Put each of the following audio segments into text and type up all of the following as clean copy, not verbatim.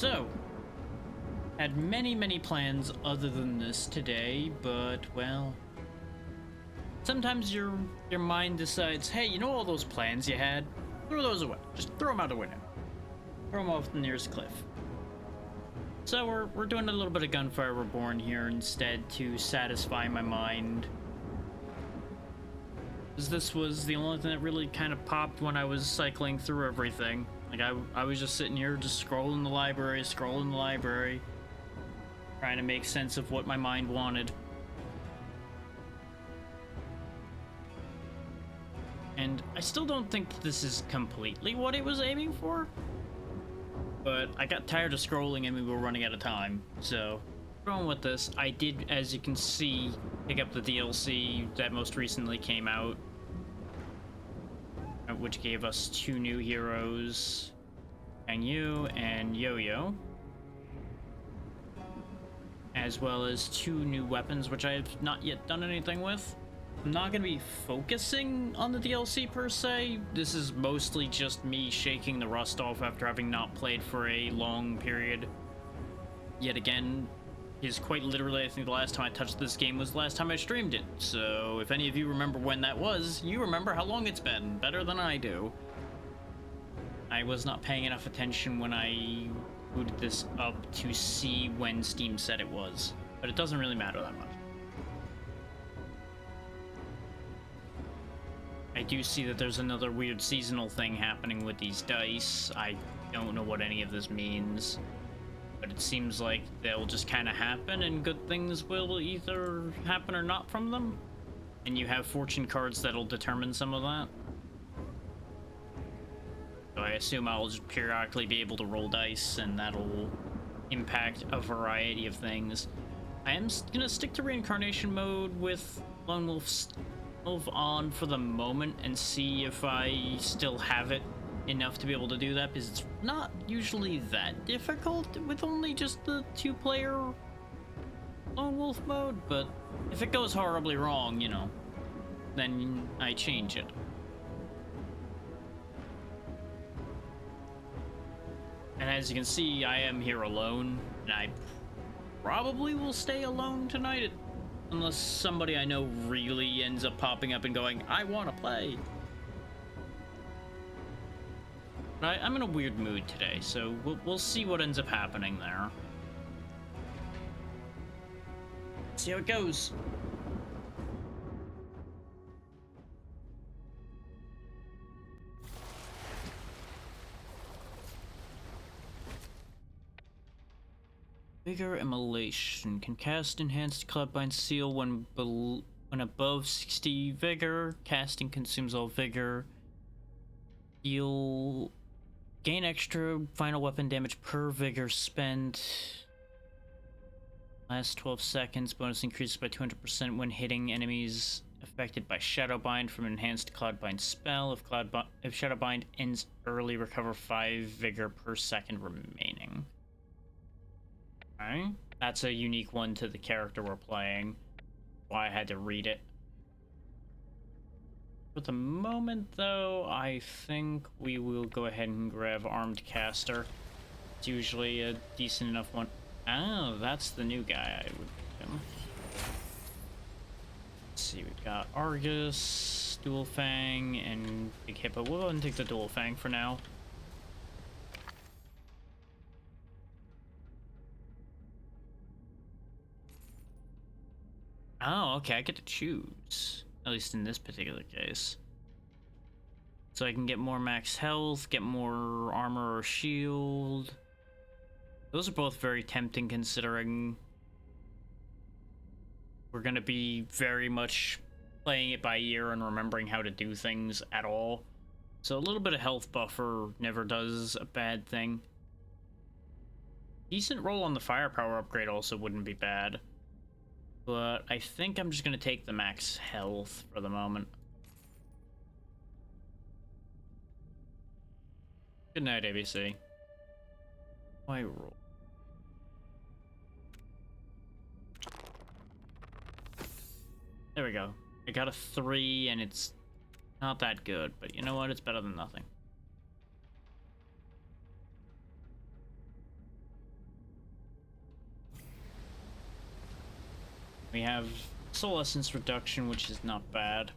So, had many plans other than this today, but well, sometimes your mind decides, hey, you know all those plans you had? Throw those away. Just throw them out the window. Throw them off the nearest cliff. So we're doing a little bit of Gunfire Reborn here instead to satisfy my mind. Because this was the only thing that really kind of popped when I was cycling through everything. Like I was just sitting here just scrolling the library, trying to make sense of what my mind wanted. And I still don't think this is completely what it was aiming for. But I got tired of scrolling and we were running out of time. So, going with this, I did, as you can see, pick up the DLC that most recently came out, which gave us 2 new heroes, and you and Yo-Yo, as well as 2 new weapons, which I have not yet done anything with. I'm not going to be focusing on the DLC per se. This is mostly just me shaking the rust off after having not played for a long period. Yet again, is quite literally, I think the last time I touched this game was the last time I streamed it. So if any of you remember when that was, you remember how long it's been, better than I do. I was not paying enough attention when I booted this up to see when Steam said it was, but it doesn't really matter that much. I do see that there's another weird seasonal thing happening with these dice. I don't know what any of this means, but it seems like they'll just kind of happen and good things will either happen or not from them. And you have fortune cards that'll determine some of that. So I assume I'll just periodically be able to roll dice and that'll impact a variety of things. I am gonna stick to reincarnation mode with Lone Wolf's on for the moment and see if I still have it enough to be able to do that, because it's not usually that difficult with only just the 2-player Lone Wolf mode, but if it goes horribly wrong, you know, then I change it. And as you can see, I am here alone, and I probably will stay alone tonight. Unless somebody I know really ends up popping up and going, I want to play. But I'm in a weird mood today, so we'll see what ends up happening there. See how it goes. Vigor Immolation can cast Enhanced Cloudbind Seal when above 60 Vigor. Casting consumes all Vigor. You'll gain extra final weapon damage per Vigor spent. Last 12 seconds. Bonus increases by 200% when hitting enemies affected by Shadowbind from Enhanced Cloudbind spell. If Shadowbind ends early, recover 5 Vigor per second remaining. Okay. That's a unique one to the character we're playing. Why I had to read it. For the moment, though, I think we will go ahead and grab Armed Caster. It's usually a decent enough one. Oh, that's the new guy I would pick him. Let's see, we've got Argus, Dual Fang, and Big Hippo. We'll go ahead and take the Dual Fang for now. Oh, okay, I get to choose. At least in this particular case. So I can get more max health, get more armor or shield. Those are both very tempting considering we're going to be very much playing it by ear and remembering how to do things at all. So a little bit of health buffer never does a bad thing. Decent roll on the firepower upgrade also wouldn't be bad. But I think I'm just going to take the max health for the moment. Good night, ABC. Why roll? There we go. I got a 3, and it's not that good, but you know what? It's better than nothing. We have soul essence reduction, which is not bad.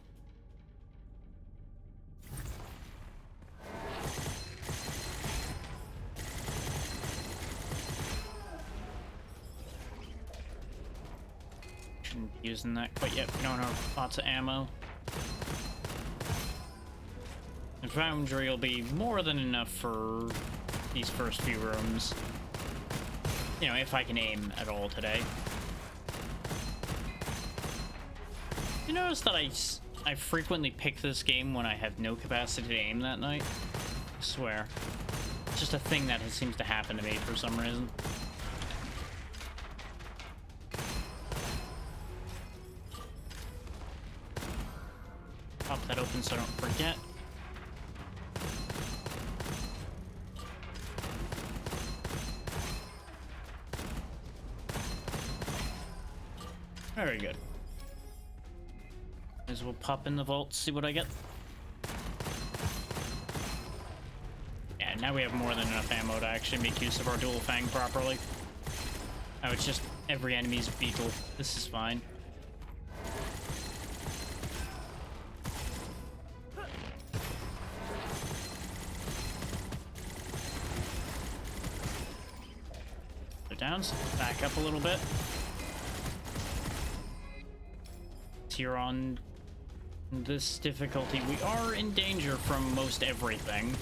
Shouldn't be using that quite yet. We don't have lots of ammo. The foundry will be more than enough for these first few rooms. You know, if I can aim at all today. You notice that I frequently pick this game when I have no capacity to aim that night? I swear. It's just a thing that seems to happen to me for some reason. Pop that open so I don't forget. Very good. As we'll pop in the vault, see what I get. Yeah, now we have more than enough ammo to actually make use of our dual fang properly. Oh, it's just every enemy's beetle. This is fine. They're down, so back up a little bit. Here on this difficulty, we are in danger from most everything,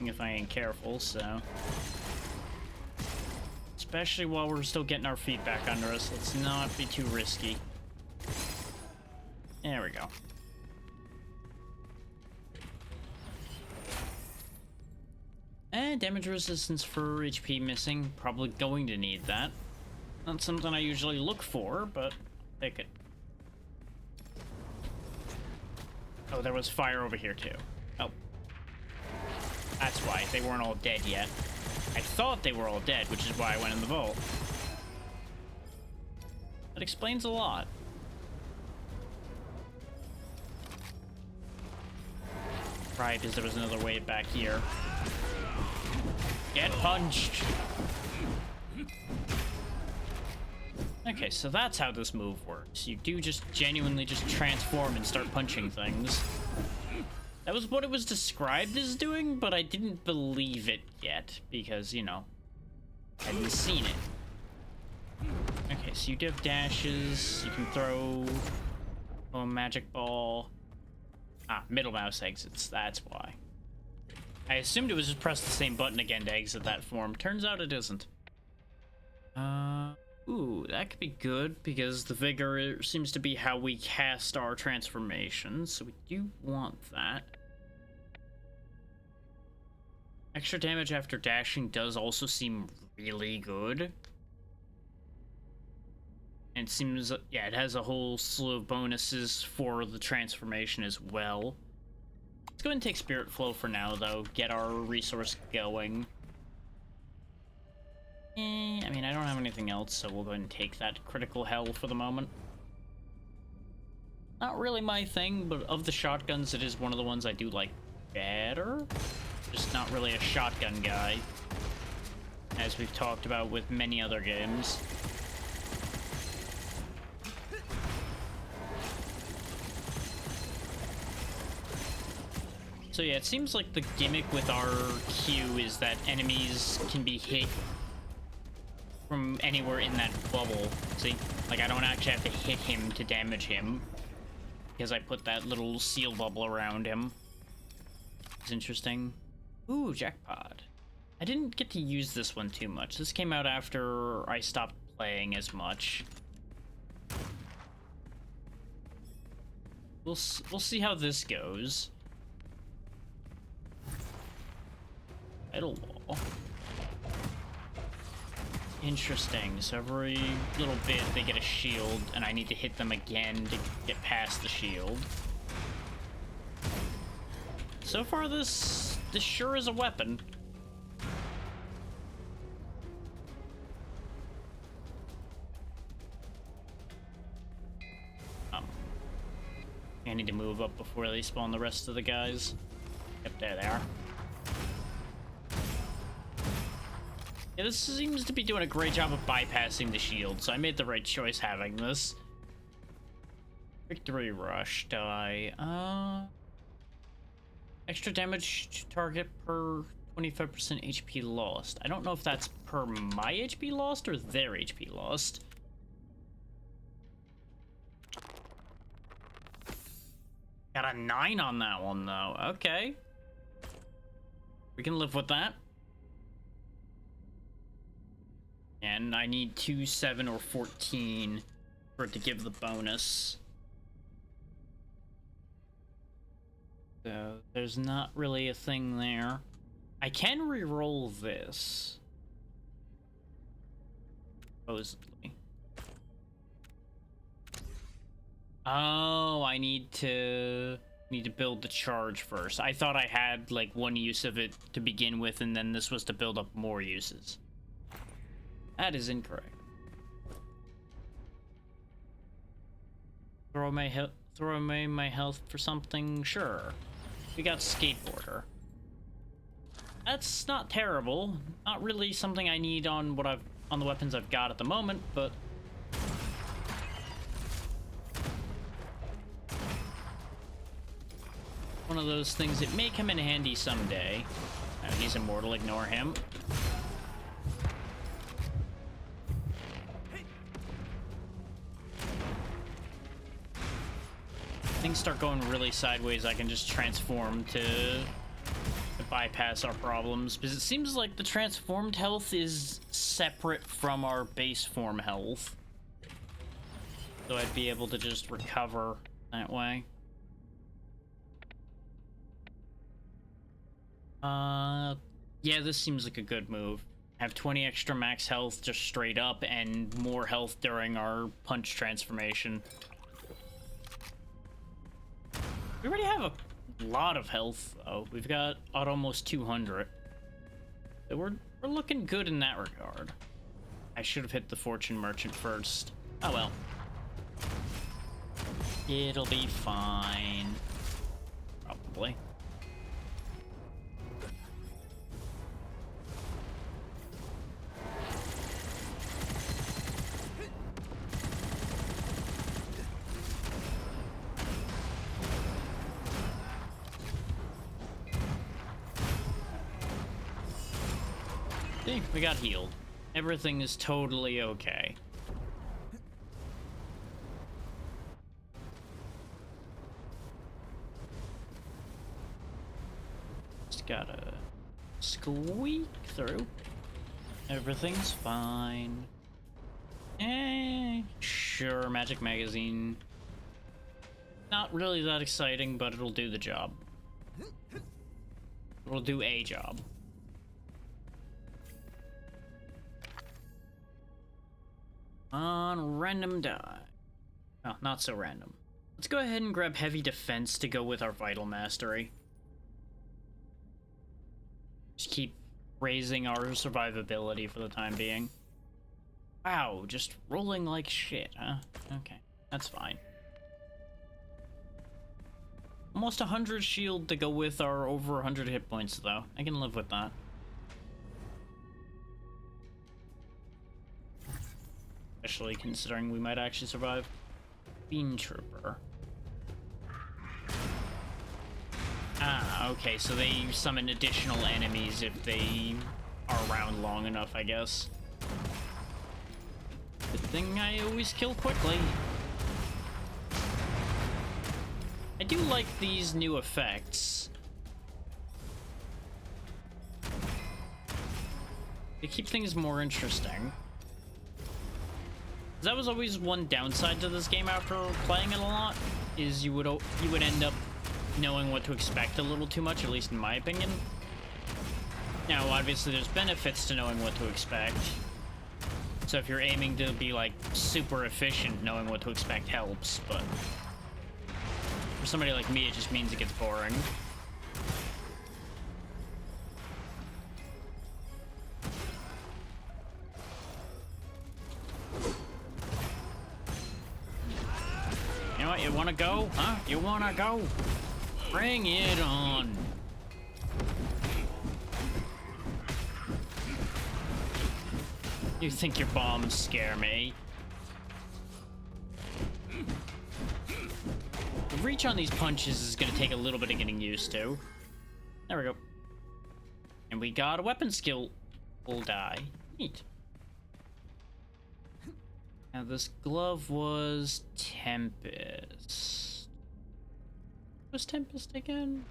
if I ain't careful, so. Especially while we're still getting our feet back under us, let's not be too risky. There we go. And damage resistance for HP missing, probably going to need that. Not something I usually look for, but take it. Oh, there was fire over here too. Oh. That's why. They weren't all dead yet. I thought they were all dead, which is why I went in the vault. That explains a lot. Right, because there was another way back here. Get punched! Okay, so that's how this move works. You do just genuinely just transform and start punching things. That was what it was described as doing, but I didn't believe it yet, because, you know, I hadn't seen it. Okay, so you do have dashes, you can throw a magic ball. Ah, middle mouse exits, that's why. I assumed it was just press the same button again to exit that form. Turns out it isn't. Ooh, that could be good, because the vigor seems to be how we cast our transformations, so we do want that. Extra damage after dashing does also seem really good. And it seems, yeah, it has a whole slew of bonuses for the transformation as well. Let's go ahead and take Spirit Flow for now, though, get our resource going. I mean, I don't have anything else, so we'll go ahead and take that critical hell for the moment. Not really my thing, but of the shotguns, it is one of the ones I do like better. Just not really a shotgun guy, as we've talked about with many other games. So yeah, it seems like the gimmick with our Q is that enemies can be hit from anywhere in that bubble. See? Like, I don't actually have to hit him to damage him, because I put that little seal bubble around him. It's interesting. Ooh, jackpot. I didn't get to use this one too much. This came out after I stopped playing as much. We'll see how this goes. Idle wall. Interesting. So every little bit they get a shield, and I need to hit them again to get past the shield. So far, this sure is a weapon. I need to move up before they spawn the rest of the guys. Yep, there they are. Yeah, this seems to be doing a great job of bypassing the shield, so I made the right choice having this. Victory Rush die. Extra damage to target per 25% HP lost. I don't know if that's per my HP lost or their HP lost. Got a 9 on that one, though. Okay. We can live with that. And I need 2, 7, or 14 for it to give the bonus. So there's not really a thing there. I can re-roll this. Supposedly. Oh, I need to build the charge first. I thought I had like one use of it to begin with, and then this was to build up more uses. That is incorrect. Throw away my health for something? Sure. We got skateboarder. That's not terrible. Not really something I need on the weapons I've got at the moment, but one of those things that may come in handy someday. He's immortal, ignore him. Things start going really sideways, I can just transform to bypass our problems, because it seems like the transformed health is separate from our base form health. So I'd be able to just recover that way. Yeah, this seems like a good move. Have 20 extra max health just straight up and more health during our punch transformation. We already have a lot of health, though. We've got almost 200. So we're looking good in that regard. I should have hit the Fortune Merchant first. Oh well. It'll be fine. Probably. See, we got healed. Everything is totally okay. Just gotta squeak through. Everything's fine. Sure, magic magazine. Not really that exciting, but it'll do the job. It'll do a job. On random die. Oh, not so random. Let's go ahead and grab heavy defense to go with our vital mastery. Just keep raising our survivability for the time being. Wow, just rolling like shit, huh? Okay, that's fine. Almost 100 shield to go with our over 100 hit points, though. I can live with that. Especially considering we might actually survive. Bean Trooper. Ah, okay, so they summon additional enemies if they are around long enough, I guess. Good thing I always kill quickly. I do like these new effects. They keep things more interesting. That was always one downside to this game after playing it a lot, is you would end up knowing what to expect a little too much, at least in my opinion. Now, obviously there's benefits to knowing what to expect. So if you're aiming to be like super efficient, knowing what to expect helps, but for somebody like me, it just means it gets boring. You know what, you wanna go? Huh? You wanna go? Bring it on. You think your bombs scare me? The reach on these punches is gonna take a little bit of getting used to. There we go. And we got a weapon skill will die. Neat. Now this glove was Tempest. What was Tempest again?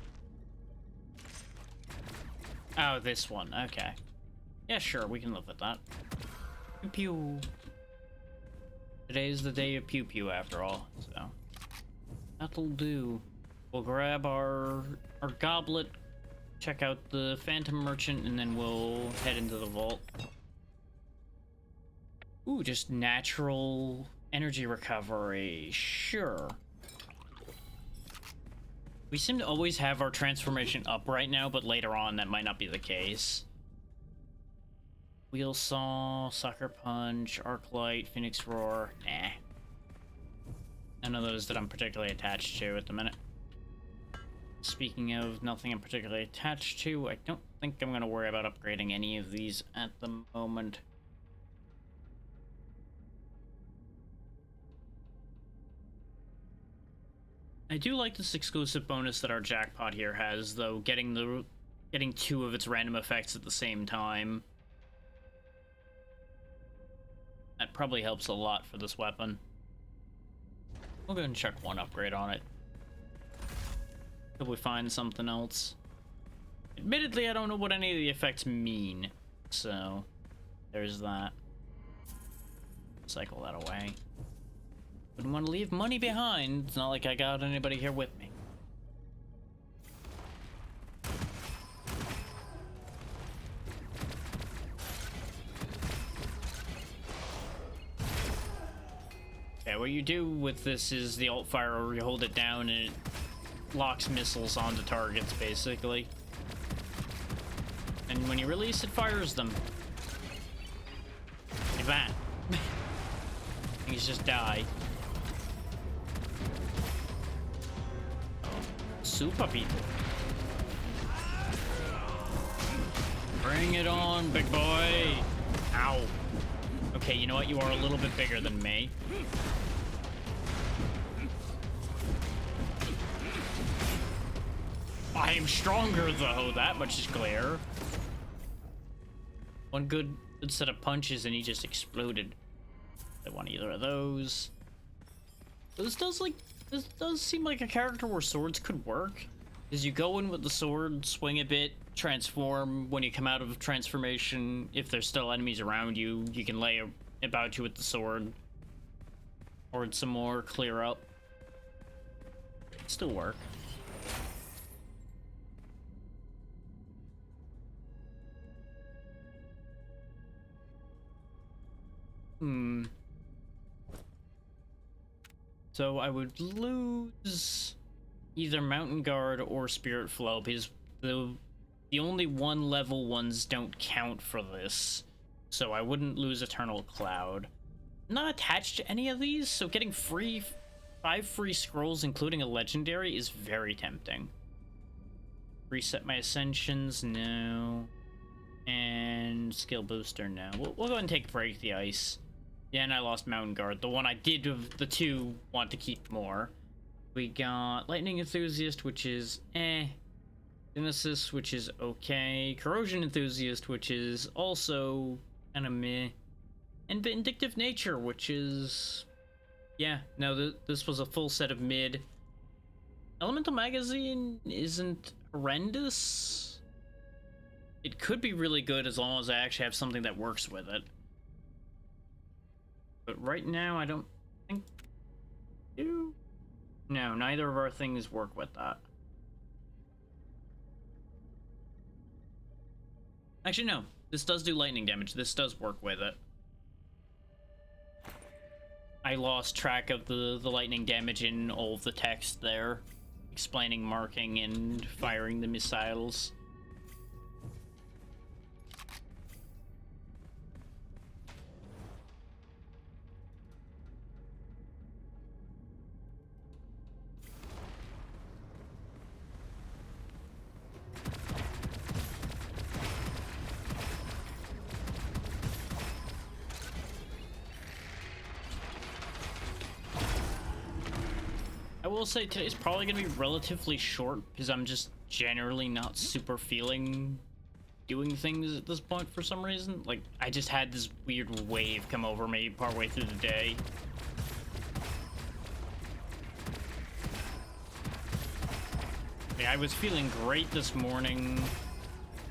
Oh, this one. Okay. Yeah, sure, we can live with that. Pew pew. Today is the day of pew pew after all, so that'll do. We'll grab our goblet, check out the Phantom Merchant, and then we'll head into the vault. Ooh, just natural energy recovery. Sure. We seem to always have our transformation up right now, but later on that might not be the case. Wheel Saw, Sucker Punch, Arc Light, Phoenix Roar. Nah. None of those that I'm particularly attached to at the minute. Speaking of nothing I'm particularly attached to, I don't think I'm going to worry about upgrading any of these at the moment. I do like this exclusive bonus that our jackpot here has, though, getting two of its random effects at the same time. That probably helps a lot for this weapon. We'll go and check one upgrade on it. Till we find something else. Admittedly, I don't know what any of the effects mean, so there's that. Cycle that away. Wouldn't want to leave money behind. It's not like I got anybody here with me. Okay, what you do with this is the alt fire, or you hold it down and it locks missiles onto targets, basically. And when you release, it fires them. Like that. Things just die. Super people. Bring it on, big boy. Ow. Okay, you know what? You are a little bit bigger than me. I am stronger, though. That much is clear. One good set of punches and he just exploded. I want either of those. This does seem like a character where swords could work. Is you go in with the sword, swing a bit, transform. When you come out of transformation, if there's still enemies around you, you can lay about you with the sword. Or some more, clear up. Still work. So I would lose either Mountain Guard or Spirit Flow, because the only one level ones don't count for this. So I wouldn't lose Eternal Cloud. I'm not attached to any of these, so getting 5 free scrolls, including a legendary, is very tempting. Reset my Ascensions, no. And Skill Booster, no. We'll go ahead and take Break the Ice. Yeah, and I lost Mountain Guard. The one I did of the two want to keep more. We got Lightning Enthusiast, which is Genesis, which is okay. Corrosion Enthusiast, which is also kind of meh. And Vindictive Nature, which is... yeah, no, this was a full set of mid. Elemental Magazine isn't horrendous. It could be really good as long as I actually have something that works with it. But right now, I don't think... No, neither of our things work with that. Actually, no. This does do lightning damage. This does work with it. I lost track of the lightning damage in all of the text there, explaining marking and firing the missiles. will say today's probably gonna be relatively short because I'm just generally not super feeling doing things at this point for some reason. Like, I just had this weird wave come over me partway through the day. Yeah, I was feeling great this morning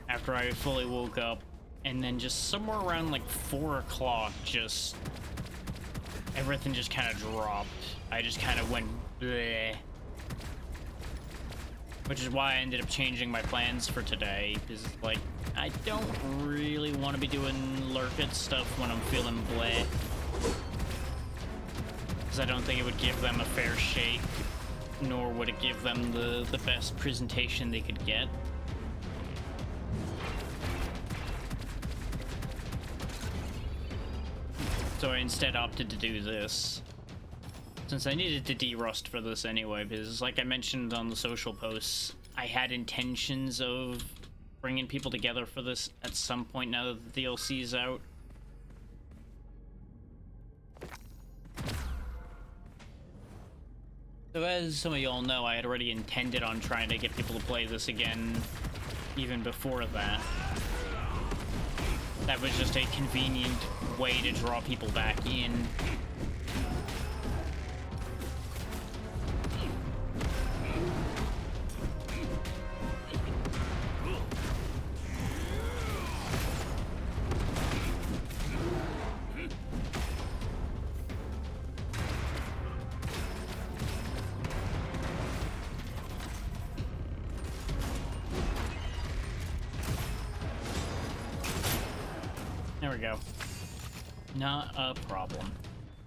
after I fully woke up, and then just somewhere around like 4 o'clock, just everything just kind of dropped. I just kind of went bleh. Which is why I ended up changing my plans for today, because like I don't really want to be doing lurk-it stuff when I'm feeling bleh, because I don't think it would give them a fair shake, nor would it give them the best presentation they could get. So I instead opted to do this, since I needed to derust for this anyway, because like I mentioned on the social posts, I had intentions of bringing people together for this at some point now that the DLC is out. So as some of y'all know, I had already intended on trying to get people to play this again even before that. That was just a convenient way to draw people back in. There we go. Not a problem.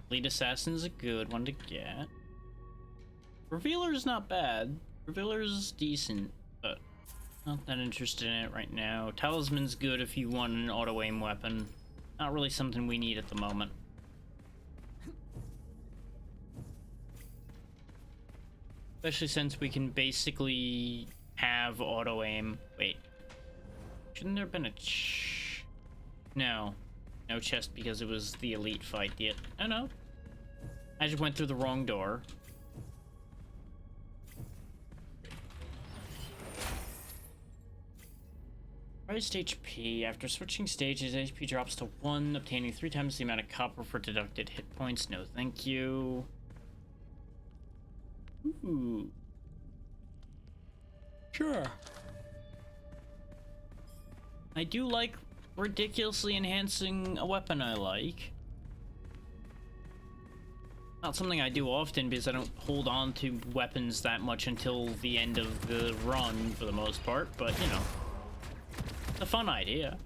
Lead Assassin's a good one to get. Revealer's not bad. Revealer's decent, but not that interested in it right now. Talisman's good if you want an auto-aim weapon. Not really something we need at the moment. Especially since we can basically have auto-aim. Wait. Shouldn't there have been a No. No chest because it was the elite fight. Oh no. I just went through the wrong door. Raised HP. After switching stages, HP drops to 1, obtaining 3 times the amount of copper for deducted hit points. No, thank you. Ooh. Sure. I do like ridiculously enhancing a weapon I like. Not something I do often because I don't hold on to weapons that much until the end of the run for the most part, but you know, it's a fun idea.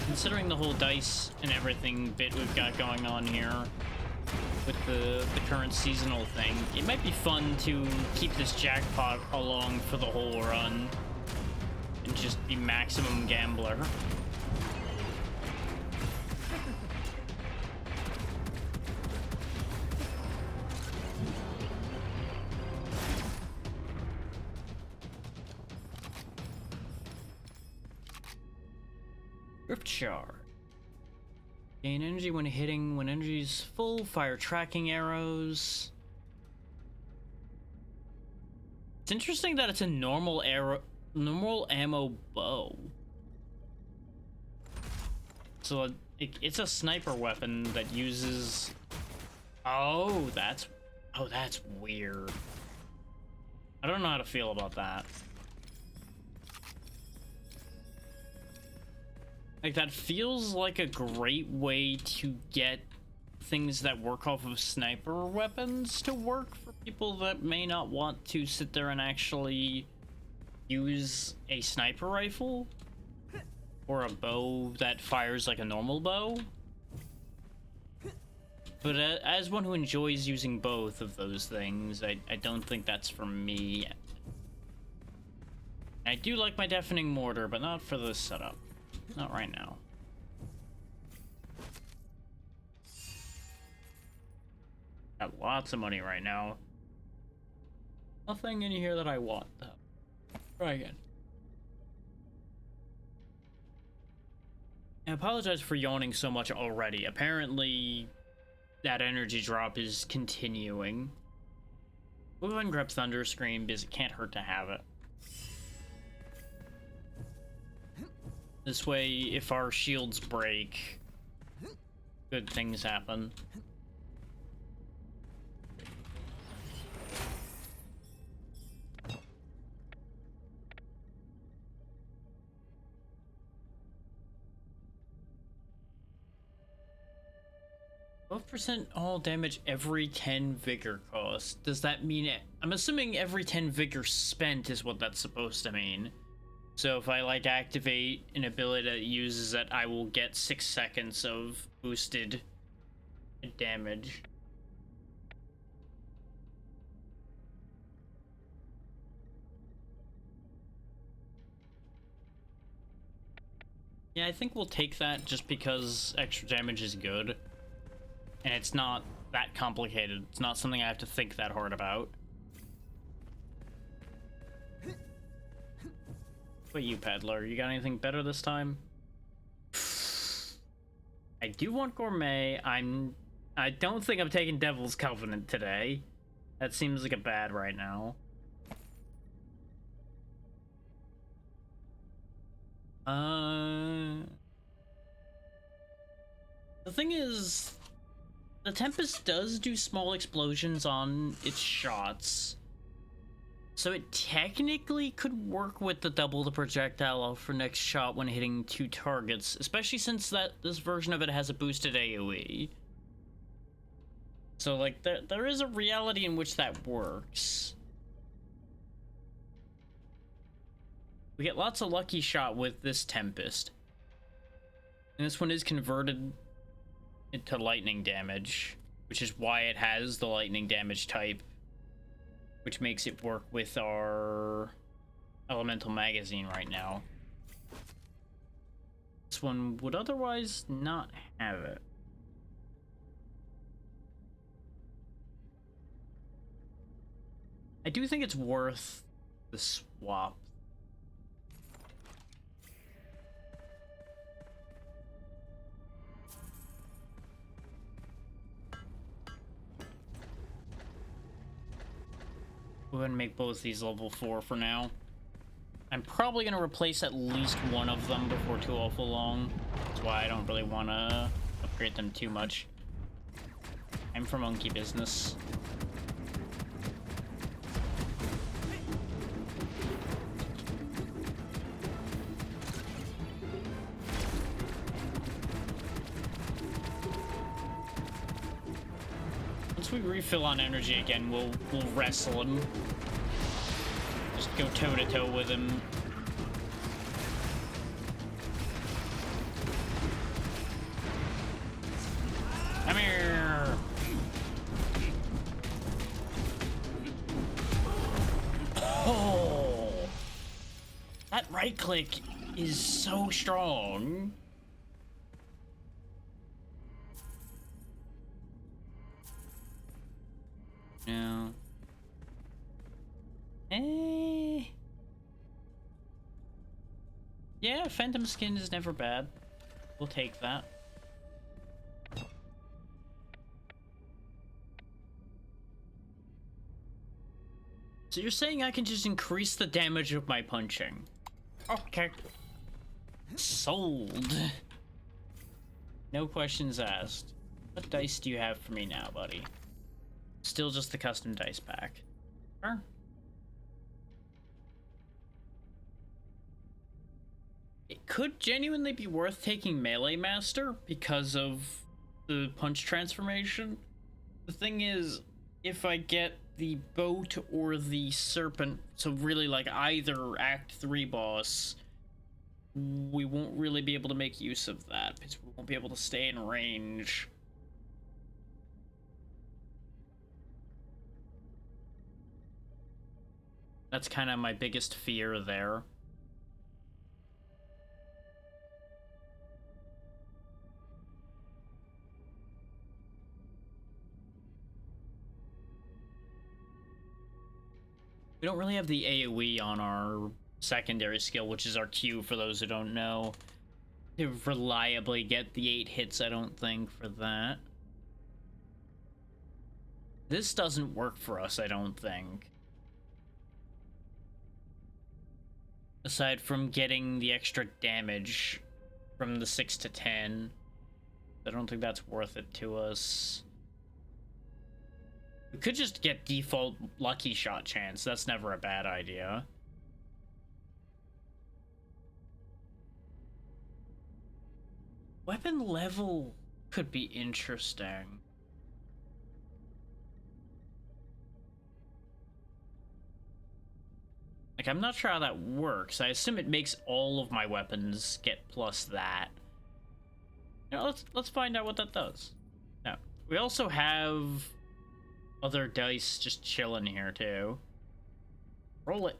Considering the whole dice and everything bit we've got going on here with the current seasonal thing, it might be fun to keep this jackpot along for the whole run and just be maximum gambler. Drift Shard. Gain energy when hitting, when energy's full, fire tracking arrows. It's interesting that it's a normal ammo bow. So it's a sniper weapon that uses... Oh, that's weird. I don't know how to feel about that. Like, that feels like a great way to get things that work off of sniper weapons to work for people that may not want to sit there and actually use a sniper rifle or a bow that fires like a normal bow. But as one who enjoys using both of those things, I don't think that's for me. I do like my deafening mortar, but not for this setup. Not right now. Got lots of money right now. Nothing in here that I want, though. Try again. I apologize for yawning so much already. Apparently, that energy drop is continuing. We'll go ahead and grab Thunder Scream because it can't hurt to have it. This way, if our shields break, good things happen. 12% all damage every 10 vigor cost. Does that mean it? I'm assuming every 10 vigor spent is what that's supposed to mean. So if I like activate an ability that uses it, I will get 6 seconds of boosted damage. Yeah, I think we'll take that just because extra damage is good. And it's not that complicated. It's not something I have to think that hard about. What you, peddler? You got anything better this time? I do want gourmet. I don't think I'm taking Devil's Covenant today. That seems like a bad right now. The thing is, the Tempest does do small explosions on its shots. So it technically could work with the double the projectile for next shot when hitting 2 targets, especially since this version of it has a boosted AoE. So like there is a reality in which that works. We get lots of lucky shot with this Tempest. And this one is converted into lightning damage, which is why it has the lightning damage type, which makes it work with our elemental magazine right now. This one would otherwise not have it. I do think it's worth the swap. Go ahead and make both these level 4 for now. I'm probably going to replace at least one of them before too awful long. That's why I don't really want to upgrade them too much. I'm for monkey business. Once we refill on energy again, we'll wrestle him. Just go toe to toe with him. Come here. Oh, that right click is so strong. No. Yeah, Phantom Skin is never bad. We'll take that. So you're saying I can just increase the damage of my punching? Okay. Sold. No questions asked. What dice do you have for me now, buddy? Still just the custom dice pack. Sure. It could genuinely be worth taking Melee Master because of the punch transformation. The thing is, if I get the boat or the serpent, so really like either Act 3 boss, we won't really be able to make use of that because we won't be able to stay in range. That's kind of my biggest fear there. We don't really have the AoE on our secondary skill, which is our Q for those who don't know. to reliably get the 8 hits, I don't think, for that. This doesn't work for us, I don't think. Aside from getting the extra damage from the 6 to 10. I don't think that's worth it to us. We could just get default lucky shot chance. That's never a bad idea. Weapon level could be interesting. Like, I'm not sure how that works. I assume it makes all of my weapons get plus that. You know, let's find out what that does. Now, we also have other dice just chilling here too. Roll it.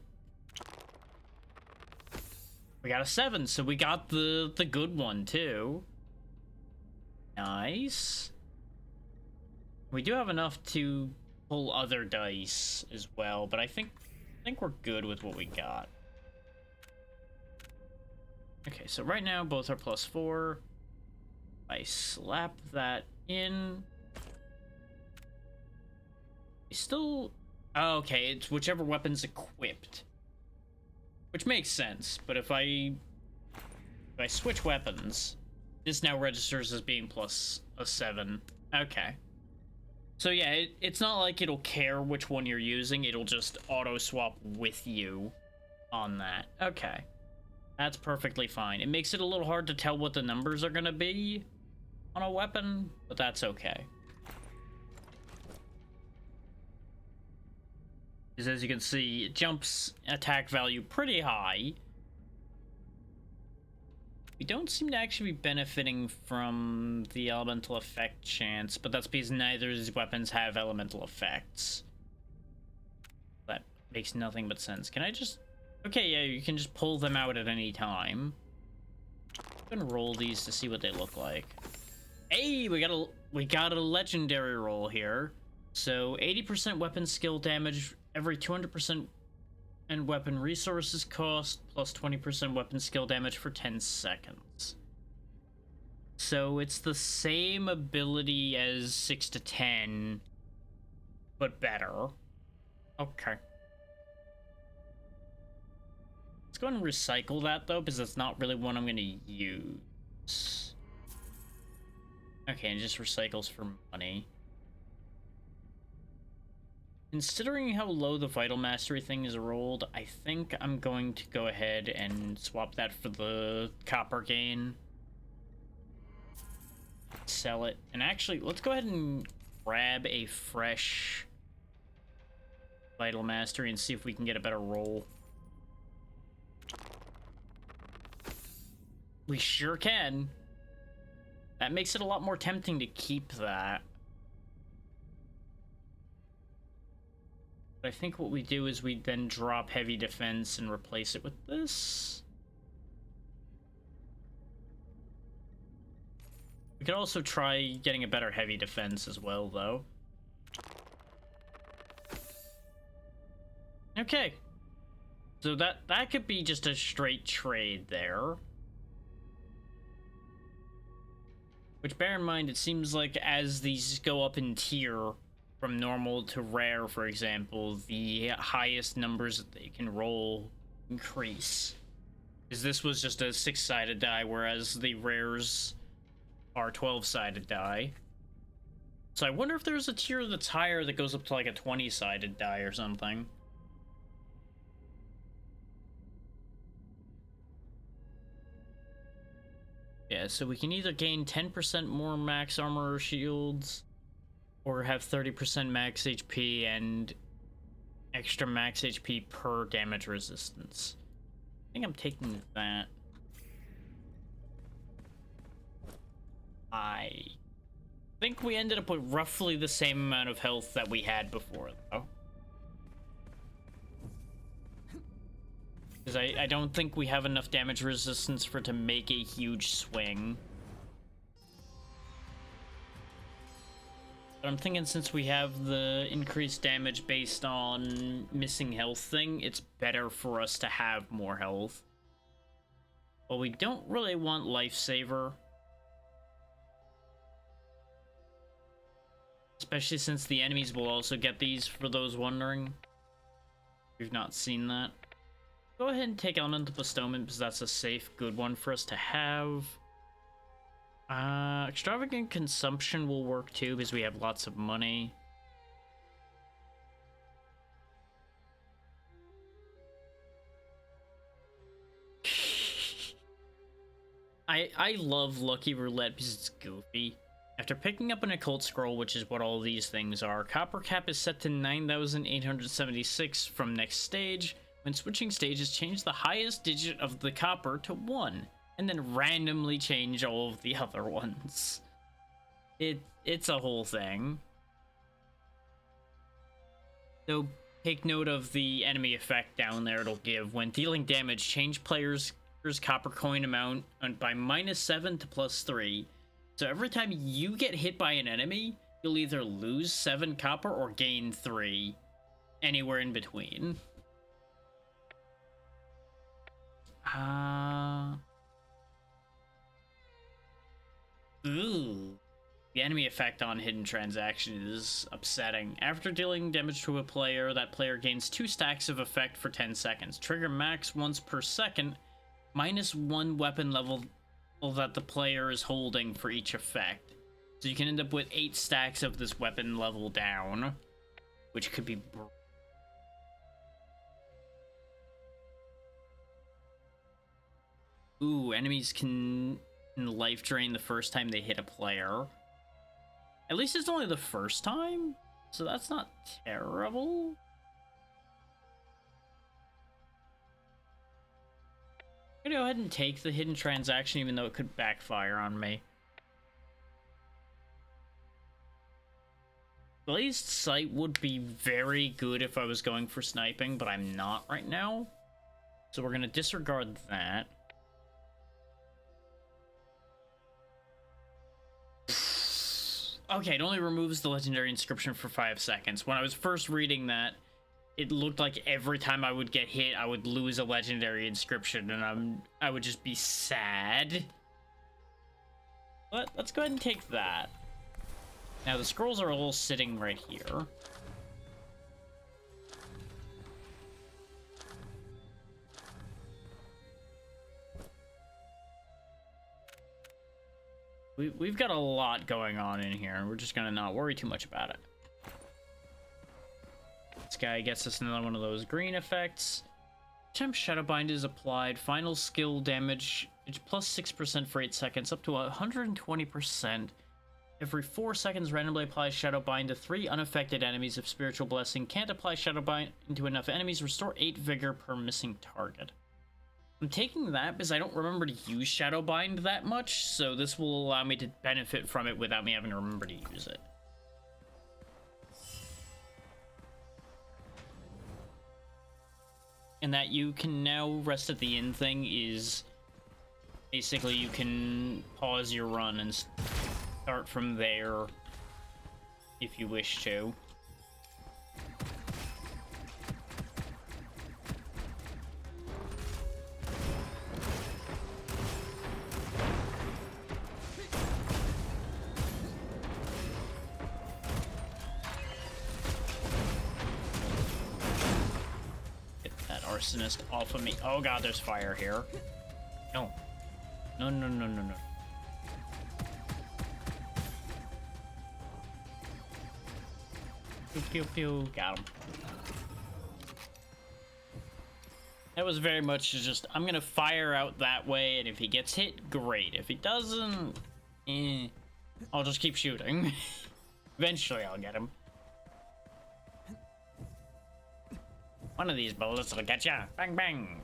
We got a 7, so we got the good one too. Nice. We do have enough to pull other dice as well, but I think we're good with what we got. Okay, so right now both are +4. I slap that in. Still, oh, okay, it's whichever weapon's equipped, which makes sense. But if I switch weapons, this now registers as being +7. Okay. So yeah, it's not like it'll care which one you're using, it'll just auto-swap with you on that. Okay. That's perfectly fine. It makes it a little hard to tell what the numbers are gonna be on a weapon, but that's okay. Because as you can see, it jumps attack value pretty high. We don't seem to actually be benefiting from the elemental effect chance, but that's because neither of these weapons have elemental effects. That makes nothing but sense. Can I just... Okay, yeah, you can just pull them out at any time. I'm gonna roll these to see what they look like. Hey, we got a legendary roll here. So 80% weapon skill damage every 200% and weapon resources cost plus 20% weapon skill damage for 10 seconds. So it's the same ability as 6 to 10, but better. Okay. Let's go ahead and recycle that though, because that's not really what I'm going to use. Okay, and just recycles for money. Considering how low the Vital Mastery thing is rolled, I think I'm going to go ahead and swap that for the copper gain. Sell it. And actually, let's go ahead and grab a fresh Vital Mastery and see if we can get a better roll. We sure can. That makes it a lot more tempting to keep that. But I think what we do is we then drop heavy defense and replace it with this. We could also try getting a better heavy defense as well, though. Okay. So that could be just a straight trade there. Which, bear in mind, it seems like as these go up in tier, from normal to rare, for example, the highest numbers that they can roll increase. Because this was just a 6-sided die, whereas the rares are 12-sided die. So I wonder if there's a tier that's higher that goes up to like a 20-sided die or something. Yeah, so we can either gain 10% more max armor or shields, or have 30% max HP and extra max HP per damage resistance. I think I'm taking that. I think we ended up with roughly the same amount of health that we had before, though. Because I don't think we have enough damage resistance for it to make a huge swing. But I'm thinking since we have the increased damage based on missing health thing, it's better for us to have more health. Well, we don't really want Lifesaver. Especially since the enemies will also get these, for those wondering. We've not seen that. Go ahead and take Elemental Bestowment, because that's a safe, good one for us to have. Extravagant Consumption will work too, because we have lots of money. I love Lucky Roulette because it's goofy. After picking up an occult scroll, which is what all these things are, copper cap is set to 9,876 from next stage. When switching stages, change the highest digit of the copper to 1, and then randomly change all of the other ones. It's a whole thing. So take note of the enemy effect down there it'll give. When dealing damage, change players' copper coin amount by -7 to +3. So every time you get hit by an enemy, you'll either lose 7 copper or gain 3. Anywhere in between. Ooh. The enemy effect on hidden transaction is upsetting. After dealing damage to a player, that player gains 2 stacks of effect for 10 seconds. Trigger max once per second, -1 weapon level that the player is holding for each effect. So you can end up with 8 stacks of this weapon level down, which could be ooh, enemies can life drain the first time they hit a player. At least it's only the first time, so that's not terrible. I'm gonna go ahead and take the hidden transaction, even though it could backfire on me. Glazed Sight would be very good if I was going for sniping, but I'm not right now. So we're gonna disregard that. Okay, it only removes the legendary inscription for 5 seconds. When I was first reading that, it looked like every time I would get hit, I would lose a legendary inscription, and I would just be sad. But let's go ahead and take that. Now, the scrolls are all sitting right here. We've got a lot going on in here, and we're just gonna not worry too much about it. This guy gets us another one of those green effects. Temp Shadowbind is applied. Final skill damage, it's plus 6% for 8 seconds, up to 120%. Every 4 seconds, randomly applies Shadowbind to 3 unaffected enemies. If Spiritual Blessing can't apply Shadowbind to enough enemies, restore 8 vigor per missing target. I'm taking that because I don't remember to use Shadowbind that much, so this will allow me to benefit from it without me having to remember to use it. And that you can now rest at the inn thing is basically you can pause your run and start from there if you wish to. Arsonist off of me. Oh god, there's fire here. No. No, no, no, no, no. Pew, pew, pew. Got him. That was very much just, I'm gonna fire out that way, and if he gets hit, great. If he doesn't, I'll just keep shooting. Eventually I'll get him. One of these bullets will get ya. Bang, bang.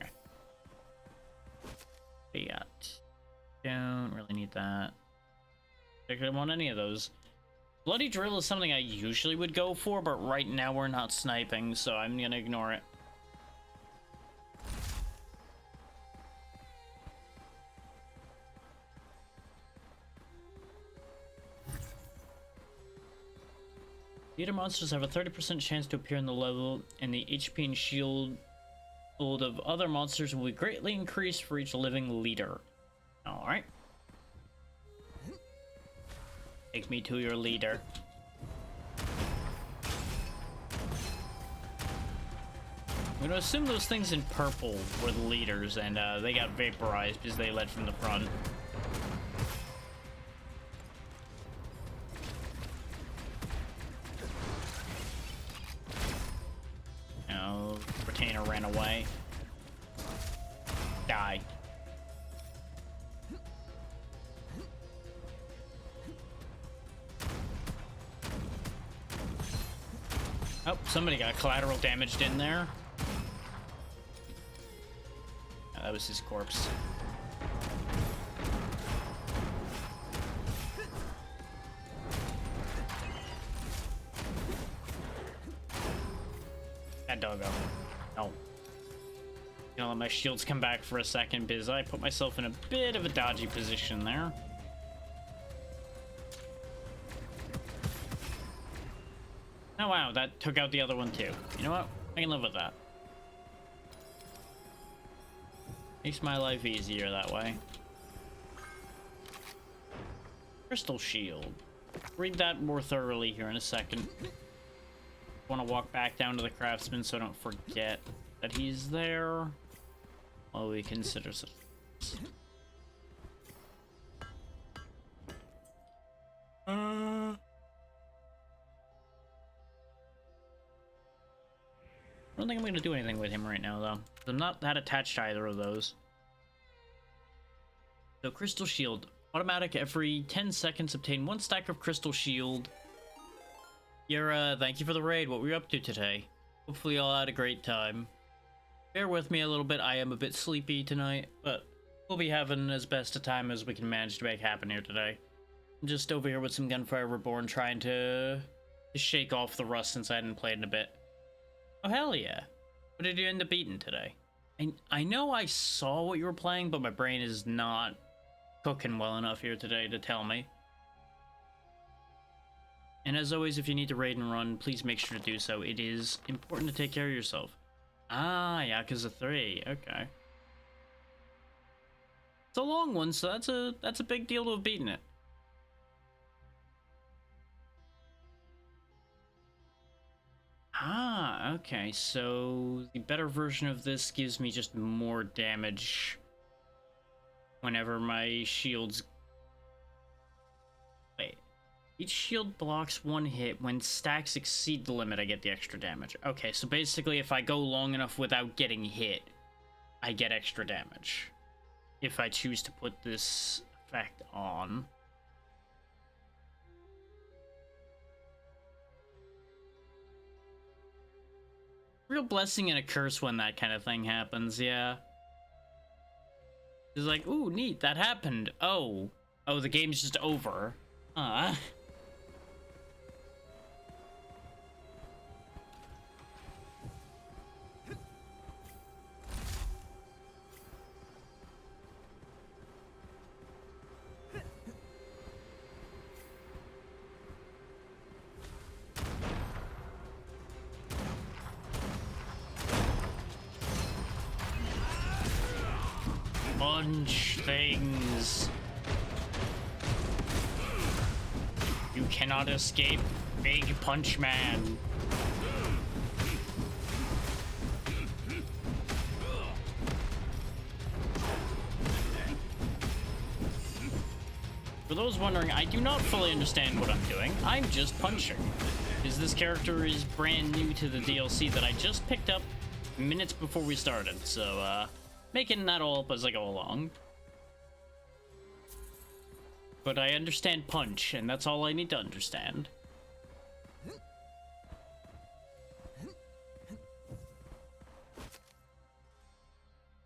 We got. Don't really need that. I don't want any of those. Bloody Drill is something I usually would go for, but right now we're not sniping, so I'm gonna ignore it. Theater monsters have a 30% chance to appear in the level, and the HP and shield Load of other monsters will be greatly increased for each living leader. Alright. Take me to your leader. I'm gonna assume those things in purple were the leaders, and they got vaporized because they led from the front. No, retainer ran away. Die. Oh, somebody got collateral damaged in there. Oh, that was his corpse. That doggo. No. Gonna let my shields come back for a second because I put myself in a bit of a dodgy position there. Oh wow, that took out the other one too. You know what? I can live with that. Makes my life easier that way. Crystal shield. Read that more thoroughly here in a second. Want to walk back down to the craftsman so I don't forget that he's there while we consider some. I don't think I'm going to do anything with him right now, though. I'm not that attached to either of those. So, Crystal Shield. Automatic every 10 seconds. Obtain 1 stack of Crystal Shield. Yura, thank you for the raid. What were you up to today? Hopefully you all had a great time. Bear with me a little bit. I am a bit sleepy tonight, but we'll be having as best a time as we can manage to make happen here today. I'm just over here with some Gunfire Reborn trying to shake off the rust since I hadn't played in a bit. Oh, hell yeah. What did you end up eating today? I know I saw what you were playing, but my brain is not cooking well enough here today to tell me. And as always, if you need to raid and run, please make sure to do so. It is important to take care of yourself. Ah, Yakuza 3. Okay. It's a long one, so that's a big deal to have beaten it. Ah, okay, so the better version of this gives me just more damage whenever my shields... Wait. Each shield blocks 1 hit. When stacks exceed the limit, I get the extra damage. Okay, so basically if I go long enough without getting hit, I get extra damage. If I choose to put this effect on. Real blessing and a curse when that kind of thing happens, yeah. It's like, ooh, neat, that happened. Oh, the game's just over. Punch things. You cannot escape Big Punch Man. For those wondering, I do not fully understand what I'm doing. I'm just punching. Because this character is brand new to the DLC that I just picked up minutes before we started, so, making that all up as I go along. But I understand punch, and that's all I need to understand.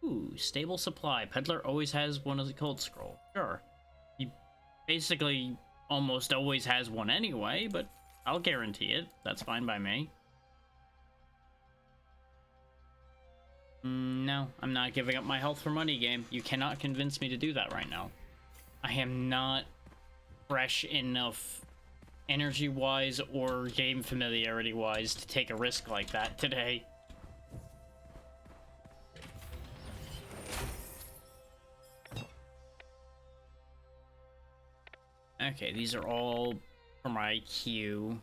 Ooh, stable supply. Peddler always has one of the cold scroll. Sure. He basically almost always has one anyway, but I'll guarantee it. That's fine by me. No, I'm not giving up my health for money, game. You cannot convince me to do that right now. I am not fresh enough energy-wise or game familiarity-wise to take a risk like that today. Okay, these are all for my queue.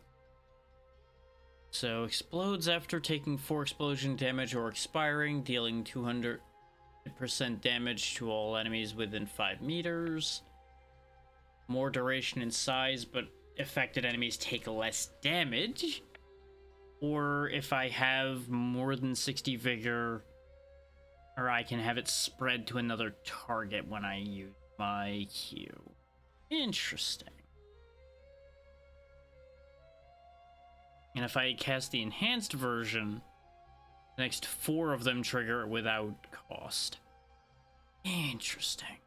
So, explodes after taking 4 explosion damage or expiring, dealing 200% damage to all enemies within 5 meters. More duration and size, but affected enemies take less damage. Or if I have more than 60 vigor, or I can have it spread to another target when I use my Q. Interesting. And if I cast the enhanced version, the next 4 of them trigger without cost. Interesting.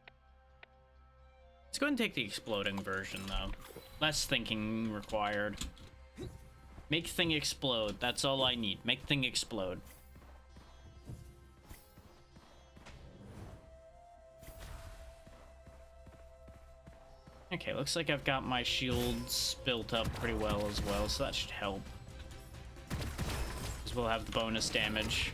Let's go ahead and take the exploding version, though. Less thinking required. Make thing explode. That's all I need. Make thing explode. Okay, looks like I've got my shields built up pretty well as well, so that should help. Because we'll have the bonus damage.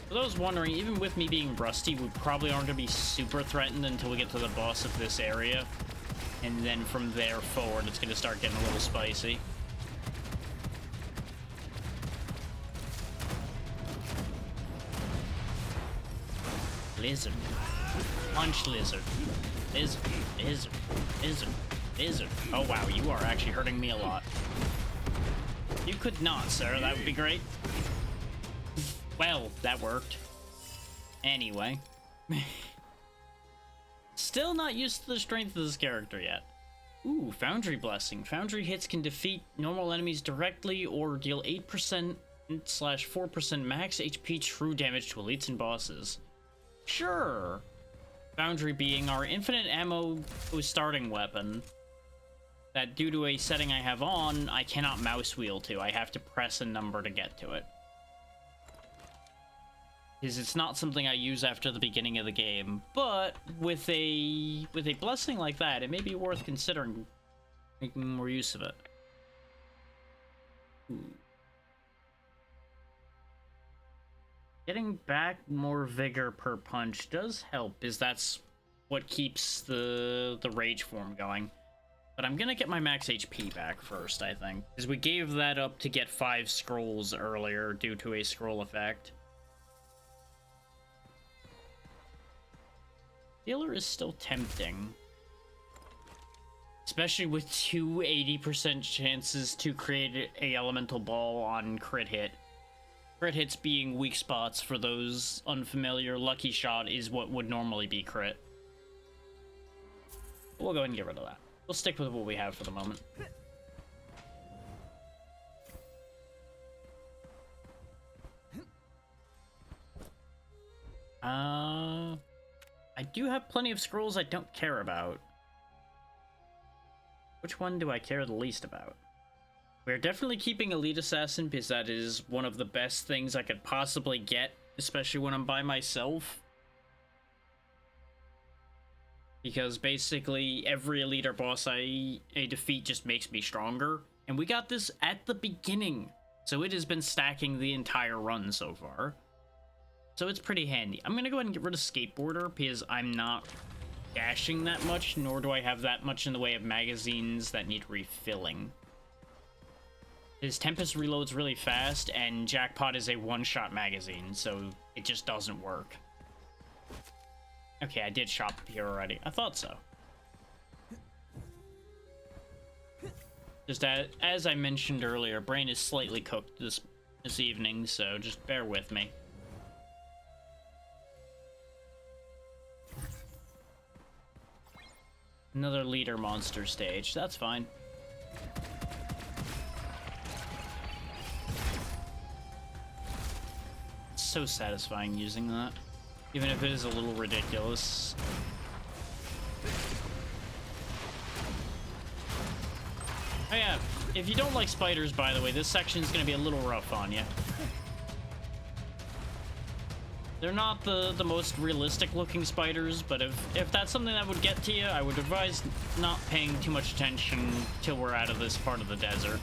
For those wondering, even with me being rusty, we probably aren't going to be super threatened until we get to the boss of this area. And then from there forward, it's going to start getting a little spicy. Lizard. Punch lizard. Lizard. Lizard. Lizard. Lizard. Oh wow, you are actually hurting me a lot. You could not, sir. That would be great. Well, that worked. Anyway. Still not used to the strength of this character yet. Ooh, Foundry Blessing. Foundry hits can defeat normal enemies directly or deal 8%/4% max HP true damage to elites and bosses. Sure. Foundry being our infinite ammo starting weapon that, due to a setting I have on, I cannot mouse wheel to. I have to press a number to get to it. Because it's not something I use after the beginning of the game, but with a blessing like that, it may be worth considering making more use of it. Ooh. Getting back more vigor per punch does help, because that's what keeps the rage form going. But I'm gonna get my max HP back first, I think, because we gave that up to get 5 scrolls earlier due to a scroll effect. Healer is still tempting. Especially with 2 80% chances to create a elemental ball on crit hit. Crit hits being weak spots for those unfamiliar. Lucky shot is what would normally be crit. We'll go ahead and get rid of that. We'll stick with what we have for the moment. I do have plenty of scrolls I don't care about. Which one do I care the least about? We're definitely keeping Elite Assassin because that is one of the best things I could possibly get, especially when I'm by myself. Because basically every elite or boss I defeat just makes me stronger. And we got this at the beginning, so it has been stacking the entire run so far. So it's pretty handy. I'm gonna go ahead and get rid of Skateboarder because I'm not dashing that much, nor do I have that much in the way of magazines that need refilling. His Tempest reloads really fast, and Jackpot is a one-shot magazine, so it just doesn't work. Okay, I did shop here already. I thought so. Just as I mentioned earlier, brain is slightly cooked this evening, so just bear with me. Another leader monster stage. That's fine. It's so satisfying using that, even if it is a little ridiculous. Oh yeah, if you don't like spiders, by the way, this section is going to be a little rough on you. They're not the most realistic looking spiders, but if that's something that would get to you, I would advise not paying too much attention till we're out of this part of the desert,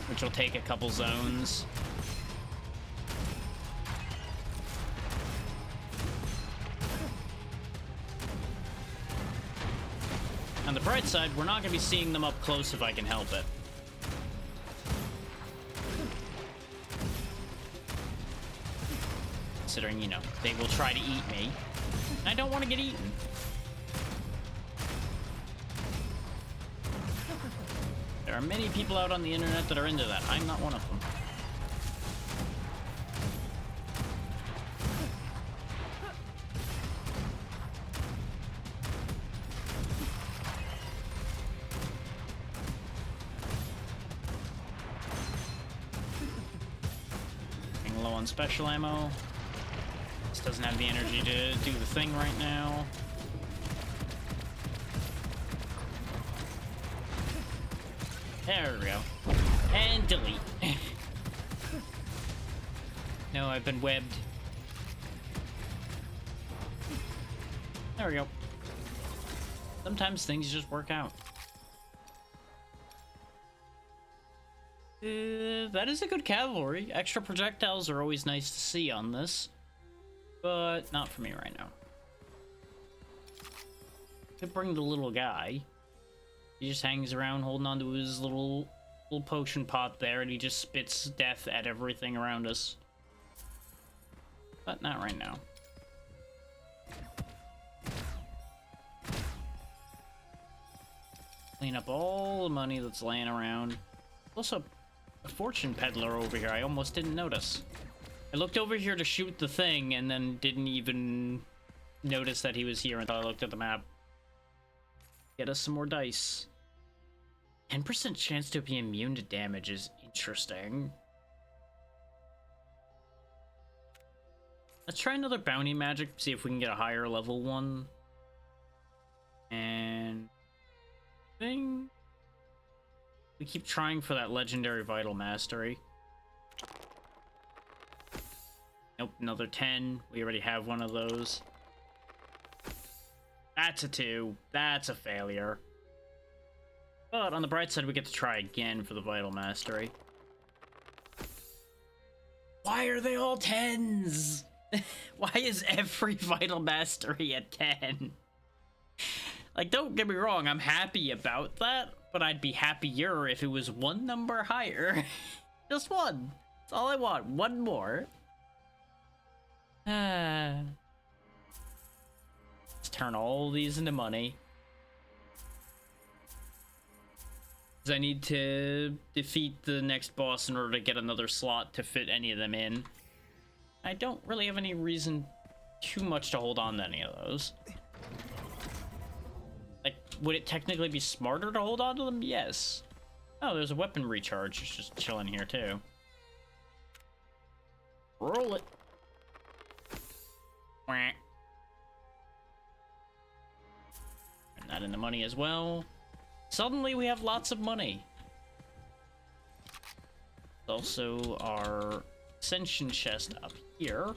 which will take a couple zones. On the bright side, we're not going to be seeing them up close if I can help it. Considering, you know, they will try to eat me. And I don't want to get eaten. There are many people out on the internet that are into that. I'm not one of them. Getting low on special ammo. This doesn't have the energy to do the thing right now. There we go. And delete. No, I've been webbed. There we go. Sometimes things just work out. That is a good cavalry. Extra projectiles are always nice to see on this. But not for me right now. Could bring the little guy. He just hangs around holding onto his little potion pot there, and he just spits death at everything around us. But not right now. Clean up all the money that's laying around. Also, a fortune peddler over here. I almost didn't notice. I looked over here to shoot the thing, and then didn't even notice that he was here until I looked at the map. Get us some more dice. 10% chance to be immune to damage is interesting. Let's try another bounty magic, see if we can get a higher level one. And we keep trying for that legendary vital mastery. Nope, another 10. We already have one of those. That's a 2. That's a failure. But on the bright side, we get to try again for the vital mastery. Why are they all 10s? Why is every vital mastery at 10? Like, don't get me wrong, I'm happy about that, but I'd be happier if it was one number higher. Just one. That's all I want. One more. Let's turn all these into money. I need to defeat the next boss in order to get another slot to fit any of them in. I don't really have any reason too much to hold on to any of those. Like, would it technically be smarter to hold on to them? Yes. Oh, there's a weapon recharge. It's just chilling here, too. Roll it. Turn that into money as well. Suddenly we have lots of money. Also our ascension chest up here.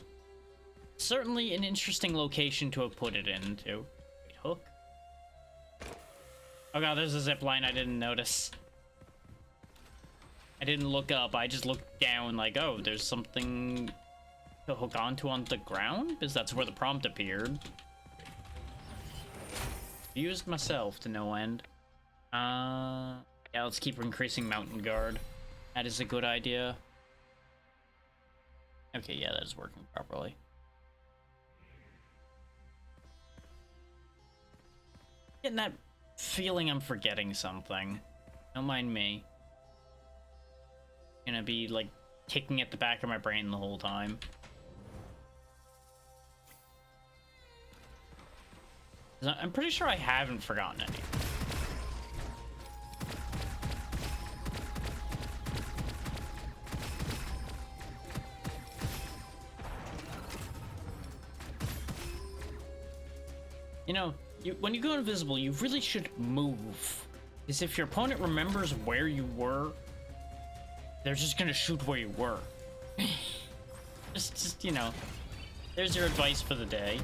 Certainly an interesting location to have put it into. Wait, hook. Oh god, there's a zip line I didn't notice. I didn't look up, I just looked down like, oh, there's something to hook onto on the ground? Because that's where the prompt appeared. Used myself to no end. Yeah, let's keep increasing Mountain Guard. That is a good idea. Okay, yeah, that is working properly. Getting that feeling I'm forgetting something. Don't mind me. Gonna be, like, ticking at the back of my brain the whole time. I'm pretty sure I haven't forgotten any. You know, when you go invisible, you really should move. Because if your opponent remembers where you were, they're just gonna shoot where you were. just, you know, there's your advice for the day.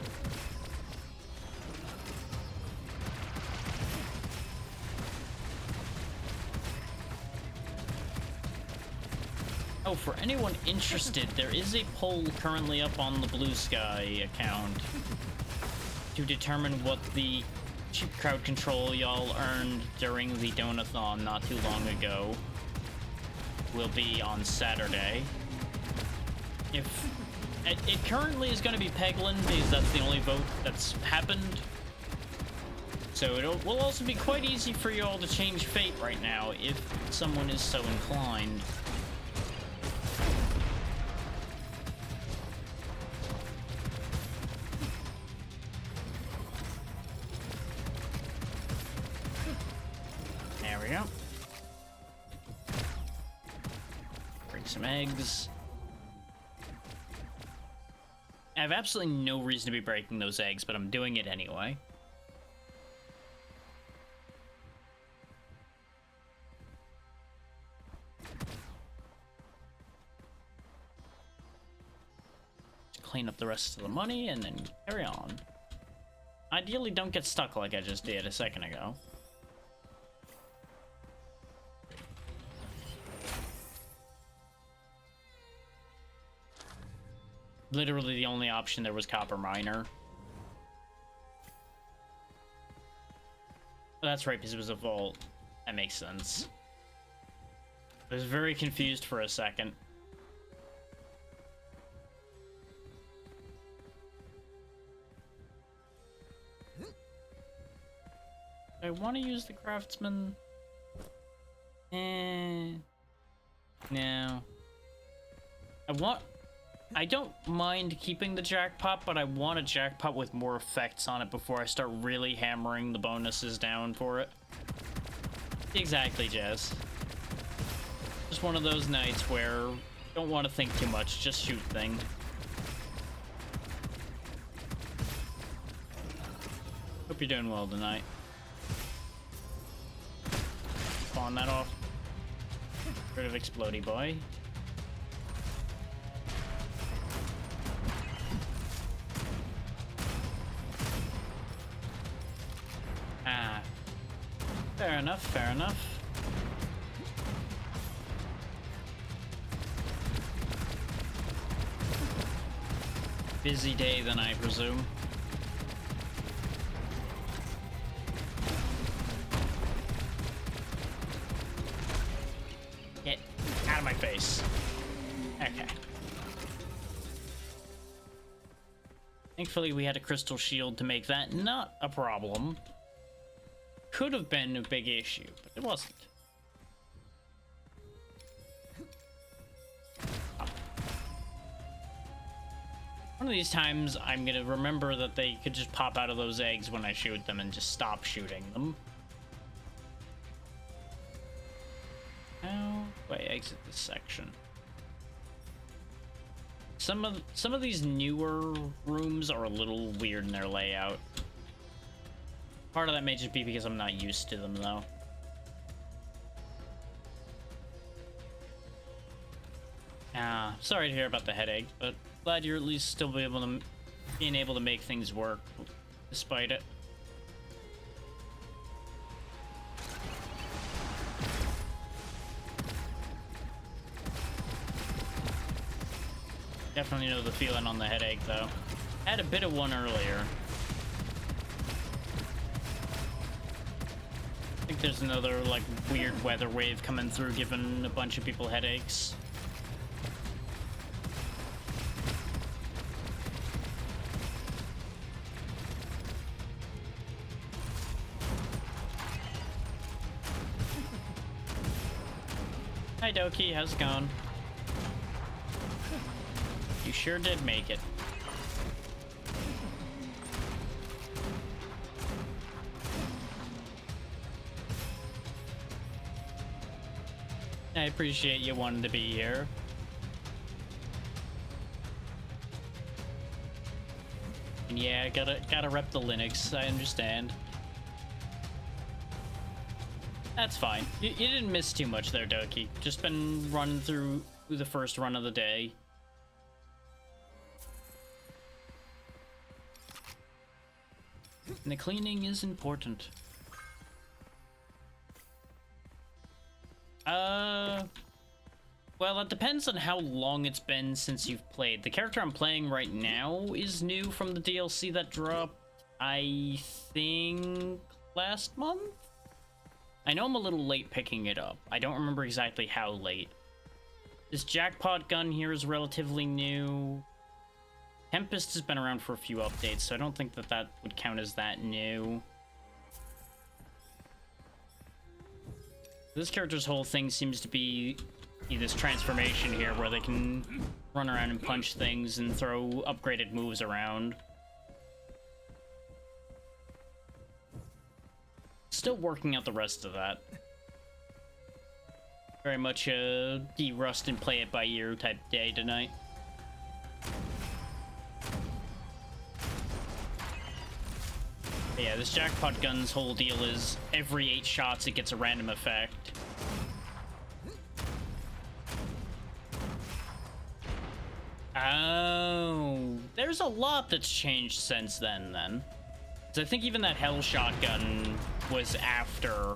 Oh, for anyone interested, there is a poll currently up on the Blue Sky account to determine what the cheap crowd control y'all earned during the Donathon not too long ago will be on Saturday. If it currently is going to be Peglin because that's the only vote that's happened. So it will also be quite easy for you all to change fate right now if someone is so inclined. There we go. Bring some eggs. I have absolutely no reason to be breaking those eggs, but I'm doing it anyway. Clean up the rest of the money and then carry on. Ideally, don't get stuck like I just did a second ago. Literally the only option there was copper miner. Oh, that's right, because it was a vault. That makes sense. I was very confused for a second. I want to use the craftsman. No. I don't mind keeping the jackpot, but I want a jackpot with more effects on it before I start really hammering the bonuses down for it. Exactly, Jazz. Just one of those nights where don't want to think too much, just shoot thing. Hope you're doing well tonight. Spawn that off. Rid of Explodey Boy. Ah. Fair enough, fair enough. Busy day then, I presume. Get out of my face. Okay. Thankfully, we had a crystal shield to make that not a problem. Could have been a big issue, but it wasn't. One of these times, I'm gonna remember that they could just pop out of those eggs when I shoot them and just stop shooting them. How do I exit this section? Some of these newer rooms are a little weird in their layout. Part of that may just be because I'm not used to them, though. Ah, sorry to hear about the headache, but glad you're at least still being able to make things work despite it. Definitely know the feeling on the headache, though. Had a bit of one earlier. I think there's another, like, weird weather wave coming through, giving a bunch of people headaches. Hi, Doki. How's it going? You sure did make it. I appreciate you wanting to be here. And yeah, gotta rep the Linux, I understand. That's fine. You didn't miss too much there, Doki. Just been running through the first run of the day. And the cleaning is important. Well, it depends on how long it's been since you've played. The character I'm playing right now is new from the DLC that dropped I think last month? I know I'm a little late picking it up. I don't remember exactly how late. This jackpot gun here is relatively new. Tempest has been around for a few updates, so I don't think that that would count as that new. This character's whole thing seems to be this transformation here where they can run around and punch things and throw upgraded moves around. Still working out the rest of that. Very much a derust and play it by ear type day tonight. But yeah, this jackpot gun's whole deal is every 8 shots it gets a random effect. Oh, there's a lot that's changed since then. So I think even that hell shotgun was after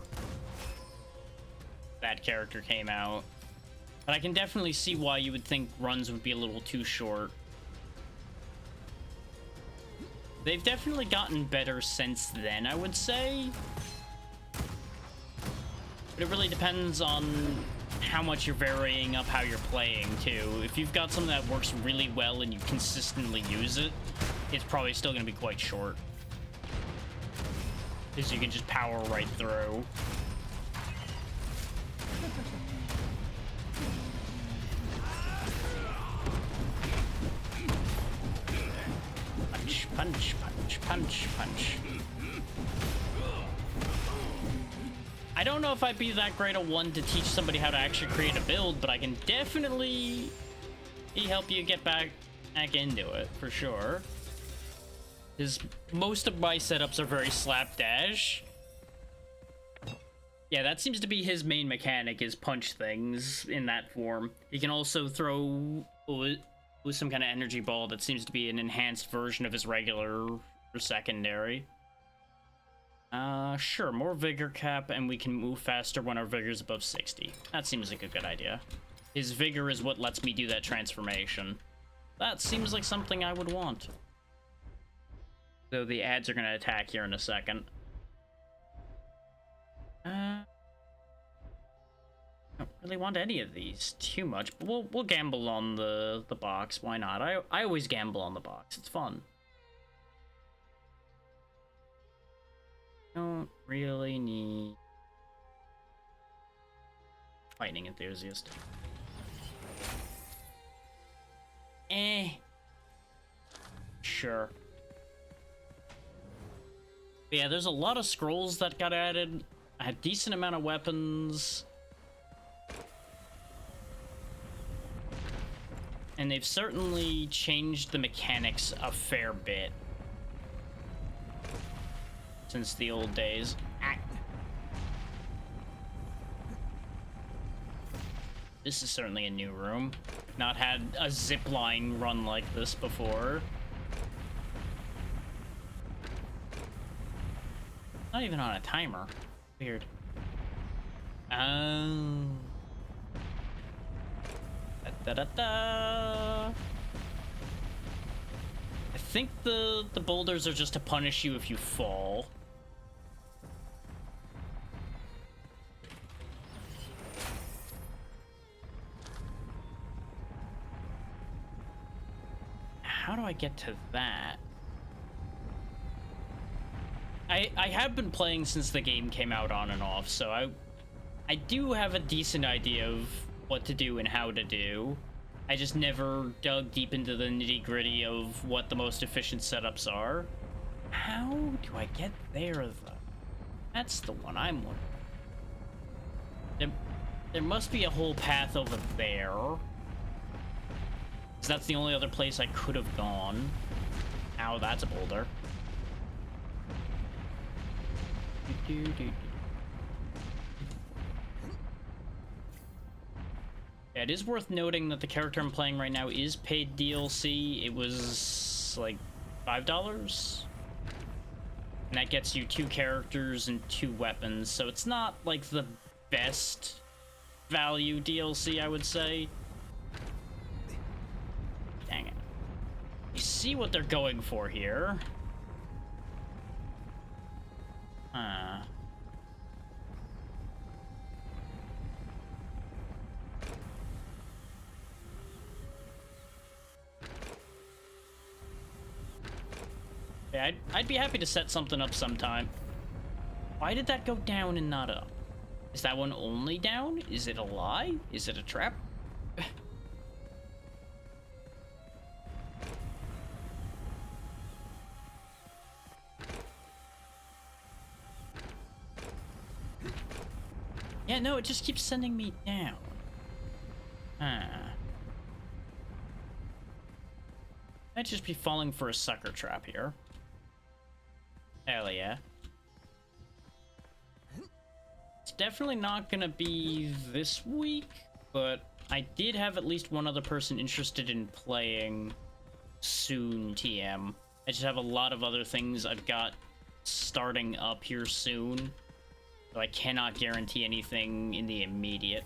that character came out. But I can definitely see why you would think runs would be a little too short. They've definitely gotten better since then, I would say. But it really depends on how much you're varying up how you're playing, too. If you've got something that works really well and you consistently use it, it's probably still going to be quite short. Because you can just power right through. Punch, punch, punch, punch, punch. I don't know if I'd be that great a one to teach somebody how to actually create a build, but I can definitely help you get back into it, for sure. Because most of my setups are very slapdash. Yeah, that seems to be his main mechanic, is punch things in that form. He can also throw with some kind of energy ball that seems to be an enhanced version of his regular or secondary. Sure, more vigor cap, and we can move faster when our vigor is above 60. That seems like a good idea. His vigor is what lets me do that transformation. That seems like something I would want. Though the ads are going to attack here in a second. I don't really want any of these too much, but we'll gamble on the box. Why not? I always gamble on the box. It's fun. Don't really need fighting enthusiast. Sure. But yeah, there's a lot of scrolls that got added. I had a decent amount of weapons. And they've certainly changed the mechanics a fair bit since the old days. This is certainly a new room. Not had a zipline run like this before. Not even on a timer. Weird. I think the boulders are just to punish you if you fall. How do I get to that? I have been playing since the game came out on and off, so I do have a decent idea of what to do and how to do. I just never dug deep into the nitty-gritty of what the most efficient setups are. How do I get there, though? That's the one I'm wondering. There must be a whole path over there. Because that's the only other place I could have gone. Ow, that's a boulder. Yeah, it is worth noting that the character I'm playing right now is paid DLC. It was like $5. And that gets you 2 characters and 2 weapons, so it's not like the best value DLC, I would say. Dang it. You see what they're going for here. Huh. Yeah, I'd be happy to set something up sometime. Why did that go down and not up? Is that one only down? Is it a lie? Is it a trap? Yeah, no, it just keeps sending me down. Huh. I'd just be falling for a sucker trap here. Hell yeah. It's definitely not gonna be this week, but I did have at least one other person interested in playing soon, TM. I just have a lot of other things I've got starting up here soon, so I cannot guarantee anything in the immediate.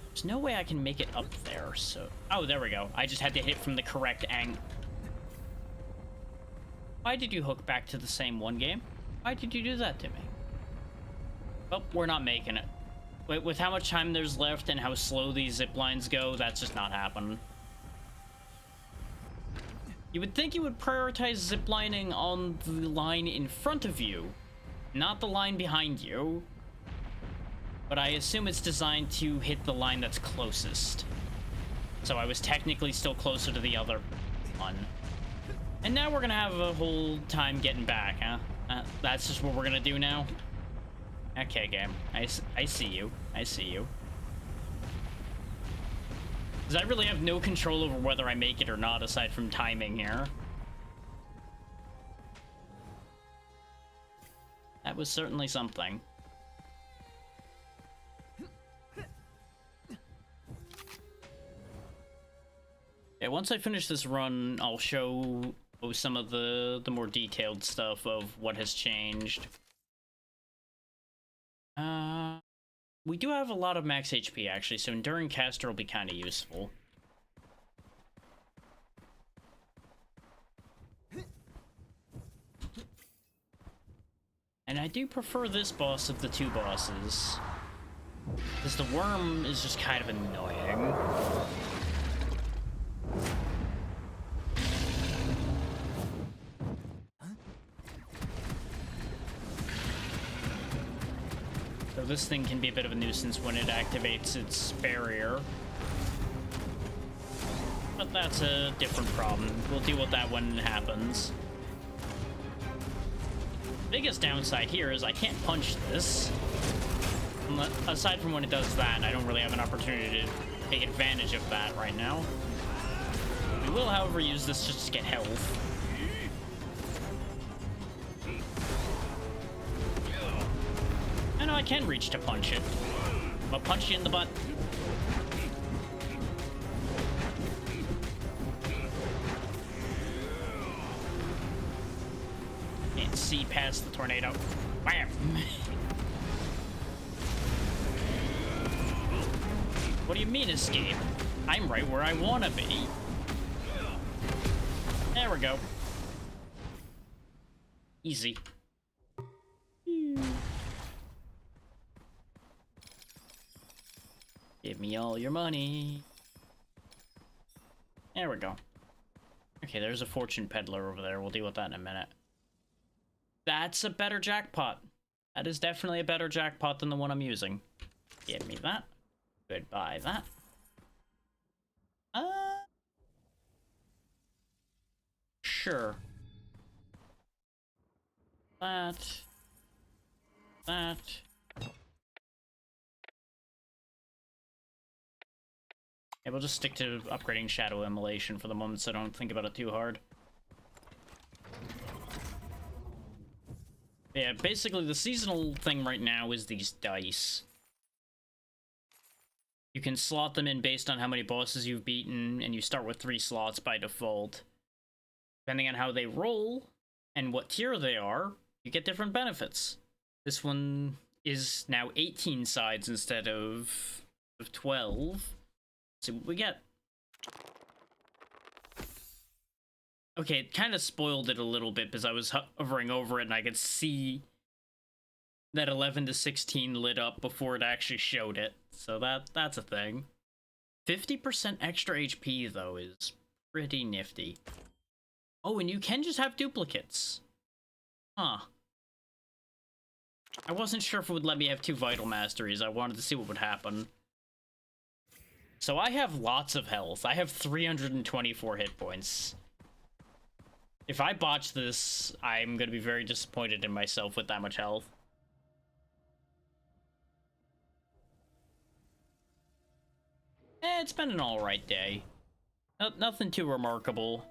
There's no way I can make it up there, so... Oh, there we go. I just had to hit from the correct angle. Why did you hook back to the same one game? Why did you do that to me? Well, we're not making it. With how much time there's left and how slow these zip lines go, that's just not happening. You would think you would prioritize ziplining on the line in front of you, not the line behind you. But I assume it's designed to hit the line that's closest. So I was technically still closer to the other one. And now we're gonna have a whole time getting back, huh? That's just what we're gonna do now? Okay, game. I see you. I see you. Because I really have no control over whether I make it or not, aside from timing here. That was certainly something. Yeah, once I finish this run, I'll show some of the more detailed stuff of what has changed. We do have a lot of max HP, actually, so Enduring Caster will be kind of useful. And I do prefer this boss of the two bosses, because the worm is just kind of annoying. So this thing can be a bit of a nuisance when it activates its barrier. But that's a different problem. We'll deal with that when it happens. Biggest downside here is I can't punch this. Aside from when it does that, I don't really have an opportunity to take advantage of that right now. We will, however, use this just to get health. I know I can reach to punch it. I'll punch you in the butt. Can't see past the tornado. Bam! What do you mean escape? I'm right where I want to be. There we go. Easy. Give me all your money. There we go. Okay, there's a fortune peddler over there. We'll deal with that in a minute. That's a better jackpot. That is definitely a better jackpot than the one I'm using. Give me that. Goodbye, that. Sure. That. Yeah, we'll just stick to upgrading Shadow Immolation for the moment, so don't think about it too hard. Yeah, basically the seasonal thing right now is these dice. You can slot them in based on how many bosses you've beaten, and you start with 3 slots by default. Depending on how they roll, and what tier they are, you get different benefits. This one is now 18 sides instead of 12. So we get... Okay, it kind of spoiled it a little bit because I was hovering over it and I could see that 11 to 16 lit up before it actually showed it. So that's a thing. 50% extra HP, though, is pretty nifty. Oh, and you can just have duplicates. Huh. I wasn't sure if it would let me have 2 Vital Masteries. I wanted to see what would happen. So I have lots of health. I have 324 hit points. If I botch this, I'm going to be very disappointed in myself with that much health. It's been an alright day. Nothing too remarkable.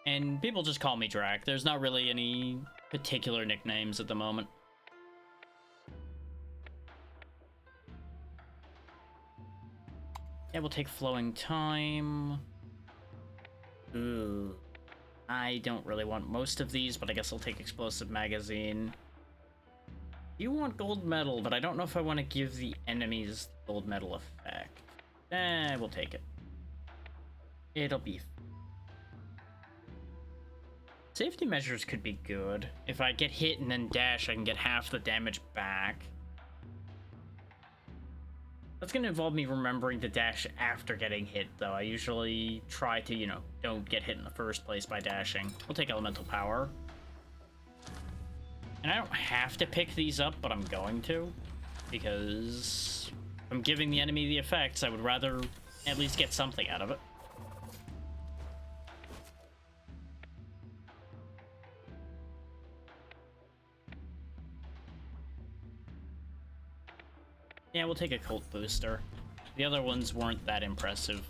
And people just call me Drac. There's not really any particular nicknames at the moment. Yeah, we'll take Flowing Time. Ooh. I don't really want most of these, but I guess I'll take Explosive Magazine. You want Gold Medal, but I don't know if I want to give the enemies the Gold Medal effect. We'll take it. It'll be... Safety measures could be good. If I get hit and then dash, I can get half the damage back. That's gonna involve me remembering to dash after getting hit, though. I usually try to, you know, don't get hit in the first place by dashing. We'll take Elemental Power. And I don't have to pick these up, but I'm going to. Because if I'm giving the enemy the effects, I would rather at least get something out of it. Yeah, we'll take a Cult Booster. The other ones weren't that impressive.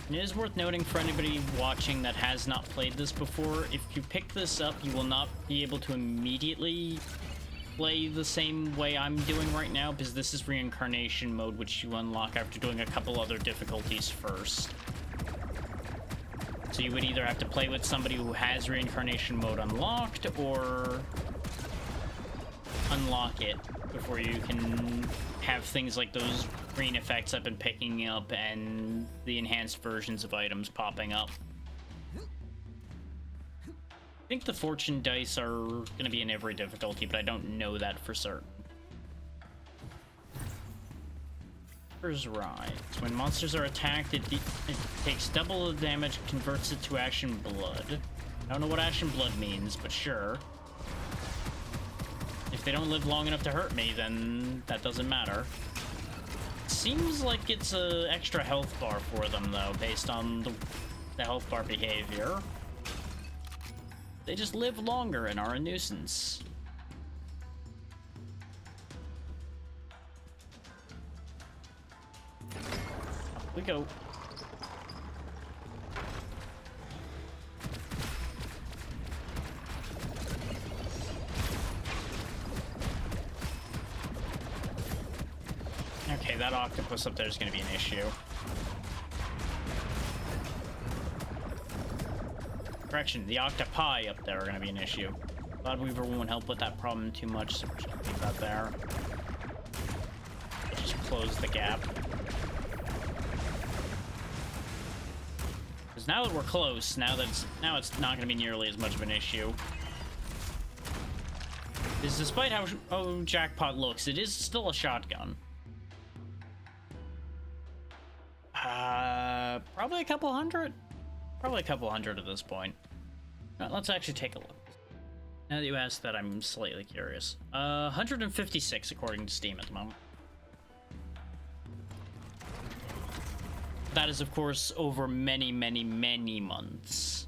It is worth noting for anybody watching that has not played this before, if you pick this up, you will not be able to immediately play the same way I'm doing right now, because this is Reincarnation mode, which you unlock after doing a couple other difficulties first. So you would either have to play with somebody who has Reincarnation mode unlocked, or unlock it before you can have things like those green effects I've been picking up and the enhanced versions of items popping up. I think the fortune dice are going to be in every difficulty, but I don't know that for certain. Right. When monsters are attacked, it takes double the damage, converts it to Ashen Blood. I don't know what Ashen Blood means, but sure. If they don't live long enough to hurt me, then that doesn't matter. Seems like it's an extra health bar for them, though, based on the health bar behavior. They just live longer and are a nuisance. Up we go. Okay, that octopus up there is going to be an issue. Correction, the octopi up there are going to be an issue. Cloudweaver won't help with that problem too much, so we're just going to leave that there. Just close the gap. Because now that we're close, now it's not going to be nearly as much of an issue. Because despite how Jackpot looks, it is still a shotgun. Probably a couple hundred? Probably a couple hundred at this point. Let's actually take a look. Now that you asked that, I'm slightly curious. 156 according to Steam at the moment. That is, of course, over many, many, many months.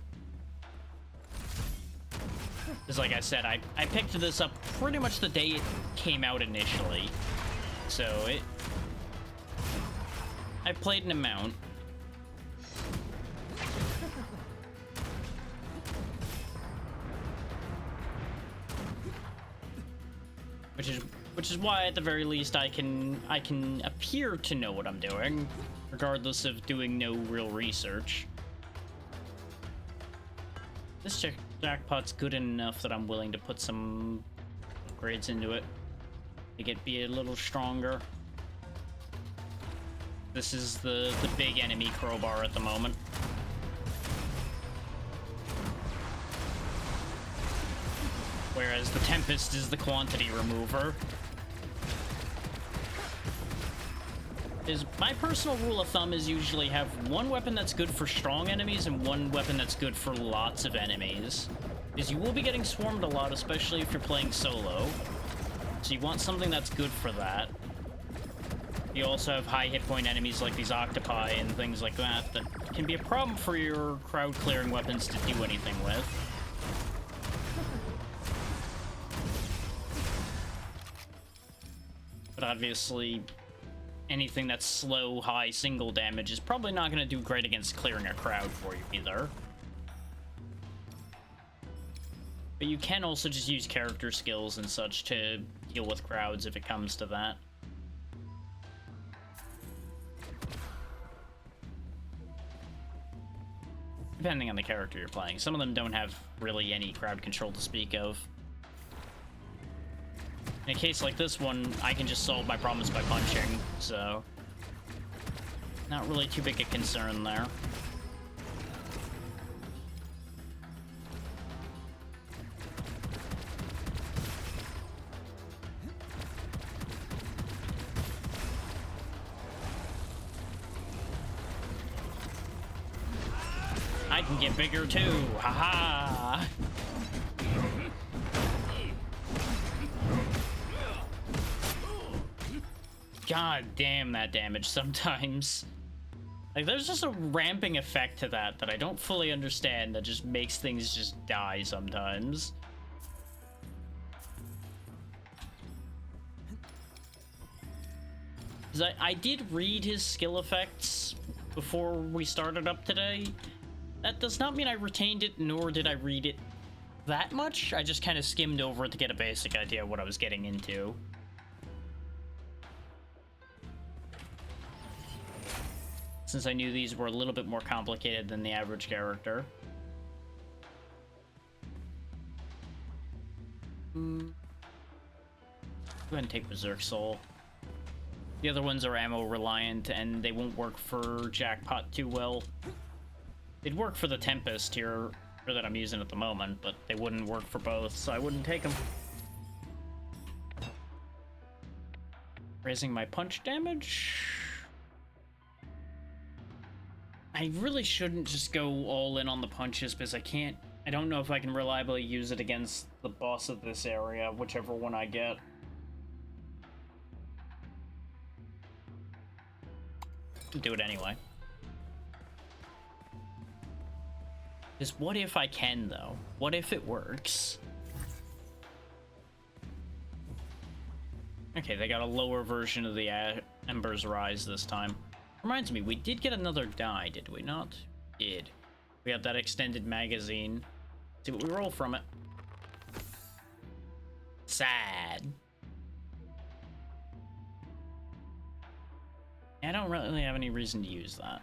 Because like I said, I picked this up pretty much the day it came out initially. So I played an amount. Which is why at the very least I can appear to know what I'm doing. regardless of doing no real research. This jackpot's good enough that I'm willing to put some upgrades into it. Make it be a little stronger. This is the big enemy crowbar at the moment. Whereas the Tempest is the quantity remover. My personal rule of thumb is usually have one weapon that's good for strong enemies and one weapon that's good for lots of enemies. Because you will be getting swarmed a lot, especially if you're playing solo. So you want something that's good for that. You also have high hit point enemies like these octopi and things like that that can be a problem for your crowd clearing weapons to do anything with. But obviously, anything that's slow, high, single damage is probably not going to do great against clearing a crowd for you either. But you can also just use character skills and such to deal with crowds if it comes to that. Depending on the character you're playing. Some of them don't have really any crowd control to speak of. In a case like this one, I can just solve my problems by punching, so not really too big a concern there. I can get bigger too, haha! God damn that damage sometimes. Like, there's just a ramping effect to that I don't fully understand that just makes things just die sometimes. Because I did read his skill effects before we started up today. That does not mean I retained it, nor did I read it that much. I just kind of skimmed over it to get a basic idea of what I was getting into. Since I knew these were a little bit more complicated than the average character. Go ahead and take Berserk Soul. The other ones are ammo reliant and they won't work for Jackpot too well. They'd work for the Tempest here that I'm using at the moment, but they wouldn't work for both, so I wouldn't take them. Raising my punch damage. I really shouldn't just go all in on the punches because I don't know if I can reliably use it against the boss of this area, whichever one I get. Do it anyway. Because what if I can, though? What if it works? Okay, they got a lower version of the Ember's Rise this time. Reminds me, we did get another die, did we not? We did. We have that extended magazine. See what we roll from it. Sad. I don't really have any reason to use that.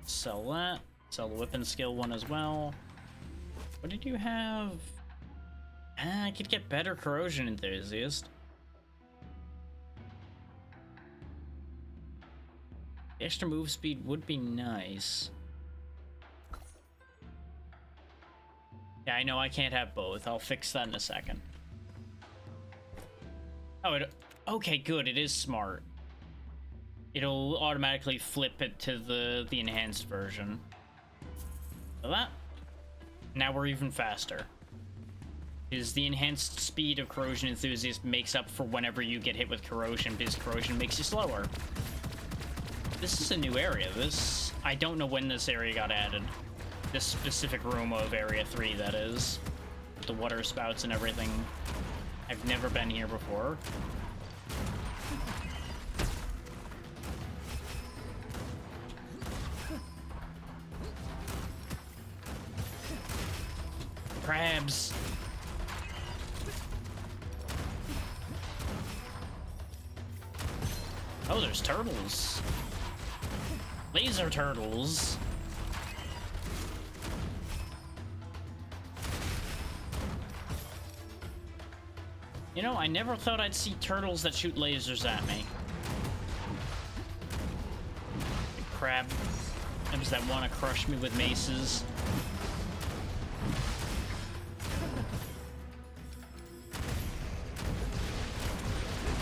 Sell that. Sell the weapon skill one as well. What did you have? I could get better corrosion enthusiast. The extra move speed would be nice. Yeah, I know I can't have both. I'll fix that in a second. Oh, okay, good. It is smart. It'll automatically flip it to the enhanced version. So that. Now we're even faster. Because the enhanced speed of Corrosion Enthusiast makes up for whenever you get hit with corrosion, because corrosion makes you slower. This is a new area. I don't know when this area got added. This specific room of Area 3, that is. With the water spouts and everything. I've never been here before. Crabs. Oh, there's turtles. Laser turtles. You know, I never thought I'd see turtles that shoot lasers at me. The crab that want to crush me with maces.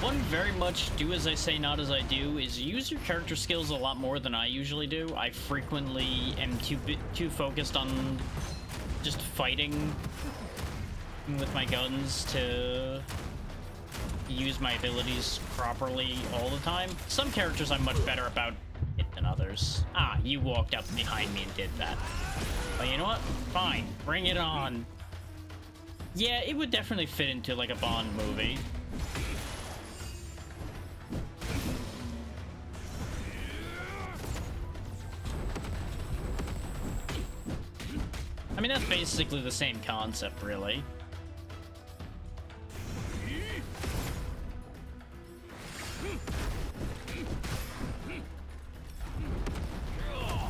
One very much do as I say, not as I do is use your character skills a lot more than I usually do. I frequently am too focused on just fighting with my guns to use my abilities properly all the time. Some characters I'm much better about it than others. Ah, you walked up behind me and did that. But you know what? Fine, bring it on. Yeah, it would definitely fit into like a Bond movie. I mean, that's basically the same concept, really.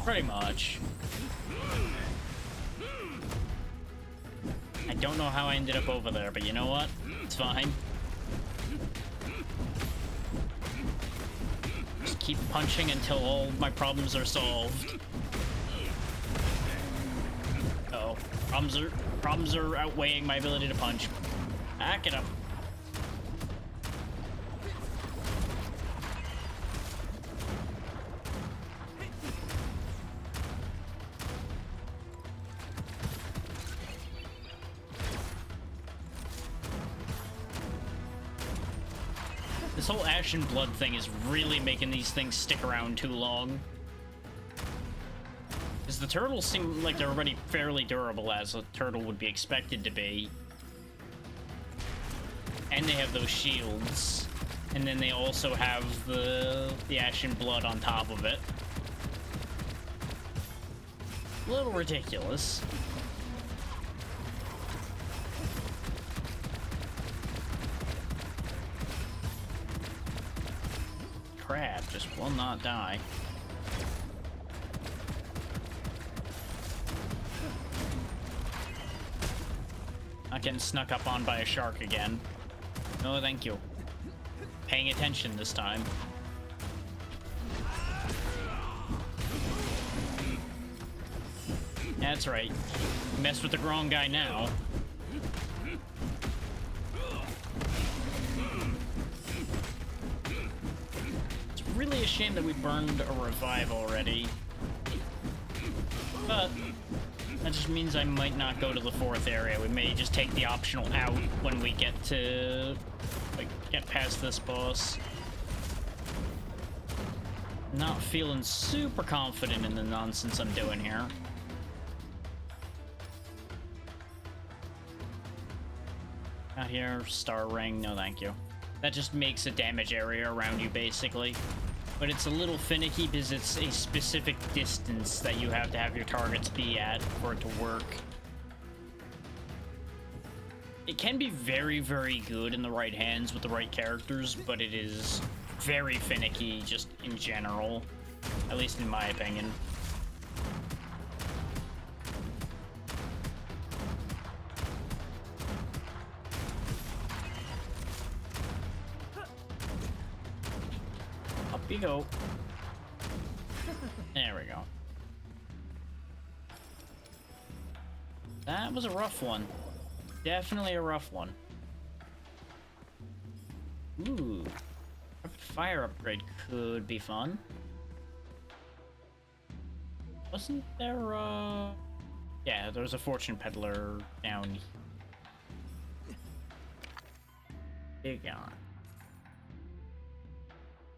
Pretty much. I don't know how I ended up over there, but you know what? It's fine. Just keep punching until all my problems are solved. Uh-oh. Problems are outweighing my ability to punch. Back it up. This whole ash and blood thing is really making these things stick around too long. Because the turtles seem like they're already fairly durable, as a turtle would be expected to be. And they have those shields. And then they also have the ash and blood on top of it. A little ridiculous. Crab just will not die. Not getting snuck up on by a shark again. No, thank you. Paying attention this time. That's right. Mess with the wrong guy now. Really a shame that we burned a revive already. But that just means I might not go to the fourth area. We may just take the optional out when we get to like get past this boss. Not feeling super confident in the nonsense I'm doing here. Out here, star ring, no thank you. That just makes a damage area around you, basically. But it's a little finicky because it's a specific distance that you have to have your targets be at for it to work. It can be very, very good in the right hands with the right characters, but it is very finicky just in general, at least in my opinion. Up you go. There we go. That was a rough one. Definitely a rough one. Ooh. Fire upgrade could be fun. Wasn't there yeah, there was a fortune peddler down here. Big on.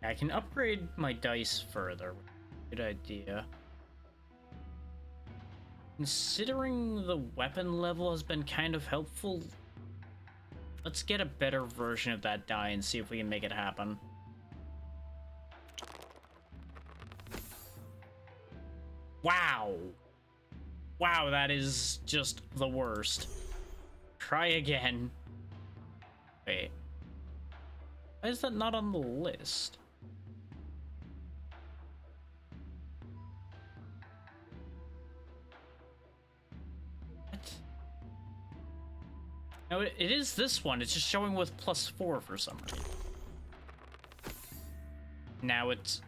I can upgrade my dice further. Good idea. Considering the weapon level has been kind of helpful, let's get a better version of that die and see if we can make it happen. Wow. Wow, that is just the worst. Try again. Wait. Why is that not on the list? No, it is this one. It's just showing with +4 for some reason. Now it's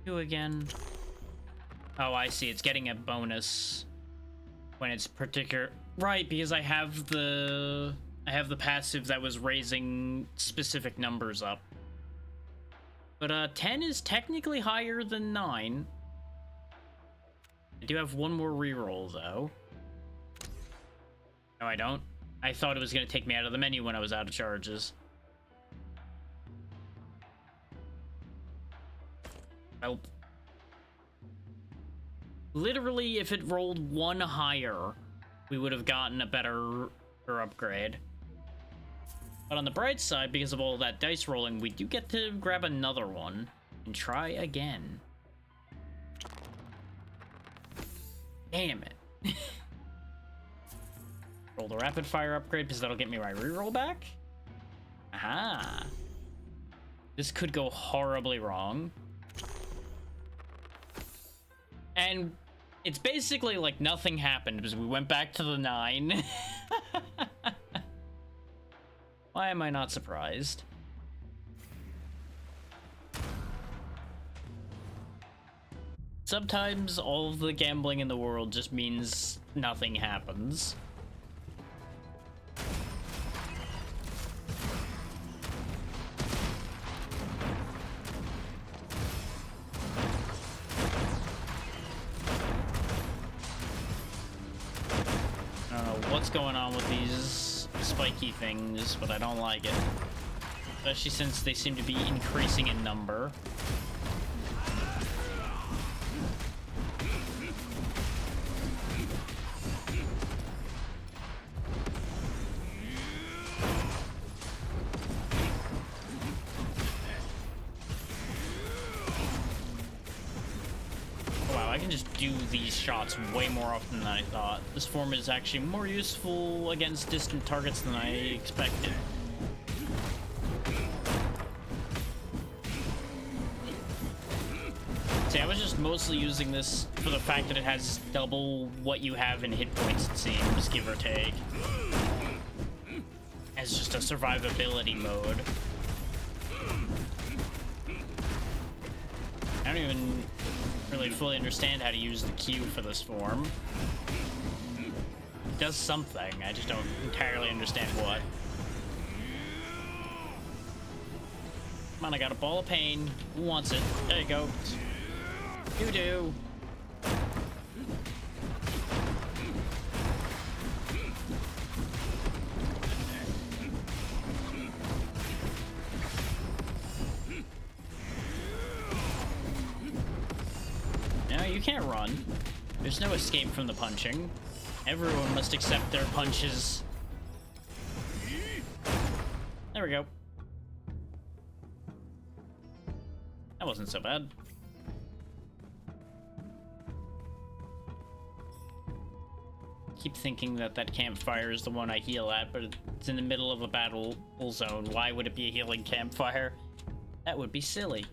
2 again. Oh, I see. It's getting a bonus when it's particular. Right, because I have the passive that was raising specific numbers up. But 10 is technically higher than 9. I do have one more reroll though. No, I don't. I thought it was going to take me out of the menu when I was out of charges. Nope. Literally, if it rolled 1 higher, we would have gotten a better upgrade. But on the bright side, because of all that dice rolling, we do get to grab another one and try again. Damn it. Roll the rapid fire upgrade because that'll get me my reroll back. Aha. This could go horribly wrong. And it's basically like nothing happened because we went back to the 9. Why am I not surprised? Sometimes all of the gambling in the world just means nothing happens. I don't know what's going on with these spiky things, but I don't like it. Especially since they seem to be increasing in number. I can just do these shots way more often than I thought. This form is actually more useful against distant targets than I expected. See, I was just mostly using this for the fact that it has double what you have in hit points, it seems, give or take. As just a survivability mode. I don't even really fully understand how to use the Q for this form. It does something, I just don't entirely understand what. Come on, I got a ball of pain. Who wants it? There you go. You do. You can't run. There's no escape from the punching. Everyone must accept their punches. There we go. That wasn't so bad. Keep thinking that that campfire is the one I heal at, but it's in the middle of a battle zone. Why would it be a healing campfire? That would be silly.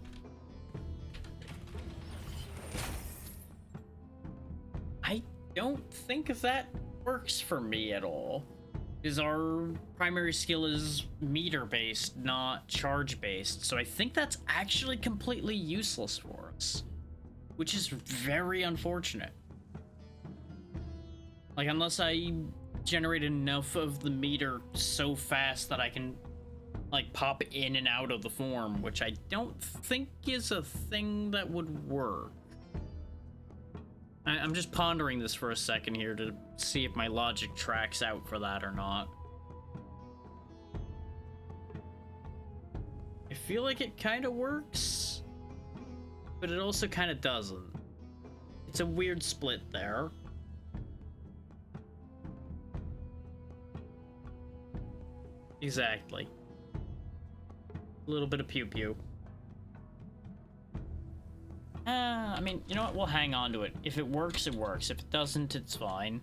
I don't think that works for me at all, because our primary skill is meter-based, not charge-based, so I think that's actually completely useless for us, which is very unfortunate. Like, unless I generate enough of the meter so fast that I can, like, pop in and out of the form, which I don't think is a thing that would work. I'm just pondering this for a second here to see if my logic tracks out for that or not. I feel like it kind of works, but it also kind of doesn't. It's a weird split there. Exactly. A little bit of pew-pew. I mean, you know what? We'll hang on to it. If it works, it works. If it doesn't, it's fine.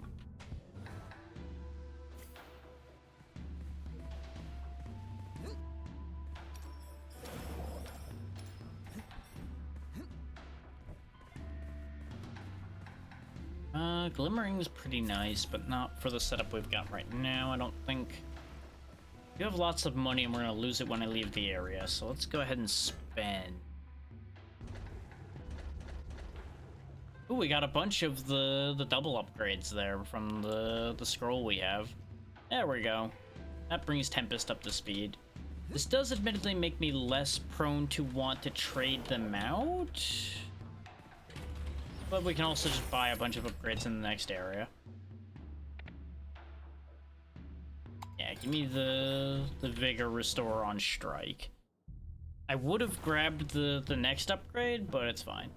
Glimmering's pretty nice, but not for the setup we've got right now, I don't think. You have lots of money and we're gonna lose it when I leave the area, so let's go ahead and spend. Ooh, we got a bunch of the double upgrades there from the scroll we have. There we go. That brings Tempest up to speed. This does admittedly make me less prone to want to trade them out. But we can also just buy a bunch of upgrades in the next area. Yeah, give me the Vigor Restore on Strike. I would have grabbed the next upgrade, but it's fine.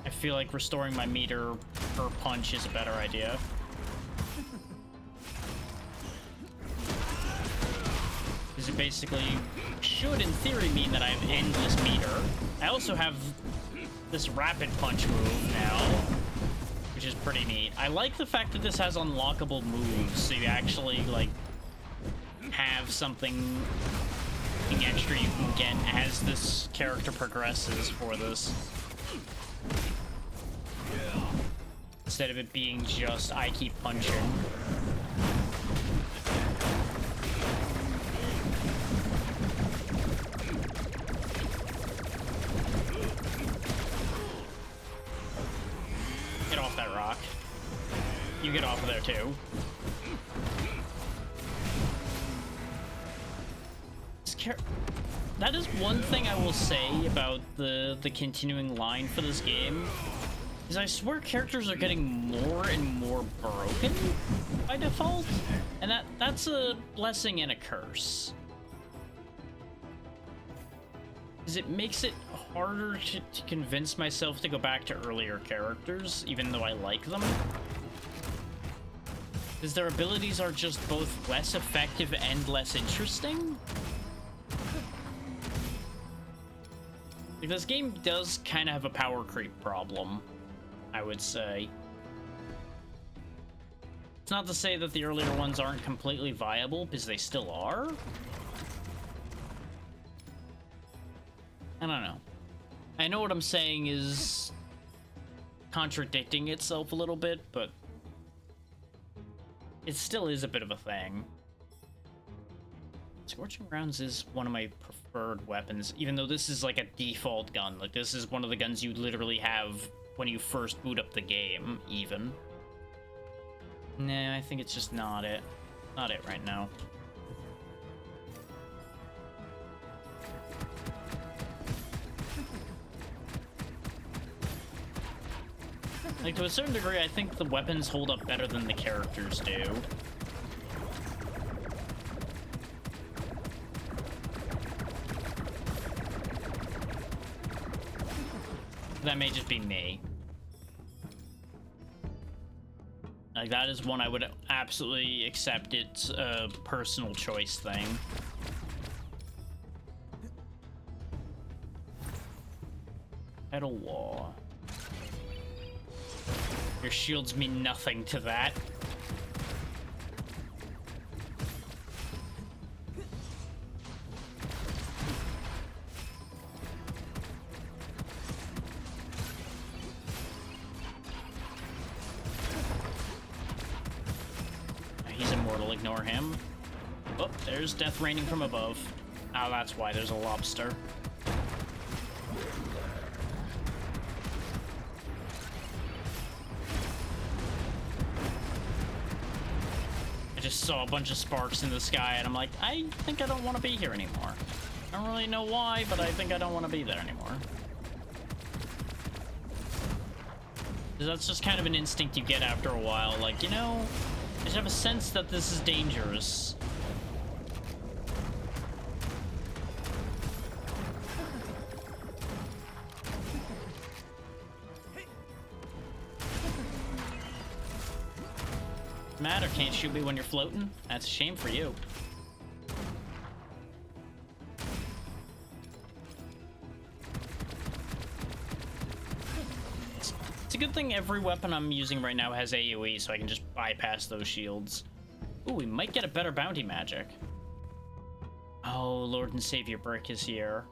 I feel like restoring my meter per punch is a better idea. Because it basically should, in theory, mean that I have endless meter. I also have this rapid punch move now, which is pretty neat. I like the fact that this has unlockable moves, so you actually, like, have something extra you can get as this character progresses for this. Instead of it being just, I keep punching. Get off that rock. You get off of there too. That is one thing I will say about the continuing line for this game, is I swear characters are getting more and more broken by default, and that's a blessing and a curse. Because it makes it harder to convince myself to go back to earlier characters, even though I like them. Because their abilities are just both less effective and less interesting. Like, this game does kind of have a power creep problem, I would say. It's not to say that the earlier ones aren't completely viable, because they still are. I don't know. I know what I'm saying is contradicting itself a little bit, but it still is a bit of a thing. Scorching Rounds is one of my preferred weapons, even though this is like a default gun. Like, this is one of the guns you literally have when you first boot up the game, even. Nah, I think it's just not it. Not it right now. Like, to a certain degree, I think the weapons hold up better than the characters do. That may just be me. Like, that is one I would absolutely accept. It's a personal choice thing. Pedal Wall. Your shields mean nothing to that. He's immortal, ignore him. Oh, there's death raining from above. Oh, that's why there's a lobster. I just saw a bunch of sparks in the sky, and I'm like, I think I don't want to be here anymore. I don't really know why, but I think I don't want to be there anymore. That's just kind of an instinct you get after a while. Like, you know, I just have a sense that this is dangerous. Matter, can't shoot me when you're floating? That's a shame for you. It's a good thing every weapon I'm using right now has AoE, so I can just bypass those shields. Ooh, we might get a better bounty magic. Oh, Lord and Savior Brick is here.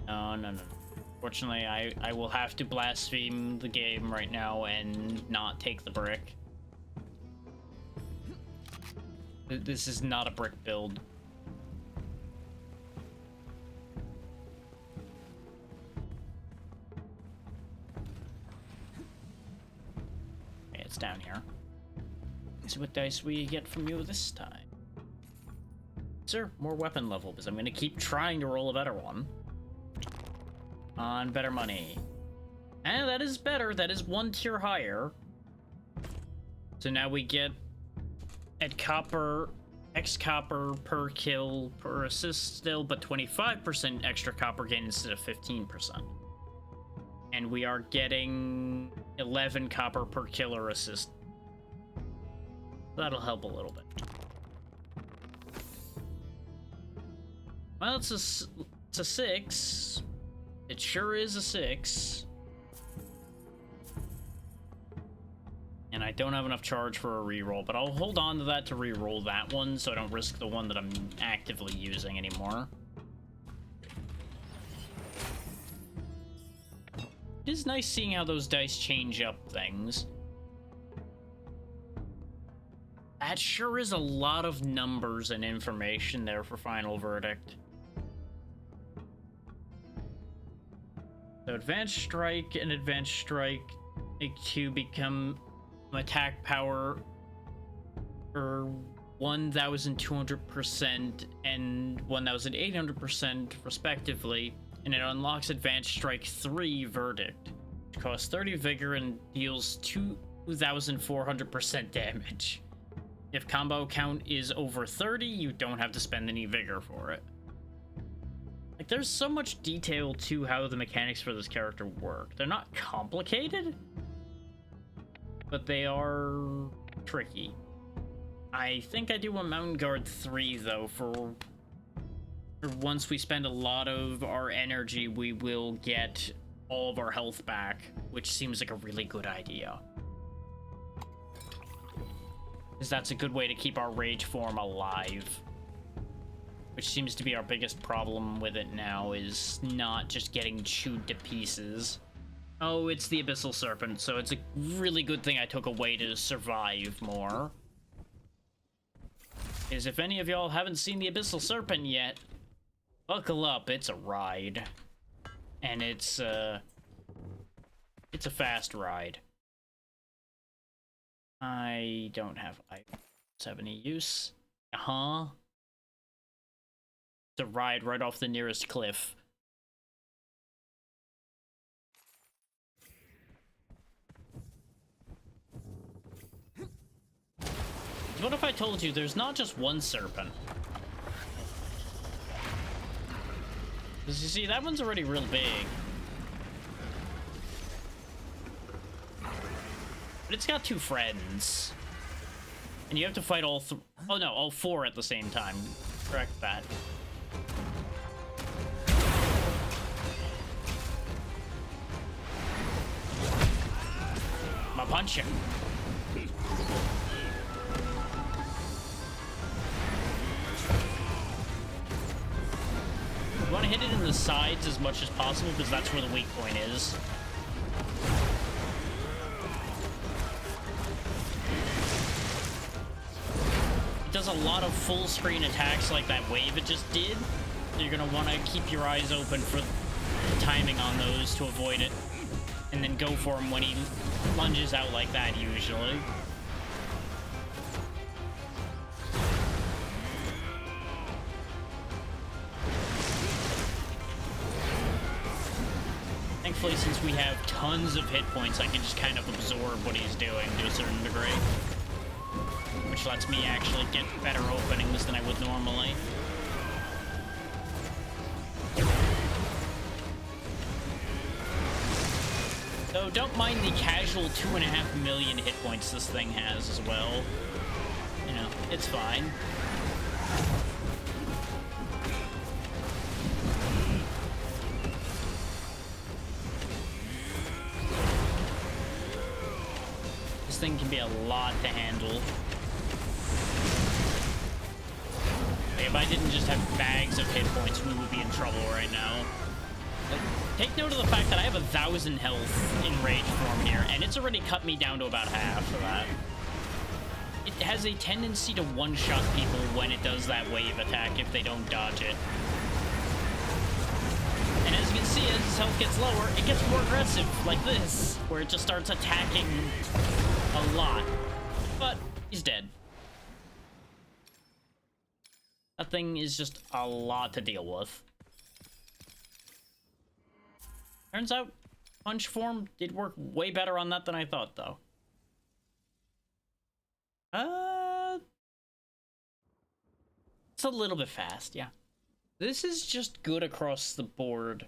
No, no, no. Fortunately, I will have to blaspheme the game right now and not take the brick. This is not a brick build. Okay, it's down here. Let's see what dice we get from you this time. Sir, more weapon level, because I'm gonna keep trying to roll a better one. On better money. And that is better. That is 1 tier higher. So now we get at copper, X copper per kill per assist still, but 25% extra copper gain instead of 15%. And we are getting 11 copper per kill or assist. That'll help a little bit. Well, it's a 6. It sure is a 6. And I don't have enough charge for a reroll, but I'll hold on to that to reroll that one so I don't risk the one that I'm actively using anymore. It is nice seeing how those dice change up things. That sure is a lot of numbers and information there for Final Verdict. So Advanced Strike and Advanced Strike make 2 become attack power for 1,200% and 1,800% respectively, and it unlocks Advanced Strike 3 Verdict, which costs 30 vigor and deals 2,400% damage. If combo count is over 30, you don't have to spend any vigor for it. Like, there's so much detail to how the mechanics for this character work. They're not complicated, but they are tricky. I think I do want Mountain Guard 3, though, for once we spend a lot of our energy, we will get all of our health back, which seems like a really good idea. Because that's a good way to keep our rage form alive. Which seems to be our biggest problem with it now, is not just getting chewed to pieces. Oh, it's the Abyssal Serpent, so it's a really good thing I took away to survive more. Is if any of y'all haven't seen the Abyssal Serpent yet, buckle up, it's a ride. And it's a fast ride. I don't have any use. Uh-huh. To ride right off the nearest cliff. What if I told you there's not just one serpent? Because you see, that one's already real big. But it's got 2 friends. And you have to fight all all 4 at the same time. Correct that. I'm gonna punch him. You want to hit it in the sides as much as possible because that's where the weak point is. It does a lot of full screen attacks like that wave it just did. You're gonna want to keep your eyes open for the timing on those to avoid it. And then go for him when he lunges out like that, usually. Thankfully, since we have tons of hit points, I can just kind of absorb what he's doing to a certain degree. Which lets me actually get better openings than I would normally. So don't mind the casual 2.5 million hit points this thing has as well. You know, it's fine. This thing can be a lot to handle. Like, if I didn't just have bags of hit points, we would be in trouble right now. Like, take note of the fact that I have 1,000 health in rage form here, and it's already cut me down to about half of that. it has a tendency to one-shot people when it does that wave attack if they don't dodge it. And as you can see, as his health gets lower, it gets more aggressive, like this, where it just starts attacking a lot. But he's dead. That thing is just a lot to deal with. Turns out, punch form did work way better on that than I thought, though. It's a little bit fast, yeah. This is just good across the board.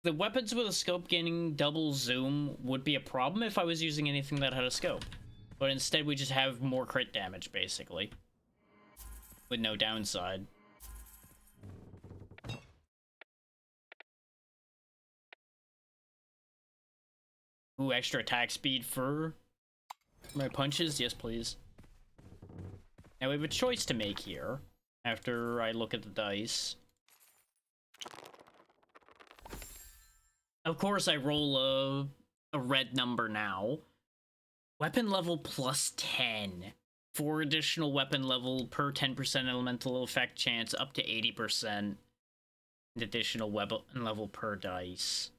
The weapons with a scope gaining double zoom would be a problem if I was using anything that had a scope. But instead we just have more crit damage, basically. With no downside. Ooh, extra attack speed for my punches? Yes, please. Now we have a choice to make here, after I look at the dice. Of course, I roll a red number now. Weapon level plus 10. 4 additional weapon level per 10% elemental effect chance up to 80%. And additional weapon level per dice.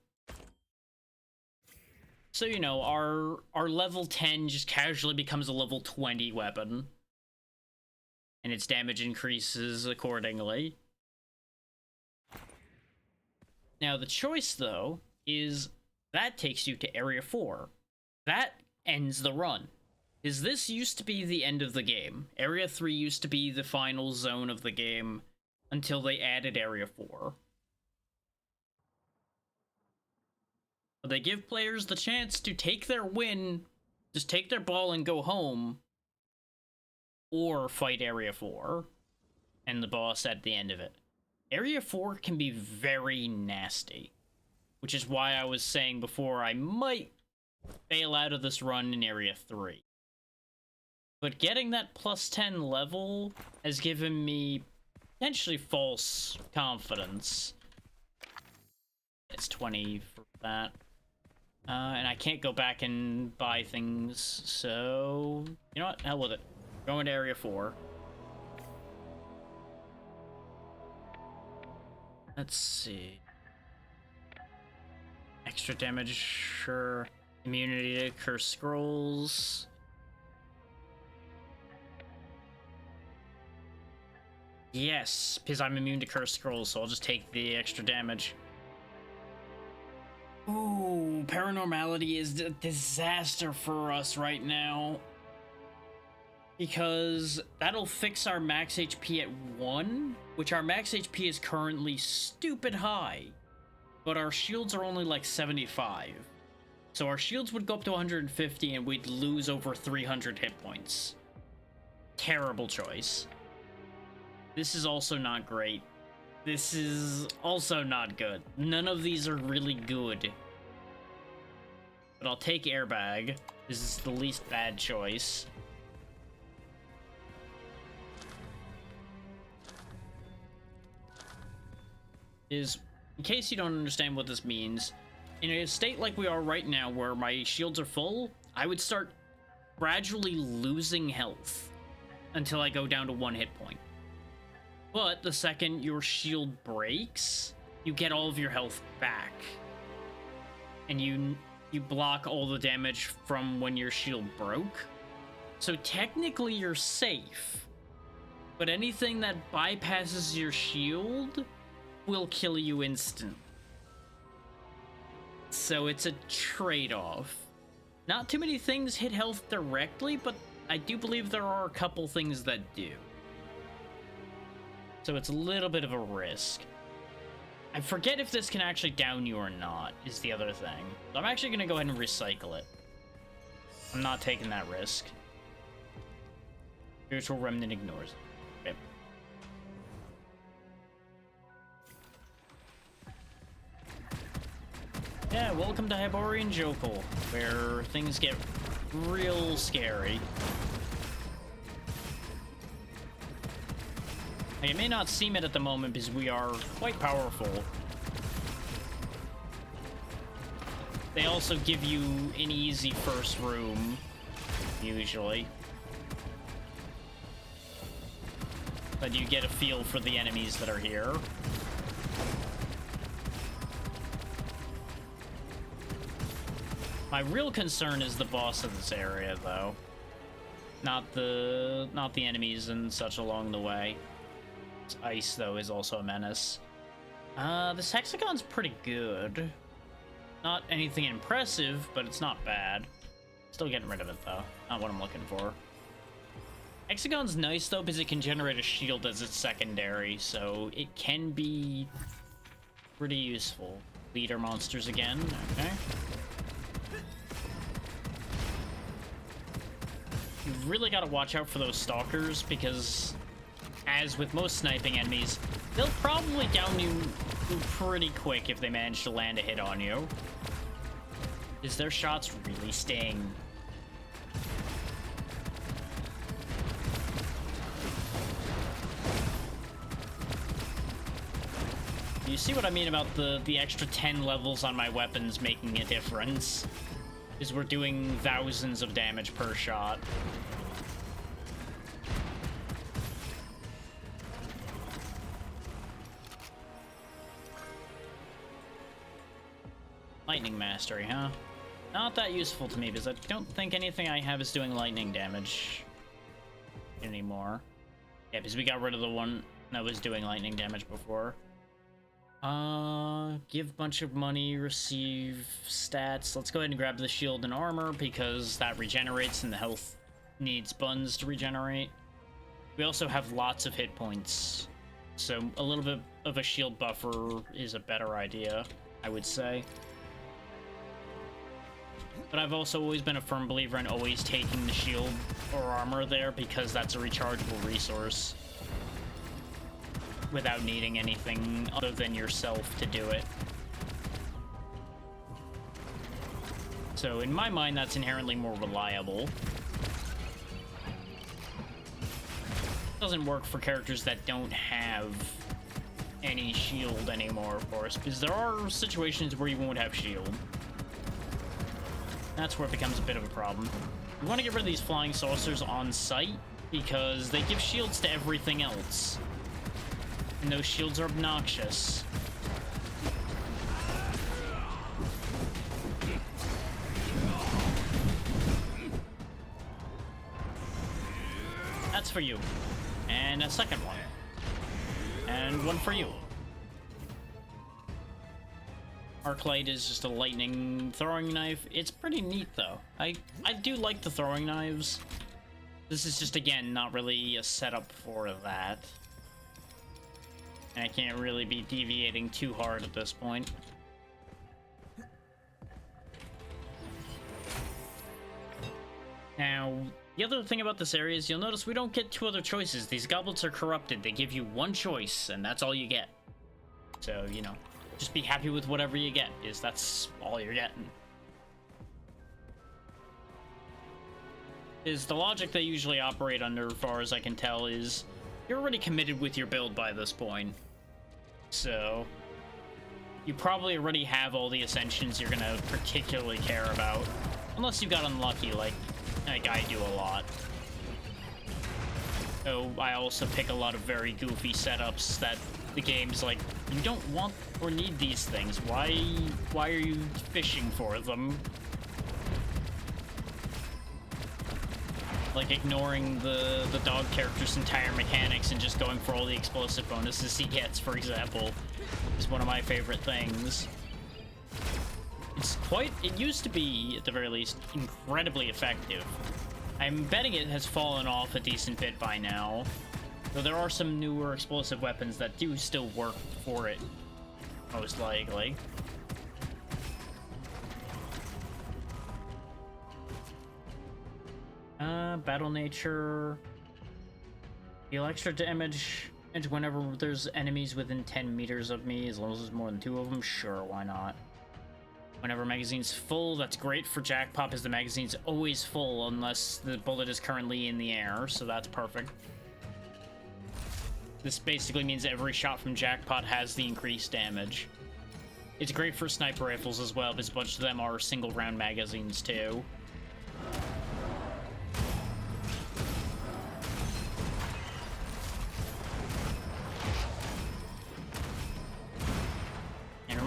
So, you know, our level 10 just casually becomes a level 20 weapon. And its damage increases accordingly. Now, the choice, though, is that takes you to Area 4. That ends the run. Because this used to be the end of the game. Area 3 used to be the final zone of the game until they added Area 4. But they give players the chance to take their win, just take their ball and go home, or fight Area 4 and the boss at the end of it. Area 4 can be very nasty, which is why I was saying before I might fail out of this run in Area 3. But getting that plus 10 level has given me potentially false confidence. It's 20 for that. And I can't go back and buy things, so... You know what? Hell with it. Going to Area 4. Let's see. Extra damage, sure. Immunity to Curse Scrolls. Yes, because I'm immune to Curse Scrolls, so I'll just take the extra damage. Ooh, Paranormality is a disaster for us right now. Because that'll fix our max HP at 1, which our max HP is currently stupid high. But our shields are only like 75. So our shields would go up to 150 and we'd lose over 300 hit points. Terrible choice. This is also not great. This is also not good. None of these are really good. But I'll take Airbag. This is the least bad choice. In case you don't understand what this means, in a state like we are right now where my shields are full, I would start gradually losing health until I go down to 1 hit point. But the second your shield breaks, you get all of your health back. And you block all the damage from when your shield broke. So technically you're safe. But anything that bypasses your shield will kill you instant. So it's a trade-off. Not too many things hit health directly, but I do believe there are a couple things that do. So it's a little bit of a risk. I forget if this can actually down you or not, is the other thing. So I'm actually going to go ahead and recycle it. I'm not taking that risk. Spiritual Remnant ignores it. Okay. Yeah, welcome to Hyborian Jokul, where things get real scary. It may not seem it at the moment because we are quite powerful. They also give you an easy first room, usually. but you get a feel for the enemies that are here. My real concern is the boss of this area, though. Not the enemies and such along the way. This ice, though, is also a menace. This hexagon's pretty good. Not anything impressive, but it's not bad. Still getting rid of it, though. Not what I'm looking for. Hexagon's nice, though, because it can generate a shield as its secondary, so it can be pretty useful. Leader monsters again. Okay. You've really got to watch out for those stalkers, because as with most sniping enemies, they'll probably down you pretty quick if they manage to land a hit on you. Is their shots really sting? You see what I mean about the extra 10 levels on my weapons making a difference? Is we're doing thousands of damage per shot. Lightning mastery, huh? Not that useful to me, because I don't think anything I have is doing lightning damage anymore. Yeah, because we got rid of the one that was doing lightning damage before. Give bunch of money, receive stats. Let's go ahead and grab the shield and armor, because that regenerates and the health needs buns to regenerate. We also have lots of hit points, so a little bit of a shield buffer is a better idea, I would say. But I've also always been a firm believer in always taking the shield or armor there, because that's a rechargeable resource without needing anything other than yourself to do it. So in my mind, that's inherently more reliable. Doesn't work for characters that don't have any shield anymore, of course, because there are situations where you won't have shield. That's where it becomes a bit of a problem. We want to get rid of these flying saucers on sight, because they give shields to everything else. And those shields are obnoxious. That's for you. And a second one. And one for you. Arclight is just a lightning throwing knife. It's pretty neat, though. I do like the throwing knives. This is just, again, not really a setup for that. And I can't really be deviating too hard at this point. Now, the other thing about this area is you'll notice we don't get two other choices. These goblets are corrupted. They give you one choice, and that's all you get. So, you know, just be happy with whatever you get, because that's all you're getting. Is the logic they usually operate under, as far as I can tell, is you're already committed with your build by this point. So you probably already have all the ascensions you're gonna particularly care about. Unless you got unlucky, like I do a lot. So I also pick a lot of very goofy setups that the game's like, you don't want or need these things. Why are you fishing for them? Like ignoring the dog character's entire mechanics and just going for all the explosive bonuses he gets, for example, is one of my favorite things. It used to be, at the very least, incredibly effective. I'm betting it has fallen off a decent bit by now, though there are some newer explosive weapons that do still work for it, most likely. Battle nature. Deal extra damage whenever there's enemies within 10 meters of me, as long as there's more than 2 of them. Sure, why not? Whenever magazine's full, that's great for jackpot, as the magazine's always full unless the bullet is currently in the air, so that's perfect. This basically means every shot from jackpot has the increased damage. It's great for sniper rifles as well, because a bunch of them are single round magazines too.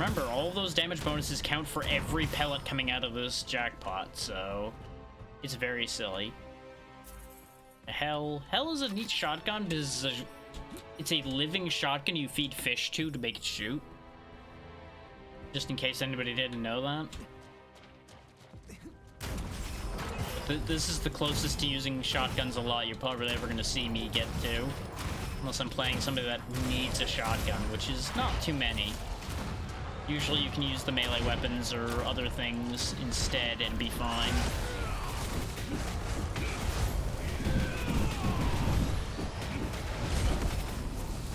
remember, all those damage bonuses count for every pellet coming out of this jackpot, so it's very silly. Hell is a neat shotgun because it's a living shotgun you feed fish to make it shoot. Just in case anybody didn't know that. This is the closest to using shotguns a lot you're probably ever going to see me get to. Unless I'm playing somebody that needs a shotgun, which is not too many. Usually you can use the melee weapons or other things instead and be fine.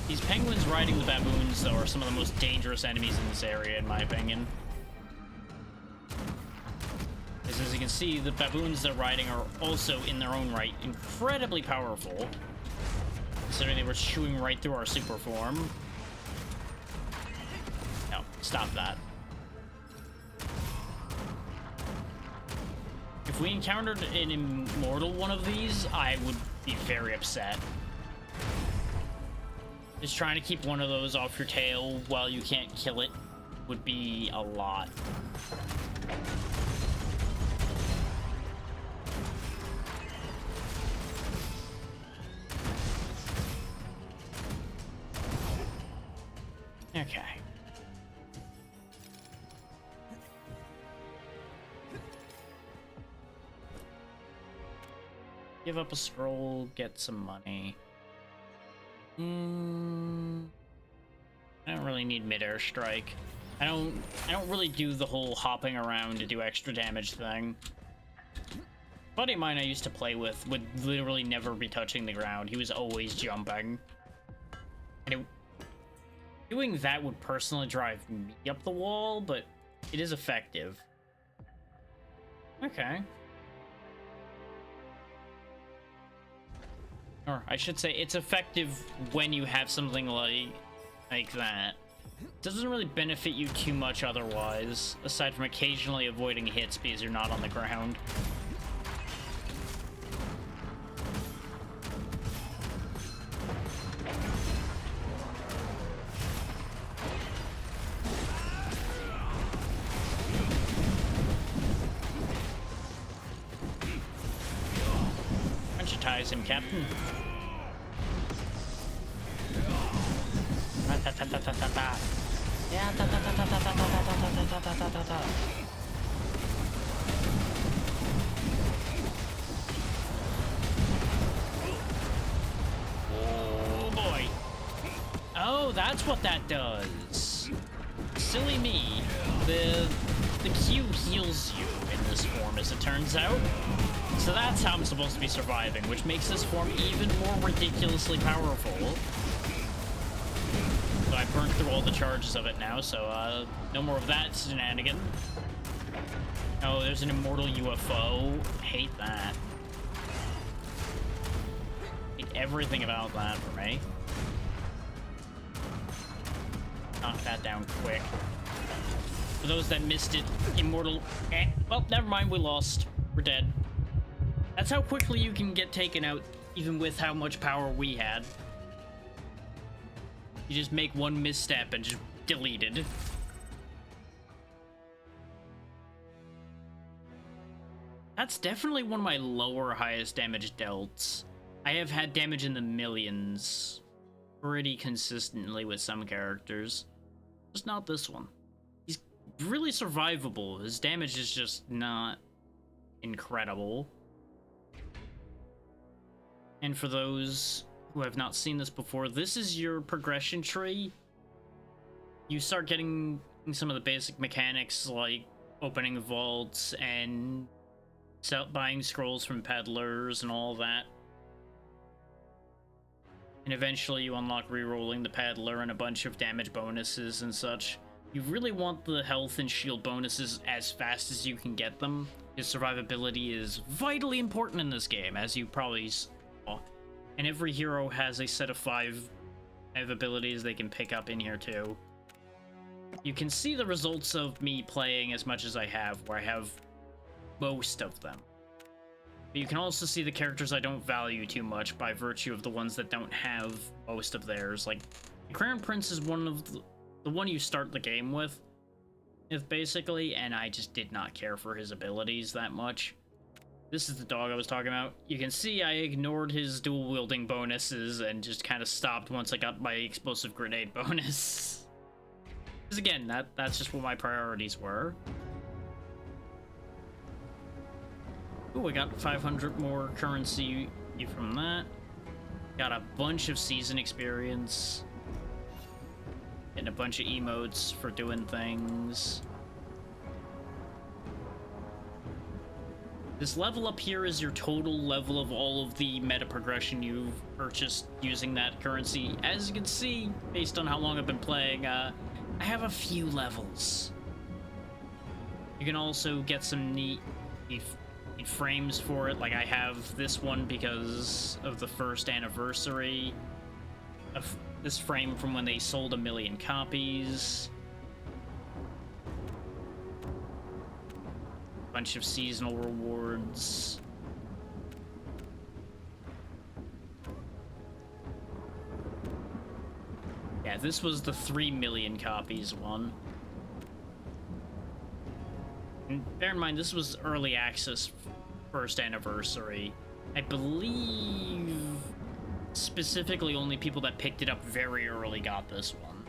These penguins riding the baboons, though, are some of the most dangerous enemies in this area, in my opinion. As you can see, the baboons they're riding are also, in their own right, incredibly powerful. Considering they were chewing right through our super form. No, stop that. If we encountered an immortal one of these, I would be very upset. Just trying to keep one of those off your tail while you can't kill it would be a lot. Okay. Give up a scroll, get some money. I don't really need mid-air strike. I don't really do the whole hopping around to do extra damage thing. A buddy of mine I used to play with would literally never be touching the ground. He was always jumping. And doing that would personally drive me up the wall, but it is effective. Okay. Or I should say it's effective when you have something like that. It doesn't really benefit you too much otherwise, aside from occasionally avoiding hits because you're not on the ground. Punch him, Captain. Yeah, oh boy. Oh, that's what that does. Silly me. The Q heals you in this form, as it turns out. So that's how I'm supposed to be surviving, which makes this form even more ridiculously powerful. So I burnt through all the charges of it now, so no more of that shenanigan. Oh, there's an immortal UFO. Hate that. Hate everything about that for me. Knock that down quick. For those that missed it, immortal... well, never mind, we lost. We're dead. That's how quickly you can get taken out, even with how much power we had. You just make one misstep and just deleted. That's definitely one of my lower highest damage delts. I have had damage in the millions pretty consistently with some characters. Just not this one. He's really survivable. His damage is just not incredible. And for those who have not seen this before, this is your progression tree. You start getting some of the basic mechanics like opening vaults and buying scrolls from peddlers and all that. And eventually you unlock rerolling the peddler and a bunch of damage bonuses and such. You really want the health and shield bonuses as fast as you can get them, because survivability is vitally important in this game, as you probably saw. And every hero has a set of five abilities they can pick up in here too. You can see the results of me playing as much as I have, where I have most of them. But you can also see the characters I don't value too much by virtue of the ones that don't have most of theirs. Like, Crown Prince is one of the one you start the game with, basically, and I just did not care for his abilities that much. This is the dog I was talking about. You can see I ignored his dual wielding bonuses and just kind of stopped once I got my explosive grenade bonus. Because again, that's just what my priorities were. Ooh, I got 500 more currency from that. Got a bunch of season experience. Getting a bunch of emotes for doing things. This level up here is your total level of all of the meta progression you've purchased using that currency. As you can see, based on how long I've been playing, I have a few levels. You can also get some neat frames for it. Like I have this one because of the first anniversary of this frame from when they sold 1 million copies. Bunch of seasonal rewards. Yeah, this was the 3 million copies one. And bear in mind, this was early access first anniversary. I believe specifically only people that picked it up very early got this one.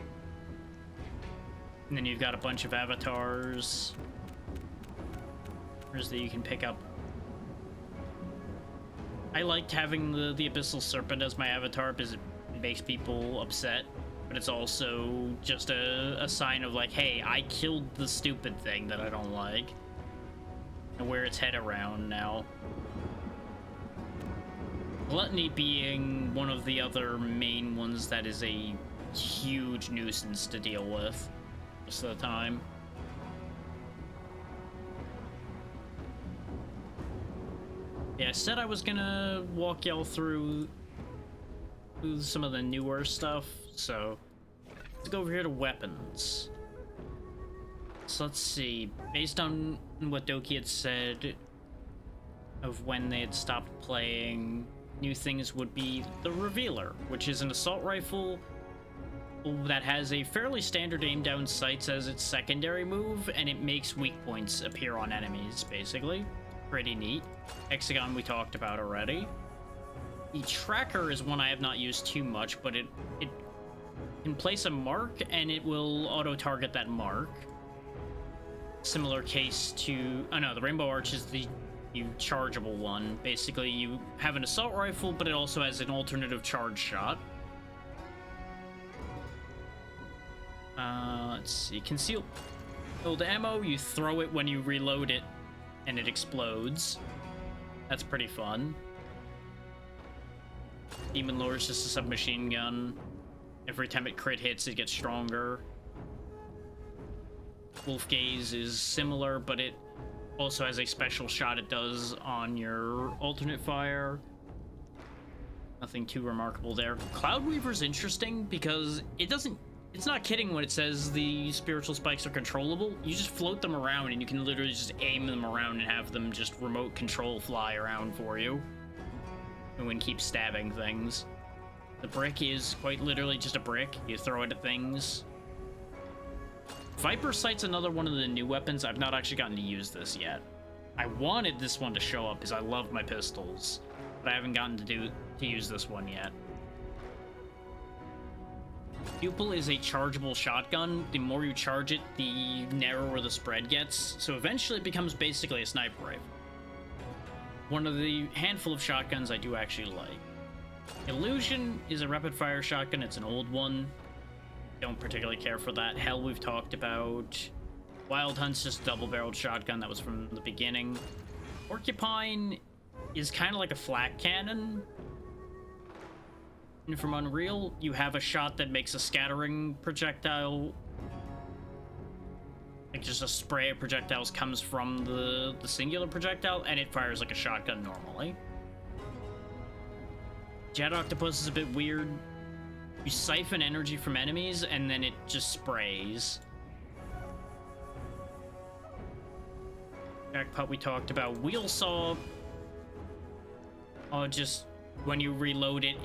And then you've got a bunch of avatars that you can pick up. I liked having the Abyssal Serpent as my avatar because it makes people upset, but it's also just a sign of like, hey, I killed the stupid thing that I don't like, and wear its head around now. Gluttony being one of the other main ones that is a huge nuisance to deal with most of the time. Yeah, I said I was gonna walk y'all through some of the newer stuff, so let's go over here to weapons. So let's see, based on what Doki had said of when they had stopped playing, new things would be the Revealer, which is an assault rifle that has a fairly standard aim down sights as its secondary move, and it makes weak points appear on enemies, basically. Pretty neat. Hexagon we talked about already. The Tracker is one I have not used too much, but it can place a mark and it will auto-target that mark. Similar case to... oh no, the Rainbow Arch is the chargeable one. Basically, you have an assault rifle, but it also has an alternative charge shot. Let's see. Concealed ammo, you throw it when you reload it, and it explodes. That's pretty fun. Demon Lure is just a submachine gun. Every time it crit hits, it gets stronger. Wolf Gaze is similar, but it also has a special shot it does on your alternate fire. Nothing too remarkable there. Cloud Weaver's interesting because it's not kidding when it says the spiritual spikes are controllable. You just float them around and you can literally just aim them around and have them just remote control fly around for you. And when keep stabbing things. The brick is quite literally just a brick. You throw it at things. Viper Sight's another one of the new weapons. I've not actually gotten to use this yet. I wanted this one to show up because I love my pistols, but I haven't gotten to use this one yet. Pupil is a chargeable shotgun. The more you charge it, the narrower the spread gets, so eventually it becomes basically a sniper rifle. One of the handful of shotguns I do actually like. Illusion is a rapid fire shotgun. It's an old one. Don't particularly care for that. Hell we've talked about. Wild Hunt's just a double-barreled shotgun that was from the beginning. Porcupine is kind of like a flak cannon. And from Unreal, you have a shot that makes a scattering projectile. Like just a spray of projectiles comes from the singular projectile, and it fires like a shotgun normally. Jet Octopus is a bit weird. You siphon energy from enemies, and then it just sprays. Jackpot we talked about. Wheel Saw. Just when you reload it,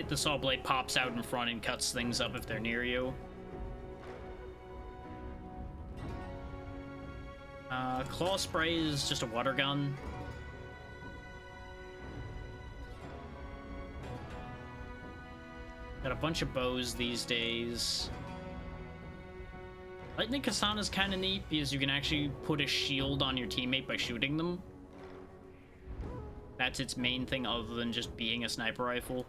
the saw blade pops out in front and cuts things up if they're near you. Claw spray is just a water gun. Got a bunch of bows these days. Lightning Katana is kind of neat because you can actually put a shield on your teammate by shooting them. That's its main thing other than just being a sniper rifle.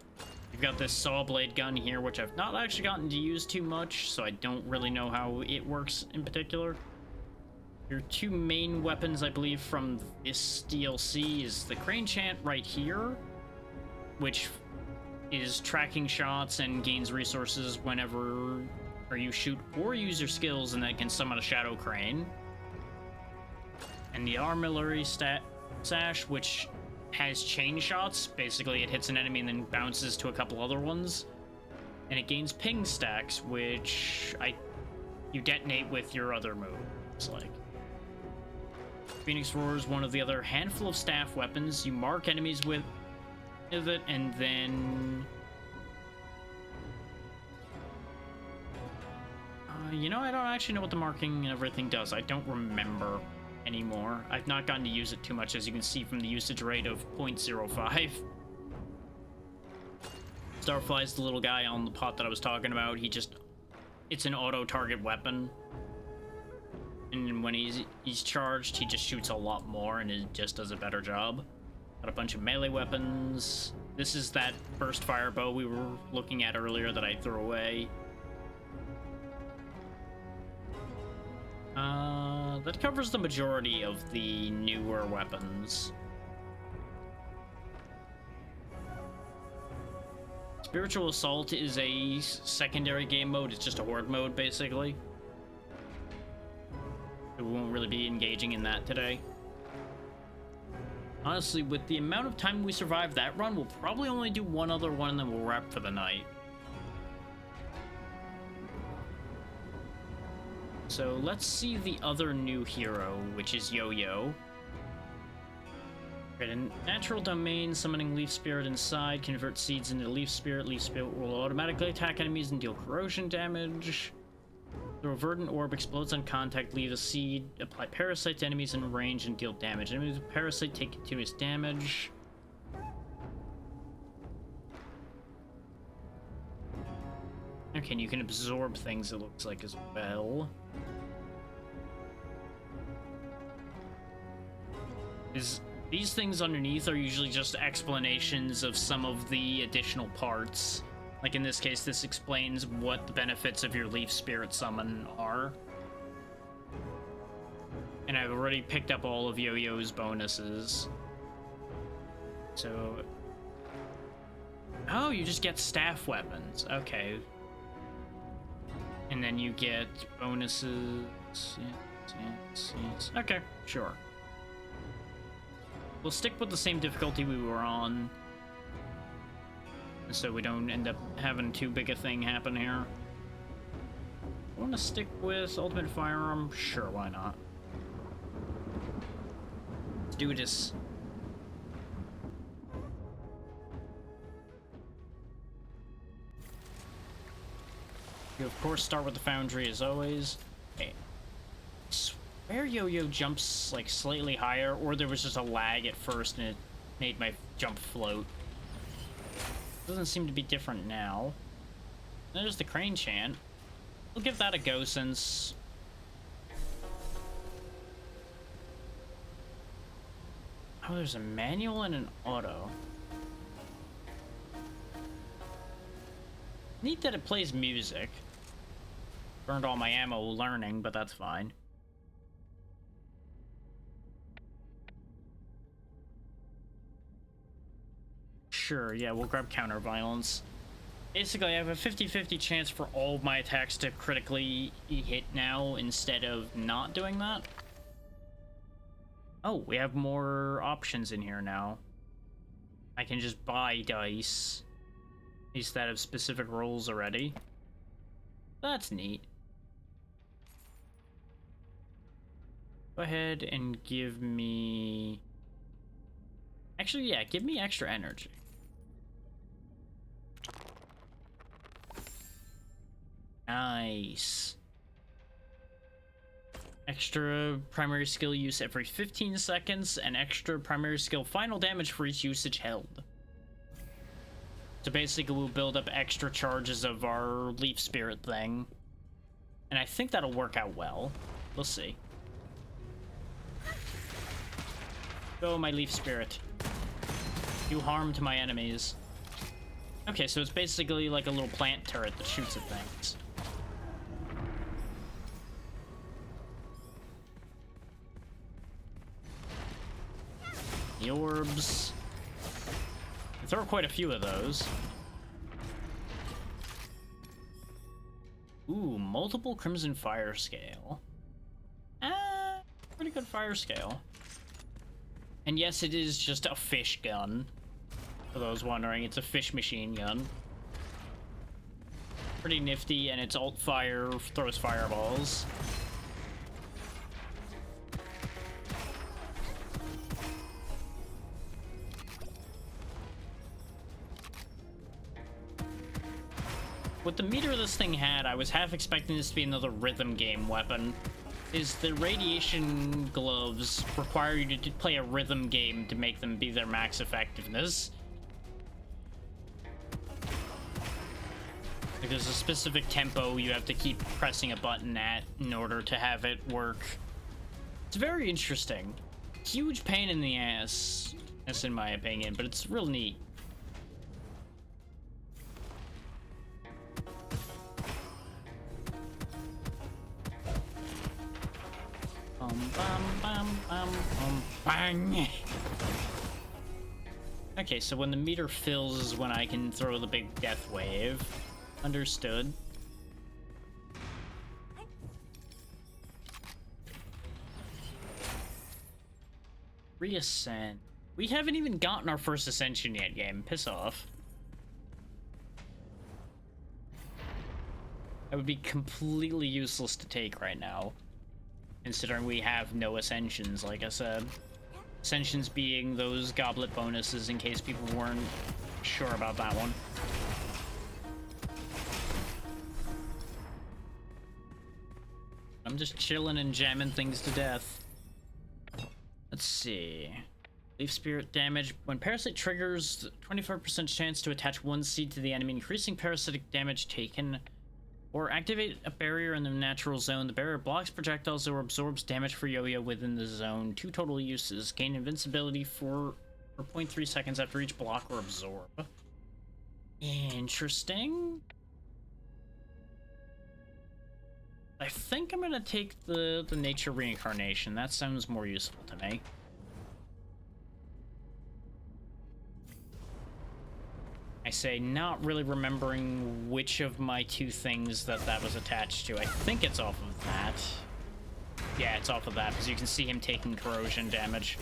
You've got this saw blade gun here, which I've not actually gotten to use too much, so I don't really know how it works in particular. Your two main weapons, I believe, from this DLC is the Crane Chant right here, which is tracking shots and gains resources whenever you shoot or use your skills, and that can summon a Shadow Crane. And the Armillary Sash, which has chain shots. Basically, it hits an enemy and then bounces to a couple other ones. And it gains ping stacks, which you detonate with your other move. It's like Phoenix Roar is one of the other handful of staff weapons. You mark enemies with it, and then you know, I don't actually know what the marking and everything does. I don't remember anymore. I've not gotten to use it too much, as you can see from the usage rate of 0.05. Starfly's the little guy on the pot that I was talking about. It's an auto-target weapon. And when he's charged, he just shoots a lot more, and it just does a better job. Got a bunch of melee weapons. This is that burst fire bow we were looking at earlier that I threw away. That covers the majority of the newer weapons. Spiritual Assault is a secondary game mode. It's just a horde mode, basically. We won't really be engaging in that today. Honestly, with the amount of time we survive that run, we'll probably only do one other one, and then we'll wrap for the night. So let's see the other new hero, which is Yo-Yo. Create a natural domain, summoning Leaf Spirit inside, convert seeds into Leaf Spirit. Leaf Spirit will automatically attack enemies and deal corrosion damage. The verdant orb explodes on contact, leave a seed, apply parasite to enemies in range, and deal damage. Enemies with parasite take continuous damage. Okay, and you can absorb things, it looks like, as well. These things underneath are usually just explanations of some of the additional parts. Like in this case, this explains what the benefits of your Leaf Spirit summon are. And I've already picked up all of Yo-Yo's bonuses. So... oh, you just get staff weapons. Okay. And then you get bonuses. Yes. Okay, sure. We'll stick with the same difficulty we were on, so we don't end up having too big a thing happen here. I want to stick with Ultimate Firearm? Sure, why not? Let's do this. You, of course, start with the Foundry as always. Okay. I swear Yo-Yo jumps like slightly higher, or there was just a lag at first and it made my jump float. Doesn't seem to be different now. There's the Crane Chant. We'll give that a go since... oh, there's a manual and an auto. Neat that it plays music. Burned all my ammo learning, but that's fine. Sure, yeah, we'll grab counter violence. Basically, I have a 50-50 chance for all of my attacks to critically hit now instead of not doing that. Oh, we have more options in here now. I can just buy dice instead of specific rolls already. That's neat. Go ahead and give me... actually, yeah, give me extra energy. Nice. Extra primary skill use every 15 seconds, and extra primary skill final damage for each usage held. So basically we'll build up extra charges of our Leaf Spirit thing. And I think that'll work out well. We'll see. Go, my Leaf Spirit. Do harm to my enemies. Okay, so it's basically like a little plant turret that shoots at things. The orbs. There are quite a few of those. Ooh, multiple Crimson Fire Scale. Pretty good fire scale. And yes, it is just a fish gun. For those wondering, it's a fish machine gun. Pretty nifty, and its alt fire throws fireballs. What the meter this thing had, I was half expecting this to be another rhythm game weapon. Is the radiation gloves require you to play a rhythm game to make them be their max effectiveness? Like there's a specific tempo you have to keep pressing a button at in order to have it work. It's very interesting. Huge pain in the ass, that's in my opinion, but it's real neat. Bang. Okay, so when the meter fills is when I can throw the big death wave. Understood. Reascend. We haven't even gotten our first ascension yet, game. Piss off. That would be completely useless to take right now, considering we have no ascensions, like I said. Ascensions being those goblet bonuses, in case people weren't sure about that one. I'm just chilling and jamming things to death. Let's see. Leaf Spirit damage. When Parasite triggers, 25% chance to attach one seed to the enemy, increasing parasitic damage taken. Or activate a barrier in the natural zone. The barrier blocks projectiles or absorbs damage for Yo-Yo within the zone. 2 total uses. Gain invincibility for 0.3 seconds after each block or absorb. Interesting. I think I'm gonna take the nature reincarnation. That sounds more useful to me. I say, not really remembering which of my 2 things that was attached to. I think it's off of that. Yeah, it's off of that, because you can see him taking corrosion damage.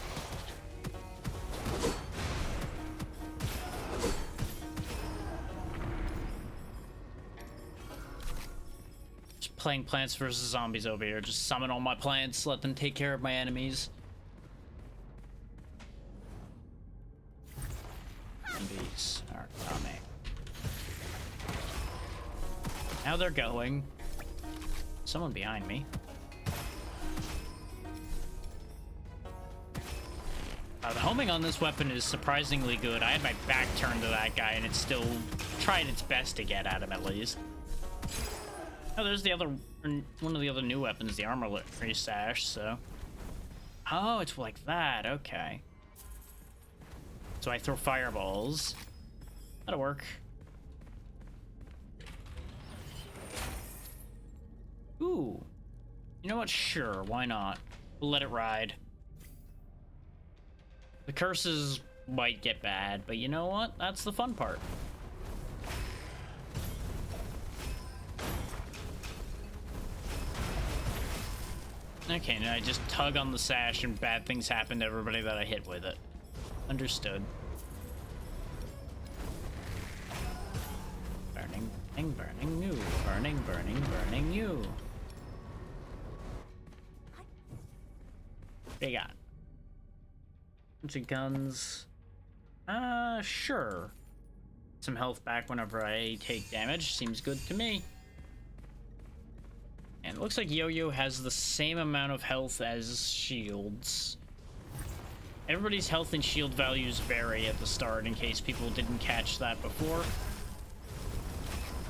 Just playing Plants vs. Zombies over here. Just summon all my plants, let them take care of my enemies. Zombies are coming. Now they're going. Someone behind me. The homing on this weapon is surprisingly good. I had my back turned to that guy and it still tried its best to get at him at least. Oh, there's the other, one of the other new weapons, the armor sash, so. Oh, it's like that, okay. So I throw fireballs. That'll work. Ooh. You know what? Sure, why not? We'll let it ride. The curses might get bad, but you know what? That's the fun part. Okay, now I just tug on the sash and bad things happen to everybody that I hit with it. Understood. Burning, burning, burning you. Burning, burning, burning you. What do you got? Bunch of guns. Sure. Some health back whenever I take damage. Seems good to me. And it looks like Yo-Yo has the same amount of health as shields. Everybody's health and shield values vary at the start in case people didn't catch that before.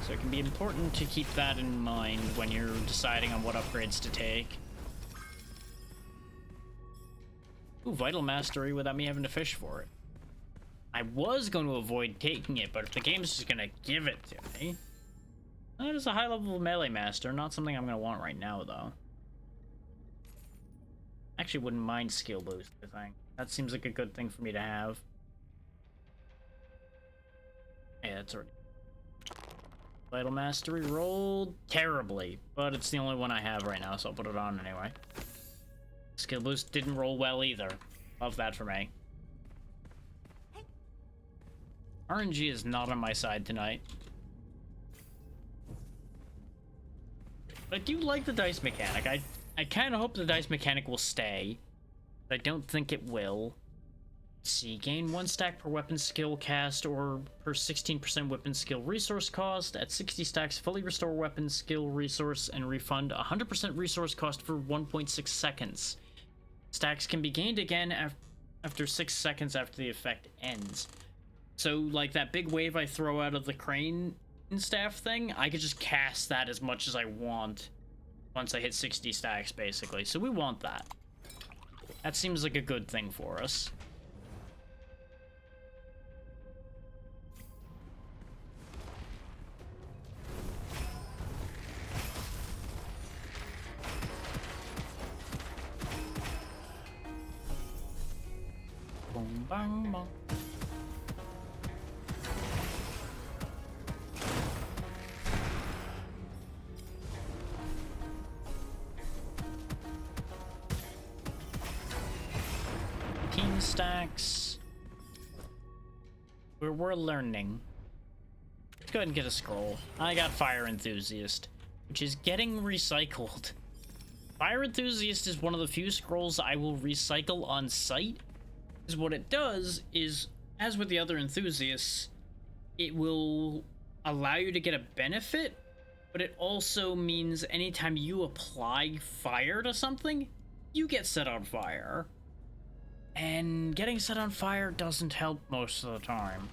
So it can be important to keep that in mind when you're deciding on what upgrades to take. Ooh, Vital Mastery without me having to fish for it. I was going to avoid taking it, but if the game's just gonna give it to me... That is a high level melee master, not something I'm gonna want right now though. Actually wouldn't mind skill boost, I think. That seems like a good thing for me to have. Yeah, that's already... Vital Mastery rolled terribly, but it's the only one I have right now, so I'll put it on anyway. Skill boost didn't roll well either. Love that for me. RNG is not on my side tonight. But I do like the dice mechanic. I kind of hope the dice mechanic will stay. But I don't think it will. Let's see, gain 1 stack per weapon skill cast or per 16% weapon skill resource cost. At 60 stacks, fully restore weapon skill resource and refund 100% resource cost for 1.6 seconds. Stacks can be gained again after 6 seconds after the effect ends. So, like that big wave I throw out of the crane and staff thing, I could just cast that as much as I want once I hit 60 stacks, basically. So we want that. That seems like a good thing for us. Boom, bang, bang. Stacks. We're learning. Let's go ahead and get a scroll. I got Fire Enthusiast, which is getting recycled. Fire Enthusiast is one of the few scrolls I will recycle on site. Because what it does is, as with the other enthusiasts, it will allow you to get a benefit, but it also means anytime you apply fire to something, you get set on fire. And getting set on fire doesn't help most of the time.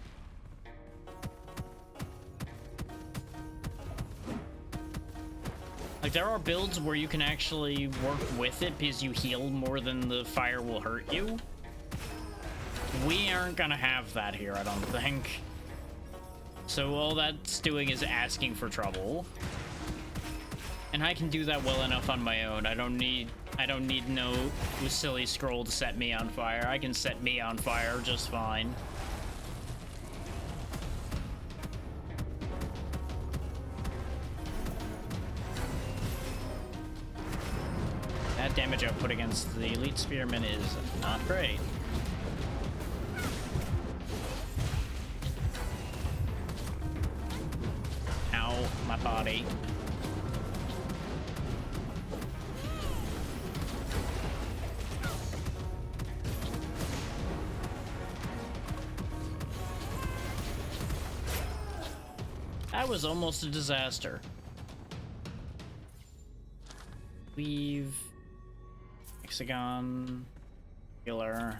Like, there are builds where you can actually work with it because you heal more than the fire will hurt you. We aren't gonna have that here, I don't think. So all that's doing is asking for trouble. And I can do that well enough on my own. I don't need no silly scroll to set me on fire. I can set me on fire just fine. That damage output against the elite spearman is not great. Ow, my body. That was almost a disaster. Weave. Hexagon. Killer.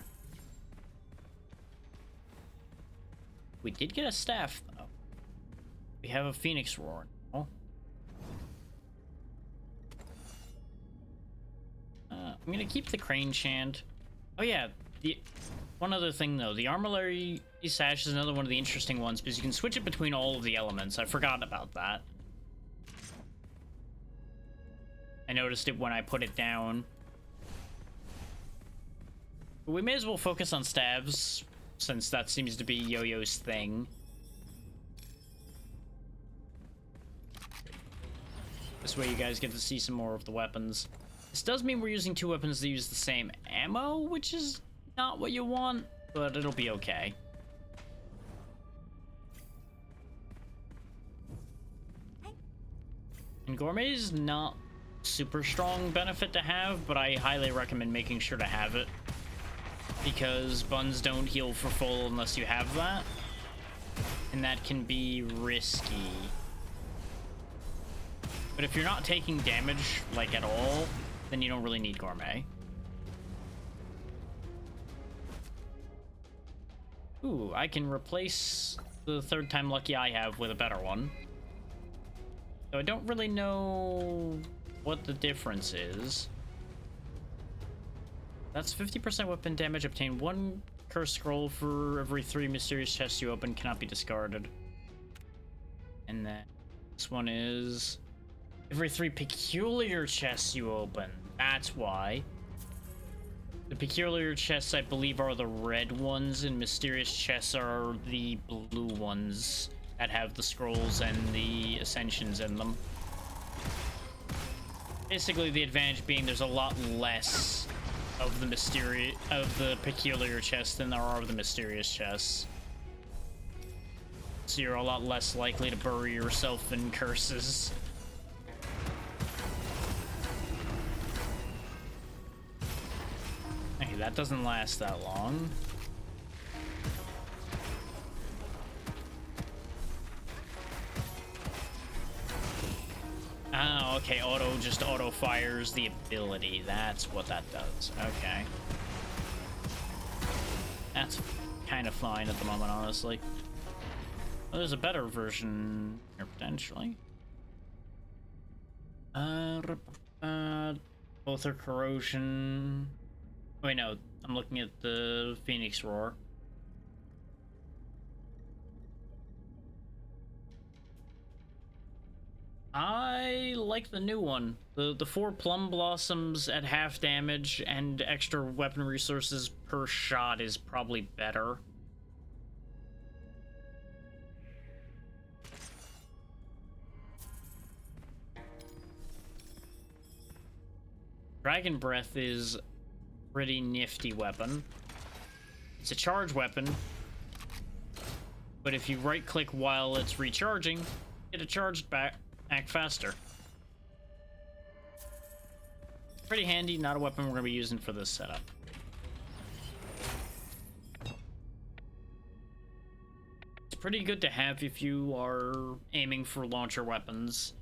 We did get a staff, though. We have a Phoenix Roar now. I'm gonna keep the Crane Chant. Oh yeah, one other thing though, the Armillary Sash is another one of the interesting ones because you can switch it between all of the elements. I forgot about that. I noticed it when I put it down. But we may as well focus on stabs, since that seems to be Yo-Yo's thing. This way you guys get to see some more of the weapons. This does mean we're using 2 weapons that use the same ammo, which is not what you want, but it'll be okay. And Gourmet is not super strong benefit to have, but I highly recommend making sure to have it. Because buns don't heal for full unless you have that. And that can be risky. But But if you're not taking damage, like, at all, then you don't really need Gourmet. Ooh, I can replace the third time lucky I have with a better one. So I don't really know what the difference is. That's 50% weapon damage. Obtain 1 curse scroll for every 3 mysterious chests you open. Cannot be discarded. And then this one is every 3 peculiar chests you open. That's why. The peculiar chests, I believe, are the red ones, and mysterious chests are the blue ones that have the scrolls and the ascensions in them. Basically, the advantage being there's a lot less of the peculiar chests than there are of the mysterious chests. So you're a lot less likely to bury yourself in curses. Hey, that doesn't last that long. Oh, okay, just auto fires the ability. That's what that does. Okay. That's kind of fine at the moment, honestly. Well, there's a better version here, potentially. Both are corrosion. Wait, no, I'm looking at the Phoenix Roar. I like the new one. The 4 plum blossoms at half damage and extra weapon resources per shot is probably better. Dragon Breath is a pretty nifty weapon. It's a charge weapon, but if you right click while it's recharging, get it charged back faster. Pretty handy, not a weapon we're going to be using for this setup. It's pretty good to have if you are aiming for launcher weapons,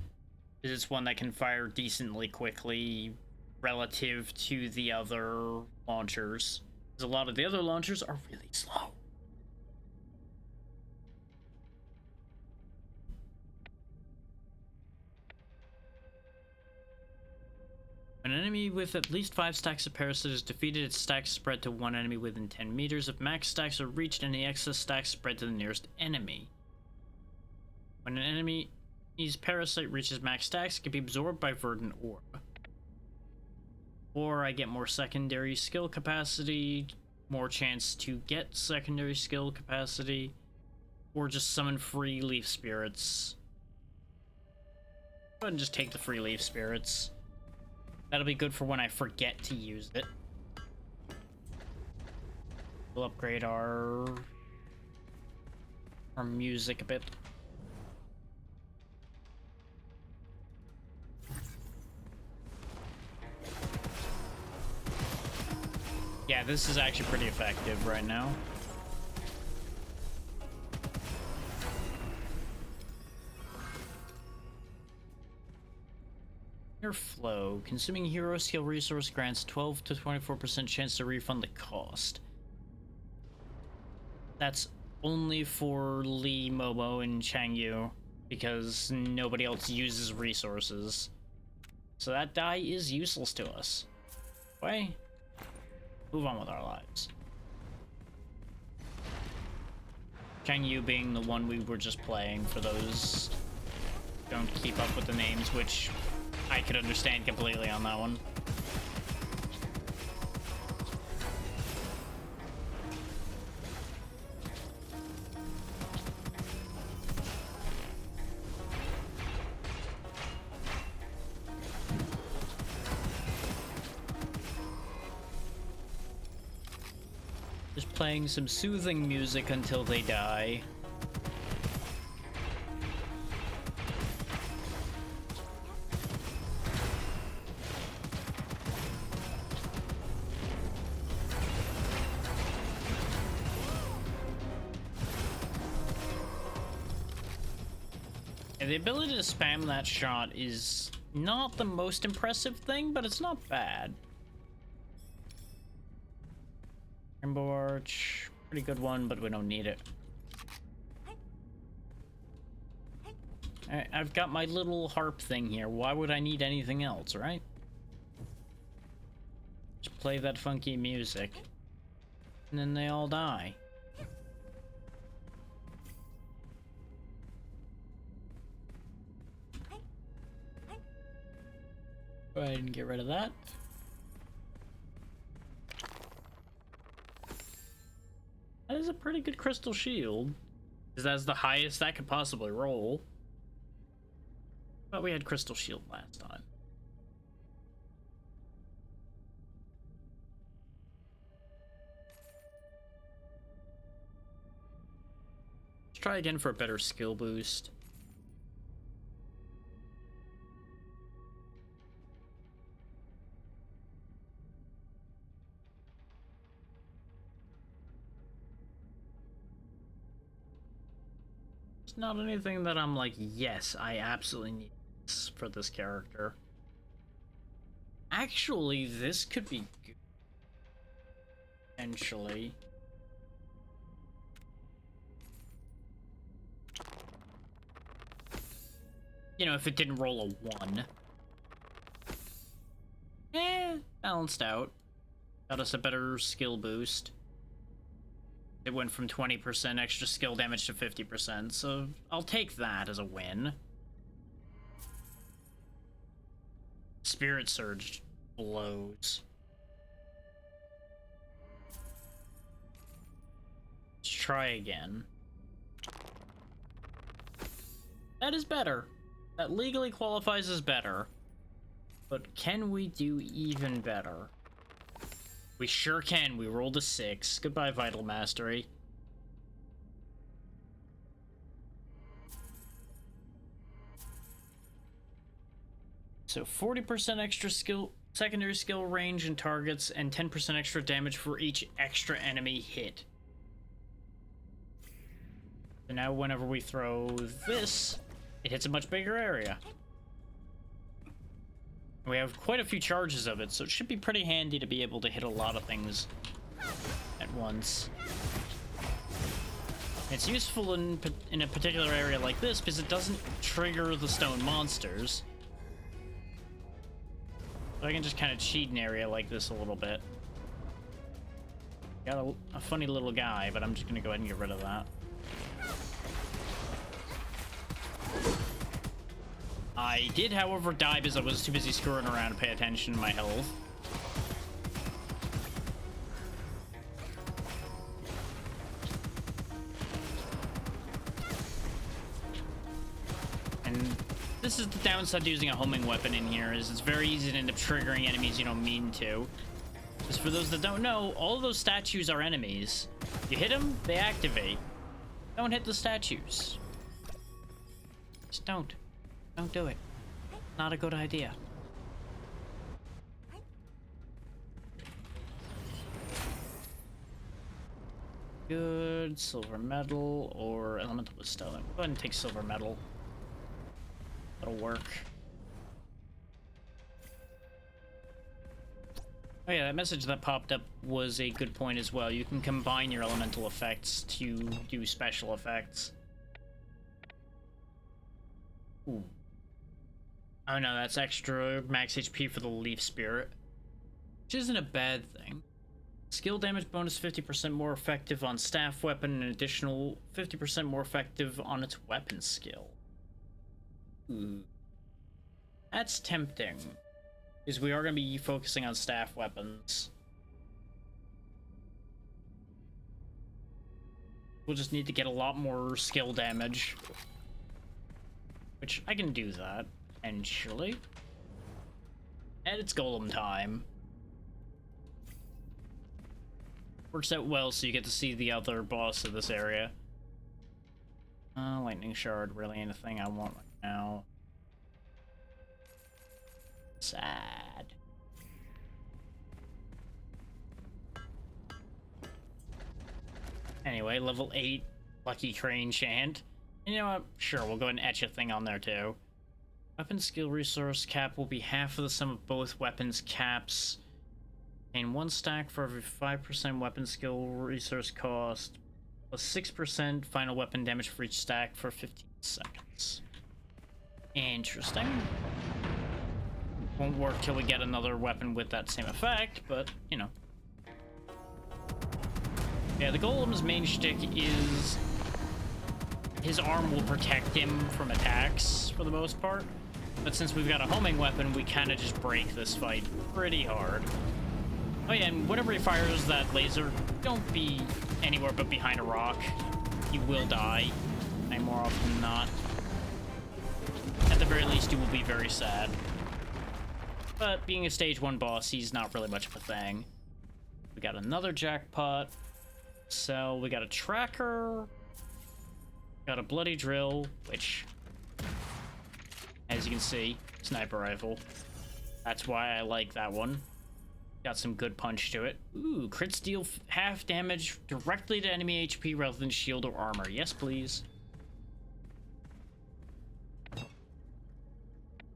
because it's one that can fire decently quickly relative to the other launchers. Because a lot of the other launchers are really slow. When an enemy with at least 5 stacks of parasites is defeated, its stacks spread to 1 enemy within 10 meters. If max stacks are reached, any excess stacks spread to the nearest enemy. When an enemy's parasite reaches max stacks, it can be absorbed by Verdant Orb. Or I get more secondary skill capacity, more chance to get secondary skill capacity, or just summon free leaf spirits. Go ahead and just take the free leaf spirits. That'll be good for when I forget to use it. We'll upgrade our music a bit. Yeah, this is actually pretty effective right now. Flow. Consuming hero skill resource grants 12 to 24% chance to refund the cost. That's only for Lee, Momo, and Changyu, because nobody else uses resources. So that die is useless to us. Anyway, move on with our lives. Changyu being the one we were just playing, for those who don't keep up with the names, which I could understand completely on that one. Just playing some soothing music until they die. Yeah, the ability to spam that shot is not the most impressive thing, but it's not bad. Rainbow Arch, pretty good one, but we don't need it. Alright, I've got my little harp thing here. Why would I need anything else, right? Just play that funky music. And then they all die. Go ahead and get rid of that. That is a pretty good crystal shield. Because that's the highest that could possibly roll. But we had crystal shield last time. Let's try again for a better skill boost. It's not anything that I'm like, yes, I absolutely need this for this character. Actually, this could be good. Potentially. You know, if it didn't roll a 1. Balanced out. Got us a better skill boost. It went from 20% extra skill damage to 50%, so I'll take that as a win. Spirit Surge blows. Let's try again. That is better. That legally qualifies as better. But can we do even better? We sure can. We rolled a 6. Goodbye, Vital Mastery. So 40% extra skill, secondary skill range and targets, and 10% extra damage for each extra enemy hit. So now whenever we throw this, it hits a much bigger area. We have quite a few charges of it, so it should be pretty handy to be able to hit a lot of things at once. It's useful in a particular area like this because it doesn't trigger the stone monsters. So I can just kind of cheat an area like this a little bit. Got a funny little guy, but I'm just going to go ahead and get rid of that. I did, however, die because I was too busy screwing around to pay attention to my health. And this is the downside to using a homing weapon in here, is it's very easy to end up triggering enemies you don't mean to. Just for those that don't know, all of those statues are enemies. You hit them, they activate. Don't hit the statues. Just don't. Don't do it. Not a good idea. Good. Silver metal or elemental bestow. Go ahead and take silver metal. That'll work. Oh yeah, that message that popped up was a good point as well. You can combine your elemental effects to do special effects. Ooh. Oh no, that's extra max HP for the Leaf Spirit, which isn't a bad thing. Skill damage bonus 50% more effective on staff weapon and an additional 50% more effective on its weapon skill. Ooh. That's tempting, because we are going to be focusing on staff weapons. We'll just need to get a lot more skill damage, which I can do that. Potentially. And it's golem time. Works out well so you get to see the other boss of this area. Lightning shard, really anything I want right now. Sad. Anyway, level 8 Lucky Crane Chant. And you know what? Sure, we'll go ahead and etch a thing on there too. Weapon skill resource cap will be half of the sum of both weapons caps. And 1 stack for every 5% weapon skill resource cost, plus 6% final weapon damage for each stack for 15 seconds. Interesting. Won't work till we get another weapon with that same effect, but, you know. Yeah, the Golem's main shtick is his arm will protect him from attacks for the most part. But since we've got a homing weapon, we kind of just break this fight pretty hard. Oh yeah, and whenever he fires that laser, don't be anywhere but behind a rock. You will die, and more often than not. At the very least, you will be very sad. But being a stage 1 boss, he's not really much of a thing. We got another jackpot. So we got a tracker. Got a bloody drill, which, as you can see, sniper rifle. That's why I like that one. Got some good punch to it. Ooh, crits deal half damage directly to enemy HP rather than shield or armor. Yes, please.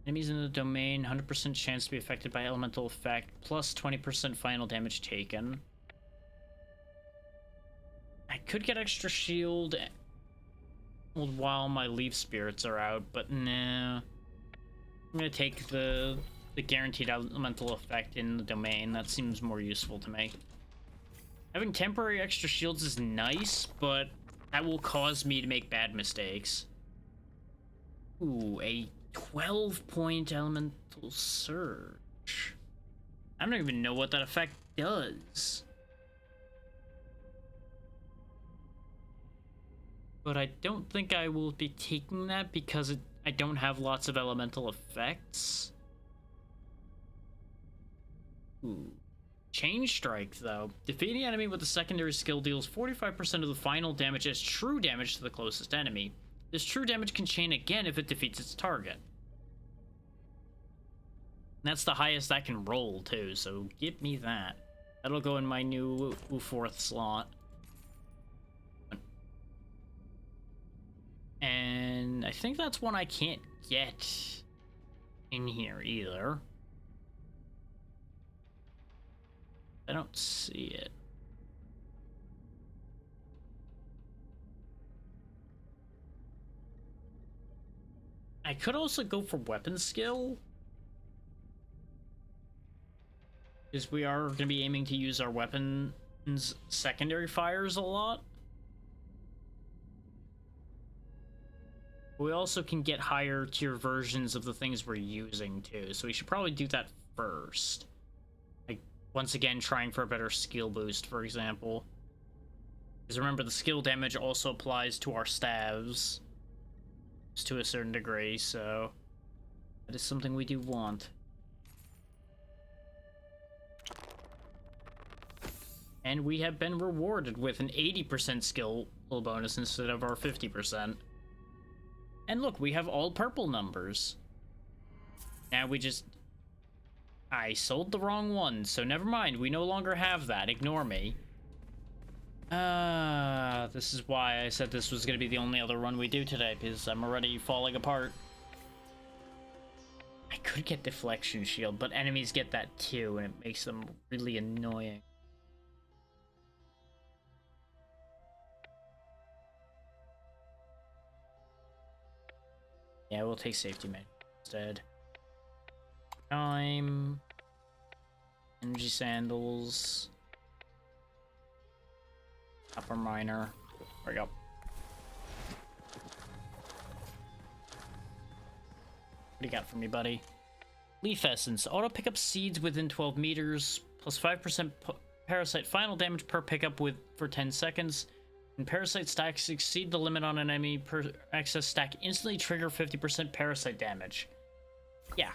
Enemies in the domain, 100% chance to be affected by elemental effect, plus 20% final damage taken. I could get extra shield while my leaf spirits are out, but nah. I'm gonna take the guaranteed elemental effect in the domain. That seems more useful to me. Having temporary extra shields is nice, but that will cause me to make bad mistakes. Ooh, a 12-point elemental surge. I don't even know what that effect does. But I don't think I will be taking that because I don't have lots of elemental effects. Ooh. Chain Strike, though. Defeating an enemy with a secondary skill deals 45% of the final damage as true damage to the closest enemy. This true damage can chain again if it defeats its target. And that's the highest that can roll, too, so give me that. That'll go in my new 4th slot. And I think that's one I can't get in here either. I don't see it. I could also go for weapon skill, because we are going to be aiming to use our weapons secondary fires a lot. We also can get higher tier versions of the things we're using too, so we should probably do that first. Like, once again, trying for a better skill boost, for example. Because remember, the skill damage also applies to our staves to a certain degree, so that is something we do want. And we have been rewarded with an 80% skill bonus instead of our 50%. And look, we have all purple numbers. Now we just... I sold the wrong one, so never mind. We no longer have that. Ignore me. This is why I said this was going to be the only other run we do today, because I'm already falling apart. I could get Deflection Shield, but enemies get that too, and it makes them really annoying. Yeah, we'll take Safety Man instead. Time. Energy Sandals. Upper Miner. There we go. What do you got for me, buddy? Leaf Essence. Auto pickup seeds within 12 meters. Plus 5% parasite final damage per pickup for 10 seconds. When parasite stacks exceed the limit on an enemy per access stack, instantly trigger 50% parasite damage. Yeah.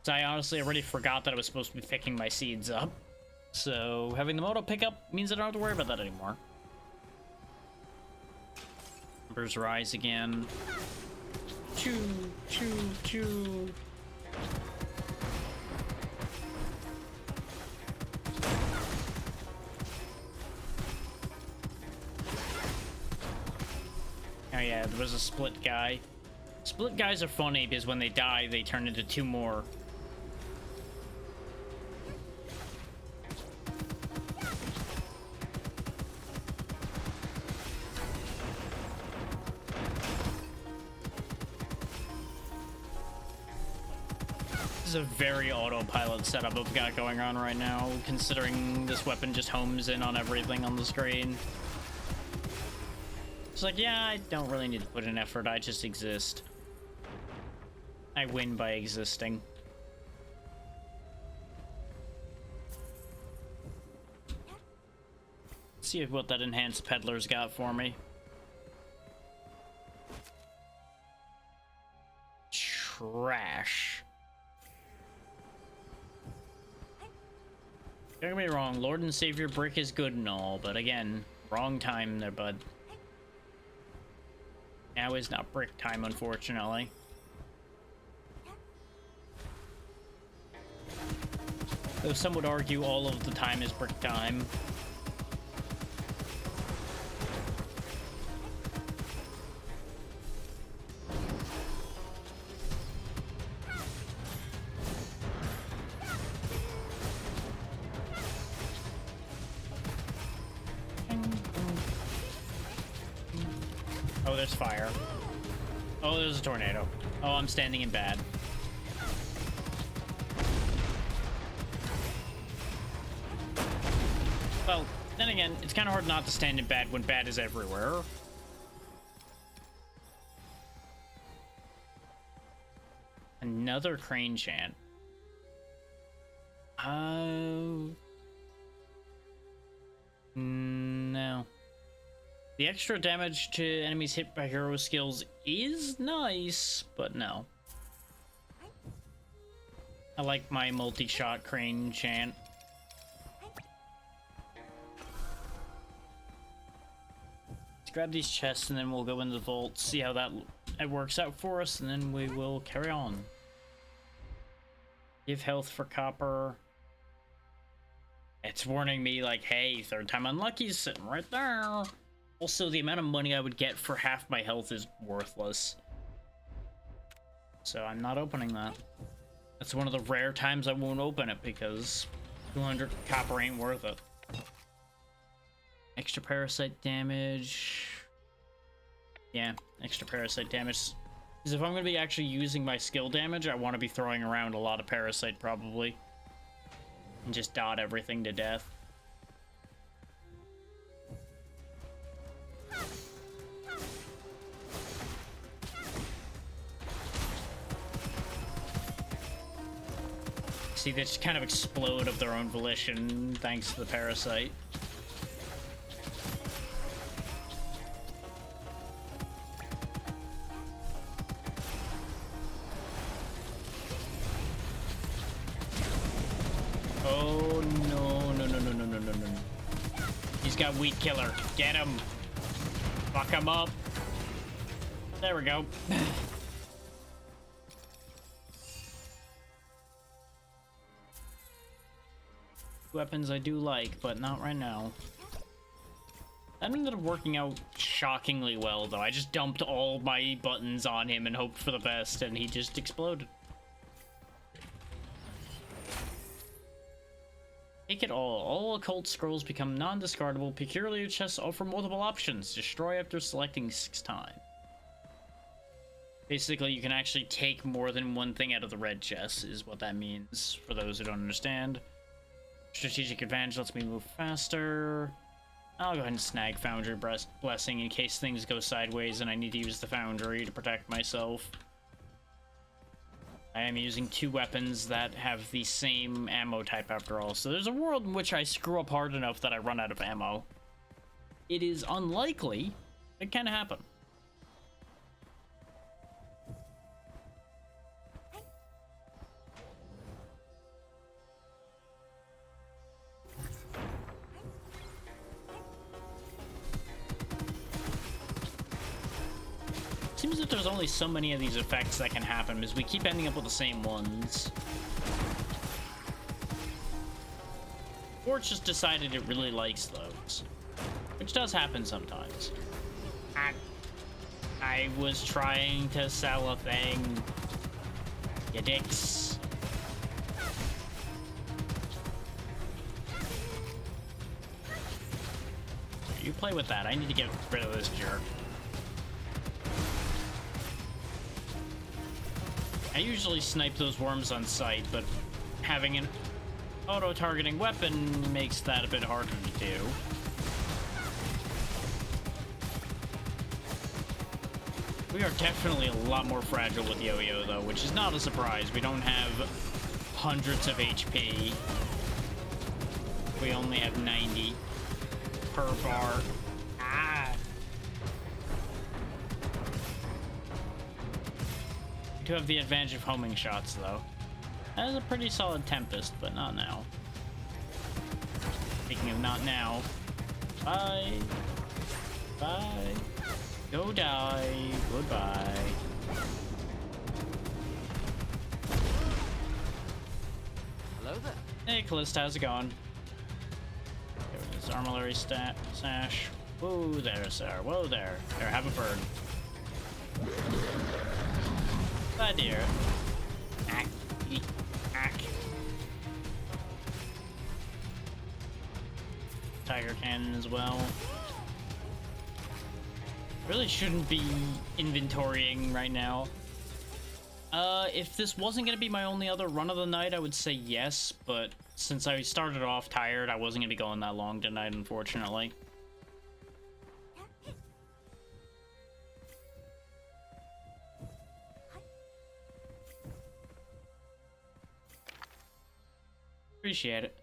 So I honestly already forgot that I was supposed to be picking my seeds up. So having the auto pickup means I don't have to worry about that anymore. Numbers rise again. Choo, choo, choo. yeah, there was a split guy. Split guys are funny because when they die, they turn into two more. This is a very autopilot setup I've got going on right now, considering this weapon just homes in on everything on the screen. It's like, yeah, I don't really need to put in effort, I just exist. I win by existing. Let's see what that enhanced peddler's got for me. Trash. Don't get me wrong, Lord and Savior Brick is good and all, but again, wrong time there, bud. Now is not brick time, unfortunately. Though some would argue all of the time is brick time. Oh, there's fire. Oh, there's a tornado. Oh, I'm standing in bad. Well, then again, it's kind of hard not to stand in bad when bad is everywhere. Another crane chant. No. The extra damage to enemies hit by hero skills is nice, but no. I like my multi-shot crane chant. Let's grab these chests and then we'll go into the vault, see how that works out for us, and then we will carry on. Give health for copper. It's warning me like, hey, third time unlucky is sitting right there. Also, the amount of money I would get for half my health is worthless. So I'm not opening that. That's one of the rare times I won't open it because 200 copper ain't worth it. Extra parasite damage. Yeah, extra parasite damage. Because if I'm going to be actually using my skill damage, I want to be throwing around a lot of parasite probably. And just dot everything to death. See, they just kind of explode of their own volition thanks to the parasite. Oh, no, no, no, no, no, no, no, no. He's got Weed Killer. Get him. Fuck him up. There we go. Weapons I do like, but not right now. That ended up working out shockingly well, though. I just dumped all my buttons on him and hoped for the best, and he just exploded. Take it all. All occult scrolls become non-discardable. Peculiar chests offer multiple options. Destroy after selecting 6 times. Basically, you can actually take more than one thing out of the red chest, is what that means, for those who don't understand. Strategic advantage lets me move faster. I'll go ahead and snag Foundry Blessing in case things go sideways and I need to use the Foundry to protect myself. I am using 2 weapons that have the same ammo type after all, so there's a world in which I screw up hard enough that I run out of ammo. It is unlikely. It can happen. Seems that there's only so many of these effects that can happen because we keep ending up with the same ones. Or it's just decided it really likes those. Which does happen sometimes. I was trying to sell a thing. You dicks. You play with that. I need to get rid of this jerk. I usually snipe those worms on sight, but having an auto-targeting weapon makes that a bit harder to do. We are definitely a lot more fragile with Yo-Yo, though, which is not a surprise. We don't have hundreds of HP. We only have 90 per bar. Ah! We do have the advantage of homing shots, though. That is a pretty solid Tempest, but not now. Speaking of not now, bye. Bye. Go die. Goodbye. Hello there. Hey, Callista, how's it going? There's armillary sash. Whoa there, sir. Whoa there. There, have a bird. Bye, dear. Ack. Eat. Ack. Tiger cannon as well. Really shouldn't be inventorying right now. If this wasn't gonna be my only other run of the night, I would say yes, but since I started off tired, I wasn't gonna be going that long tonight, unfortunately. Appreciate it.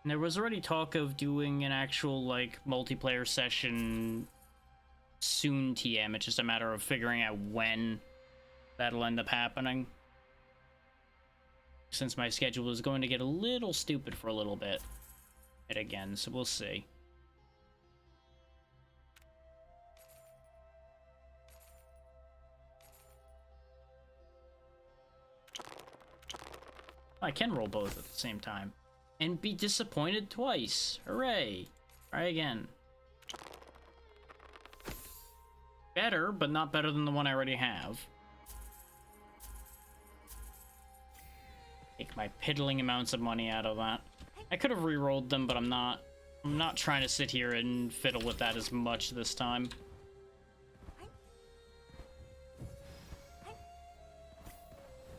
And there was already talk of doing an actual, like, multiplayer session soon, TM. It's just a matter of figuring out when that'll end up happening. Since my schedule is going to get a little stupid for a little bit. Yet again, so we'll see. I can roll both at the same time. And be disappointed twice. Hooray. Try again. Better, but not better than the one I already have. Take my piddling amounts of money out of that. I could have re-rolled them, but I'm not trying to sit here and fiddle with that as much this time.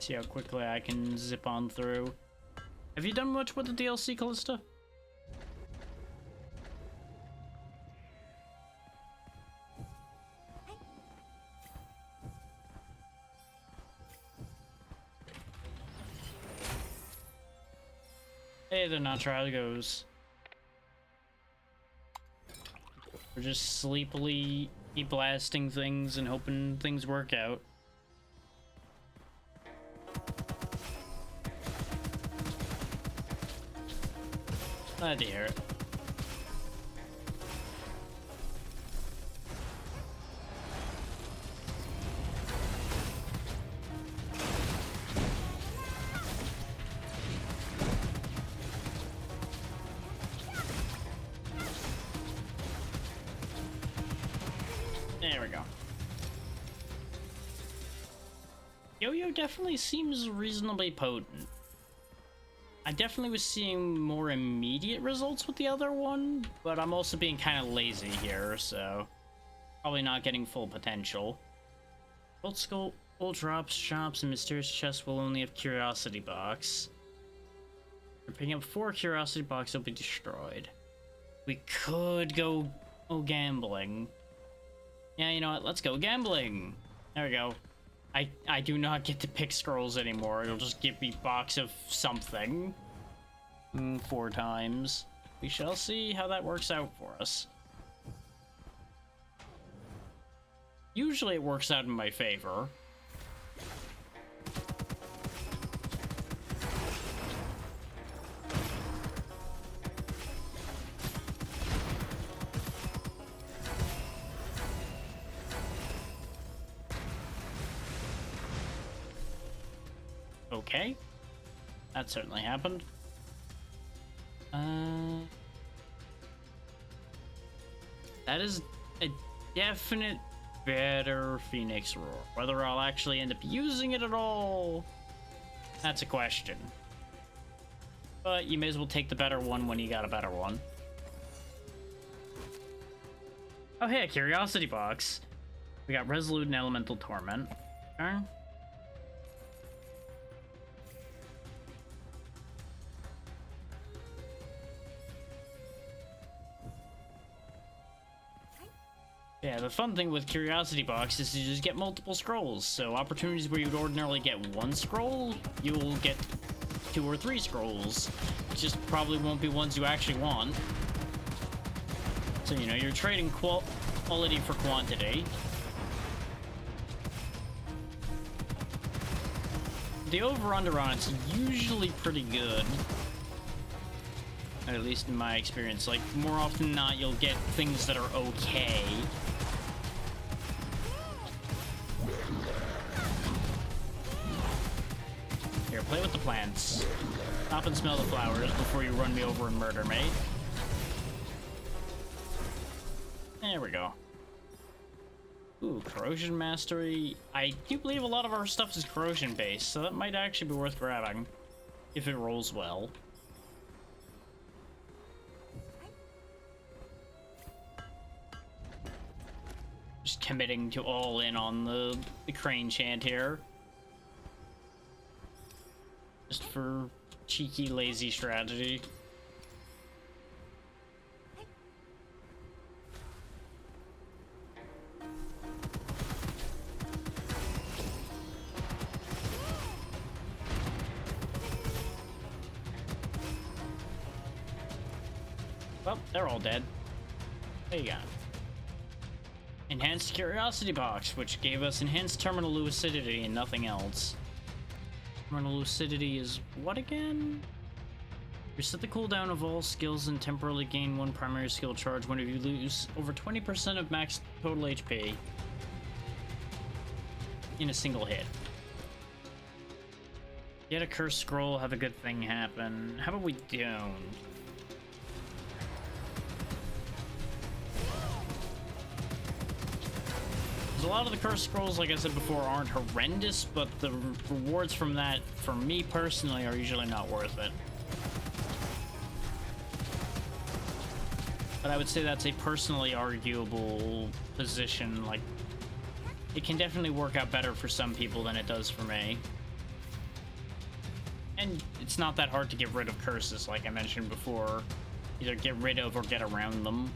See how quickly I can zip on through. Have you done much with the DLC, Callista? Hey, they're not Tragos. We're just sleepily blasting things and hoping things work out. Oh dear. There we go. Yo-Yo definitely seems reasonably potent. I definitely was seeing more immediate results with the other one, but I'm also being kind of lazy here, so probably not getting full potential. Old skull, old drops, shops, and mysterious chests will only have curiosity box. If you're picking up 4 curiosity boxes, they'll be destroyed. We could go gambling. Yeah, you know what? Let's go gambling. There we go. I do not get to pick scrolls anymore. It'll just give me box of something. 4 times. We shall see how that works out for us. Usually it works out in my favor. Okay. That certainly happened. That is a definite better Phoenix Roar. Whether I'll actually end up using it at all, that's a question. But you may as well take the better one when you got a better one. Oh hey, a Curiosity Box. We got Resolute and Elemental Torment. Okay. Yeah, the fun thing with Curiosity Box is you just get multiple scrolls. So opportunities where you'd ordinarily get one scroll, you'll get 2 or 3 scrolls. Just probably won't be ones you actually want. So, you know, you're trading quality for quantity. The over-under on it's usually pretty good. At least in my experience. Like, more often than not, you'll get things that are okay. Here, play with the plants. Stop and smell the flowers before you run me over and murder me. There we go. Ooh, corrosion mastery. I do believe a lot of our stuff is corrosion based, so that might actually be worth grabbing if it rolls well. Just committing to all in on the crane chant here. Just for cheeky, lazy strategy. Well, they're all dead. There you go. Enhanced Curiosity Box, which gave us enhanced terminal lucidity and nothing else. Terminal lucidity is what again? Reset the cooldown of all skills and temporarily gain 1 primary skill charge whenever you lose over 20% of max total HP in a single hit. Get a cursed scroll, have a good thing happen. How about we don't? A lot of the cursed scrolls, like I said before, aren't horrendous, but the rewards from that, for me personally, are usually not worth it. But I would say that's a personally arguable position. Like, it can definitely work out better for some people than it does for me. And it's not that hard to get rid of curses, like I mentioned before. Either get rid of or get around them.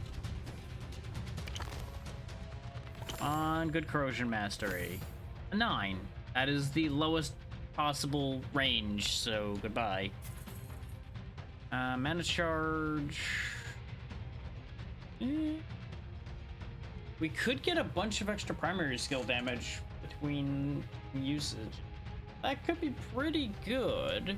On good corrosion mastery. A 9. That is the lowest possible range, so goodbye. Mana charge. We could get a bunch of extra primary skill damage between usage. That could be pretty good.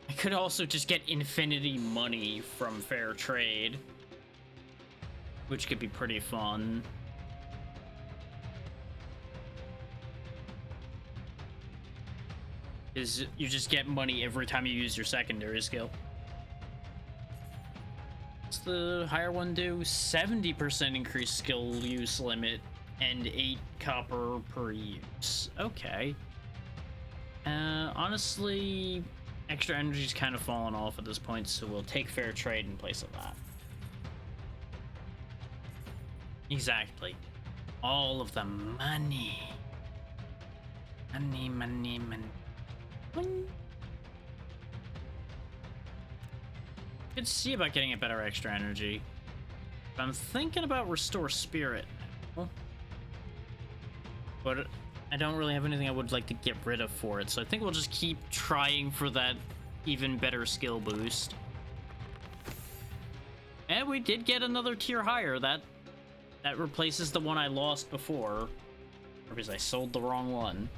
I could also just get infinity money from fair trade, which could be pretty fun. Is you just get money every time you use your secondary skill. What's the higher one do? 70% increased skill use limit and 8 copper per use. Okay. Honestly, extra energy's kind of fallen off at this point, so we'll take fair trade in place of that. Exactly. All of the money. Money, money, money. Could see about getting a better extra energy. But I'm thinking about Restore Spirit now. But I don't really have anything I would like to get rid of for it, so I think we'll just keep trying for that even better skill boost. And we did get another tier higher. That replaces the one I lost before, or because I sold the wrong one.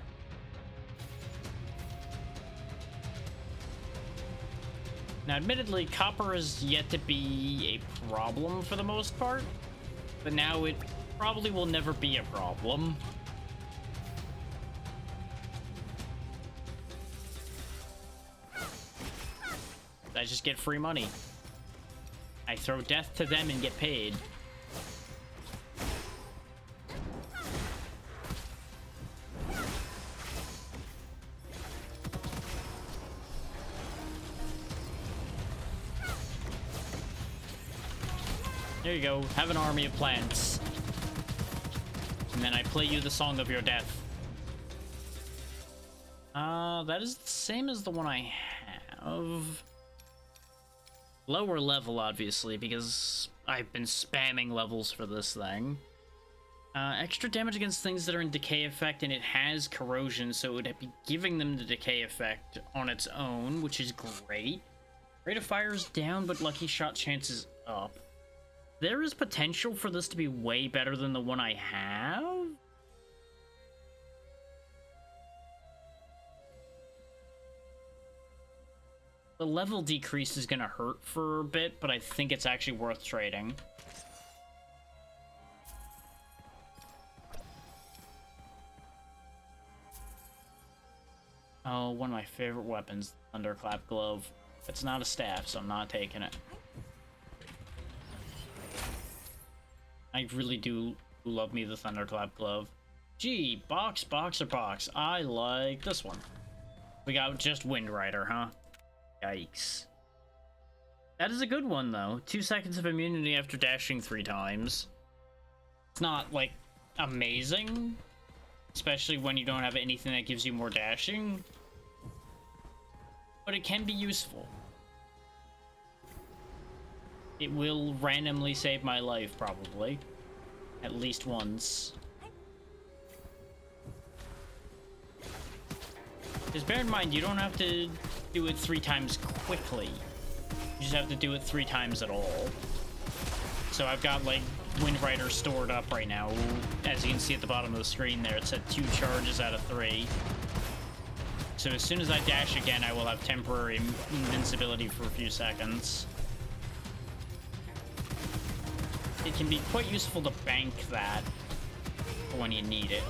Now, admittedly, copper is yet to be a problem for the most part, but now it probably will never be a problem. I just get free money. I throw death to them and get paid. There you go. Have an army of plants. And then I play you the song of your death. That is the same as the one I have. Lower level, obviously, because I've been spamming levels for this thing. Extra damage against things that are in decay effect, and it has corrosion, so it would be giving them the decay effect on its own, which is great. Rate of fire is down, but lucky shot chance is up. There is potential for this to be way better than the one I have. The level decrease is gonna hurt for a bit, but I think it's actually worth trading. Oh, one of my favorite weapons, Thunderclap Glove. It's not a staff, so I'm not taking it. I really do love me the Thunderclap Glove. Gee, box, or box. I like this one. We got just Wind Rider, huh? Yikes. That is a good one, though. 2 seconds of immunity after dashing 3 times. It's not, like, amazing. Especially when you don't have anything that gives you more dashing. But it can be useful. It will randomly save my life, probably. At least once. Just bear in mind, you don't have to do it 3 times quickly. You just have to do it 3 times at all. So I've got, like, Wind Rider stored up right now. As you can see at the bottom of the screen there, it said 2 charges out of 3. So as soon as I dash again, I will have temporary invincibility for a few seconds. It can be quite useful to bank that for when you need it.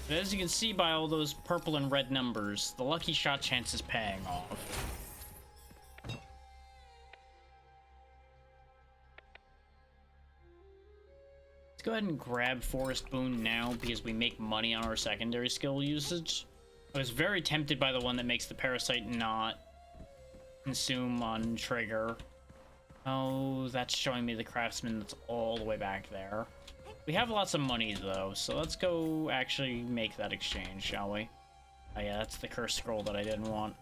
But as you can see by all those purple and red numbers, the lucky shot chance is paying off. Let's go ahead and grab Forest Boon now because we make money on our secondary skill usage. I was very tempted by the one that makes the Parasite not consume on trigger. Oh, that's showing me the Craftsman that's all the way back there. We have lots of money, though, so let's go actually make that exchange, shall we? Oh yeah, that's the Curse Scroll that I didn't want.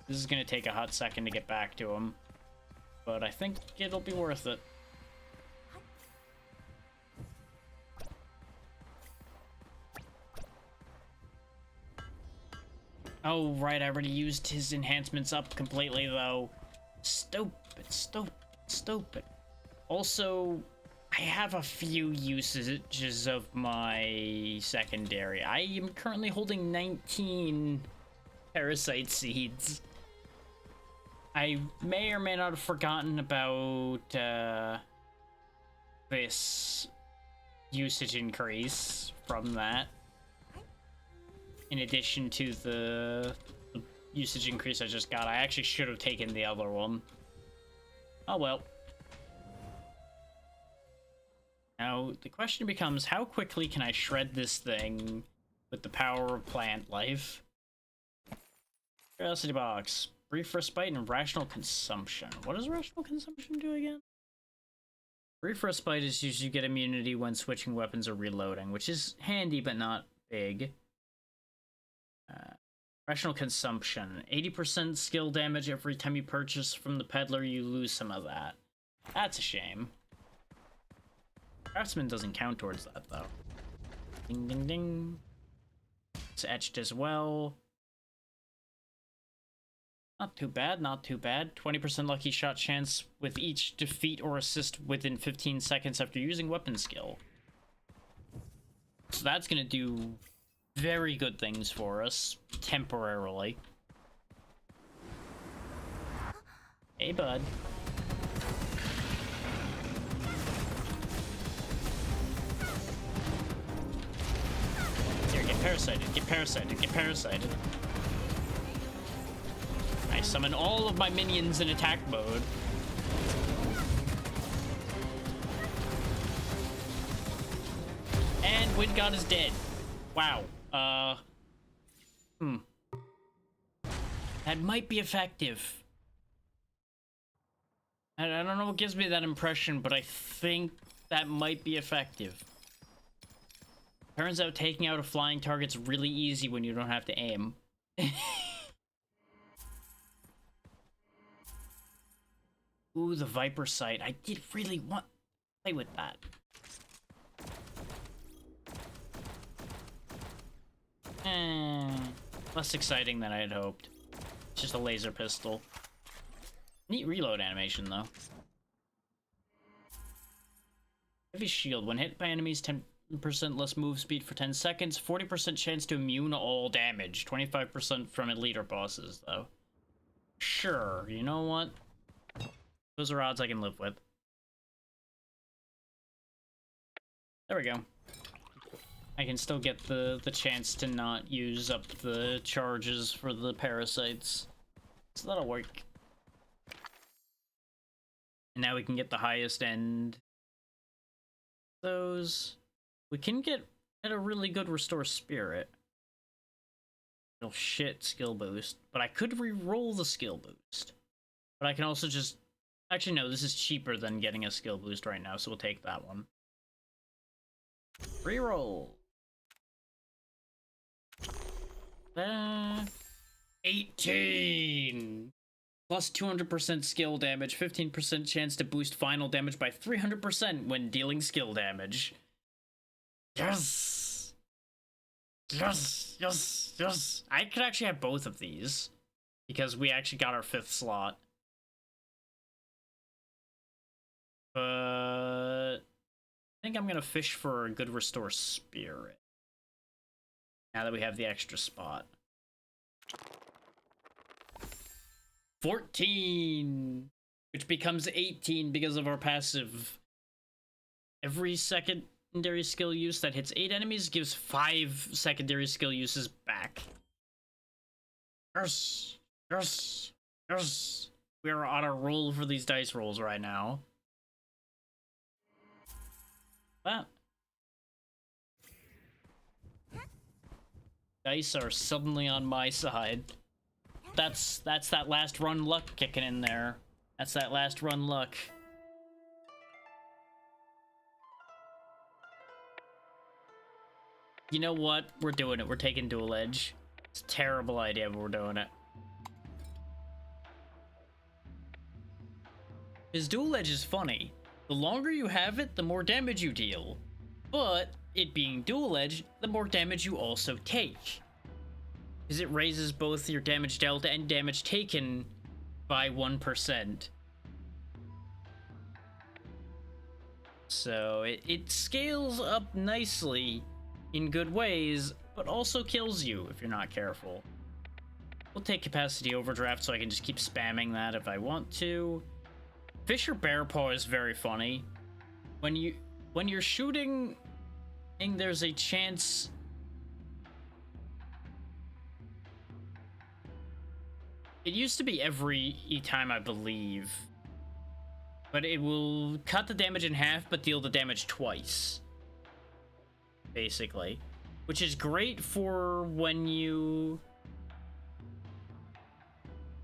This is gonna take a hot second to get back to him, but I think it'll be worth it. Oh, right, I already used his enhancements up completely, though. Stupid. Also, I have a few usages of my secondary. I am currently holding 19 Parasite Seeds. I may or may not have forgotten about this usage increase from that. In addition to the usage increase I just got, I actually should have taken the other one. Oh well. Now, the question becomes, how quickly can I shred this thing with the power of plant life? Curiosity box. Brief respite and rational consumption. What does rational consumption do again? Brief respite is usually you get immunity when switching weapons or reloading, which is handy but not big. Rational consumption. 80% skill damage every time you purchase from the peddler, you lose some of that. That's a shame. Craftsman doesn't count towards that, though. Ding, ding, ding. It's etched as well. Not too bad, not too bad. 20% lucky shot chance with each defeat or assist within 15 seconds after using weapon skill. So that's gonna do very good things for us, temporarily. Hey, bud. Here, get parasited, get parasited, get parasited. Nice. summon all of my minions in attack mode. And Wind God is dead. Wow. That might be effective. I don't know what gives me that impression, but I think that might be effective. Turns out taking out a flying target's really easy when you don't have to aim. Ooh, the Viper Sight. I did really want to play with that. Less exciting than I had hoped. It's just a laser pistol. Neat reload animation, though. Heavy shield. When hit by enemies, 10% less move speed for 10 seconds. 40% chance to immune all damage. 25% from elite or bosses, though. Sure, you know what? Those are odds I can live with. There we go. I can still get the chance to not use up the charges for the parasites. So that'll work. And now we can get the highest end. Those. We can get a really good Restore Spirit. Oh shit, skill boost. But I could re-roll the skill boost. But I can also just... Actually, no, this is cheaper than getting a skill boost right now, so we'll take that one. Reroll. 18! Plus 200% skill damage, 15% chance to boost final damage by 300% when dealing skill damage. Yes! Yes! Yes! Yes! I could actually have both of these, because we actually got our 5th slot. But I think I'm gonna fish for a good Restore Spirit. Now that we have the extra spot. 14! Which becomes 18 because of our passive. Every secondary skill use that hits 8 enemies gives 5 secondary skill uses back. Yes! Yes! Yes! We're on a roll for these dice rolls right now. That. Dice are suddenly on my side. That's that last run luck kicking in there. That's that last run luck. You know what? We're doing it. We're taking Dual Edge. It's a terrible idea, but we're doing it. His Dual Edge is funny. The longer you have it, the more damage you deal. But, it being Dual Edge, the more damage you also take. Because it raises both your damage dealt and damage taken by 1%. So, it scales up nicely in good ways, but also kills you if you're not careful. We'll take Capacity Overdraft so I can just keep spamming that if I want to. Fisher Bearpaw is very funny. When you're shooting, and there's a chance. It used to be every time, I believe. But it will cut the damage in half, but deal the damage twice. Basically. Which is great for when you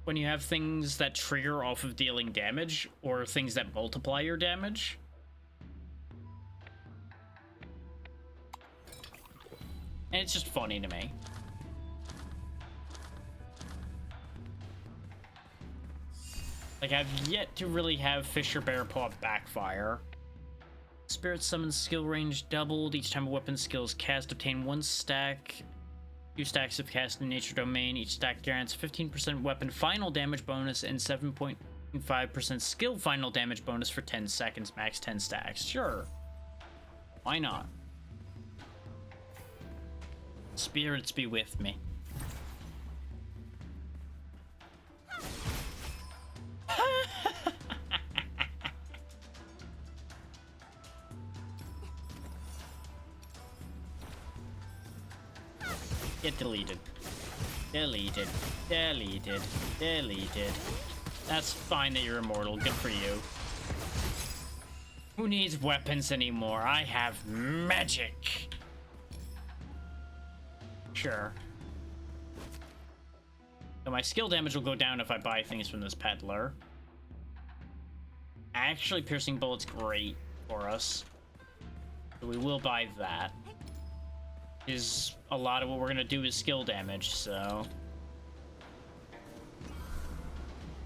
have things that trigger off of dealing damage, or things that multiply your damage. And it's just funny to me. Like, I've yet to really have Fisher Bearpaw backfire. Spirit Summon skill range doubled. Each time a weapon skill is cast, obtain 1 stack. 2 stacks of cast in Nature Domain. Each stack grants 15% weapon final damage bonus and 7.5% skill final damage bonus for 10 seconds. Max 10 stacks. Sure. Why not? Spirits be with me. Get deleted. Deleted. Deleted. Deleted. That's fine that you're immortal. Good for you. Who needs weapons anymore? I have magic. Sure. So my skill damage will go down if I buy things from this peddler. Actually, piercing bullet's great for us. So we will buy that. Is a lot of what we're gonna do is skill damage, so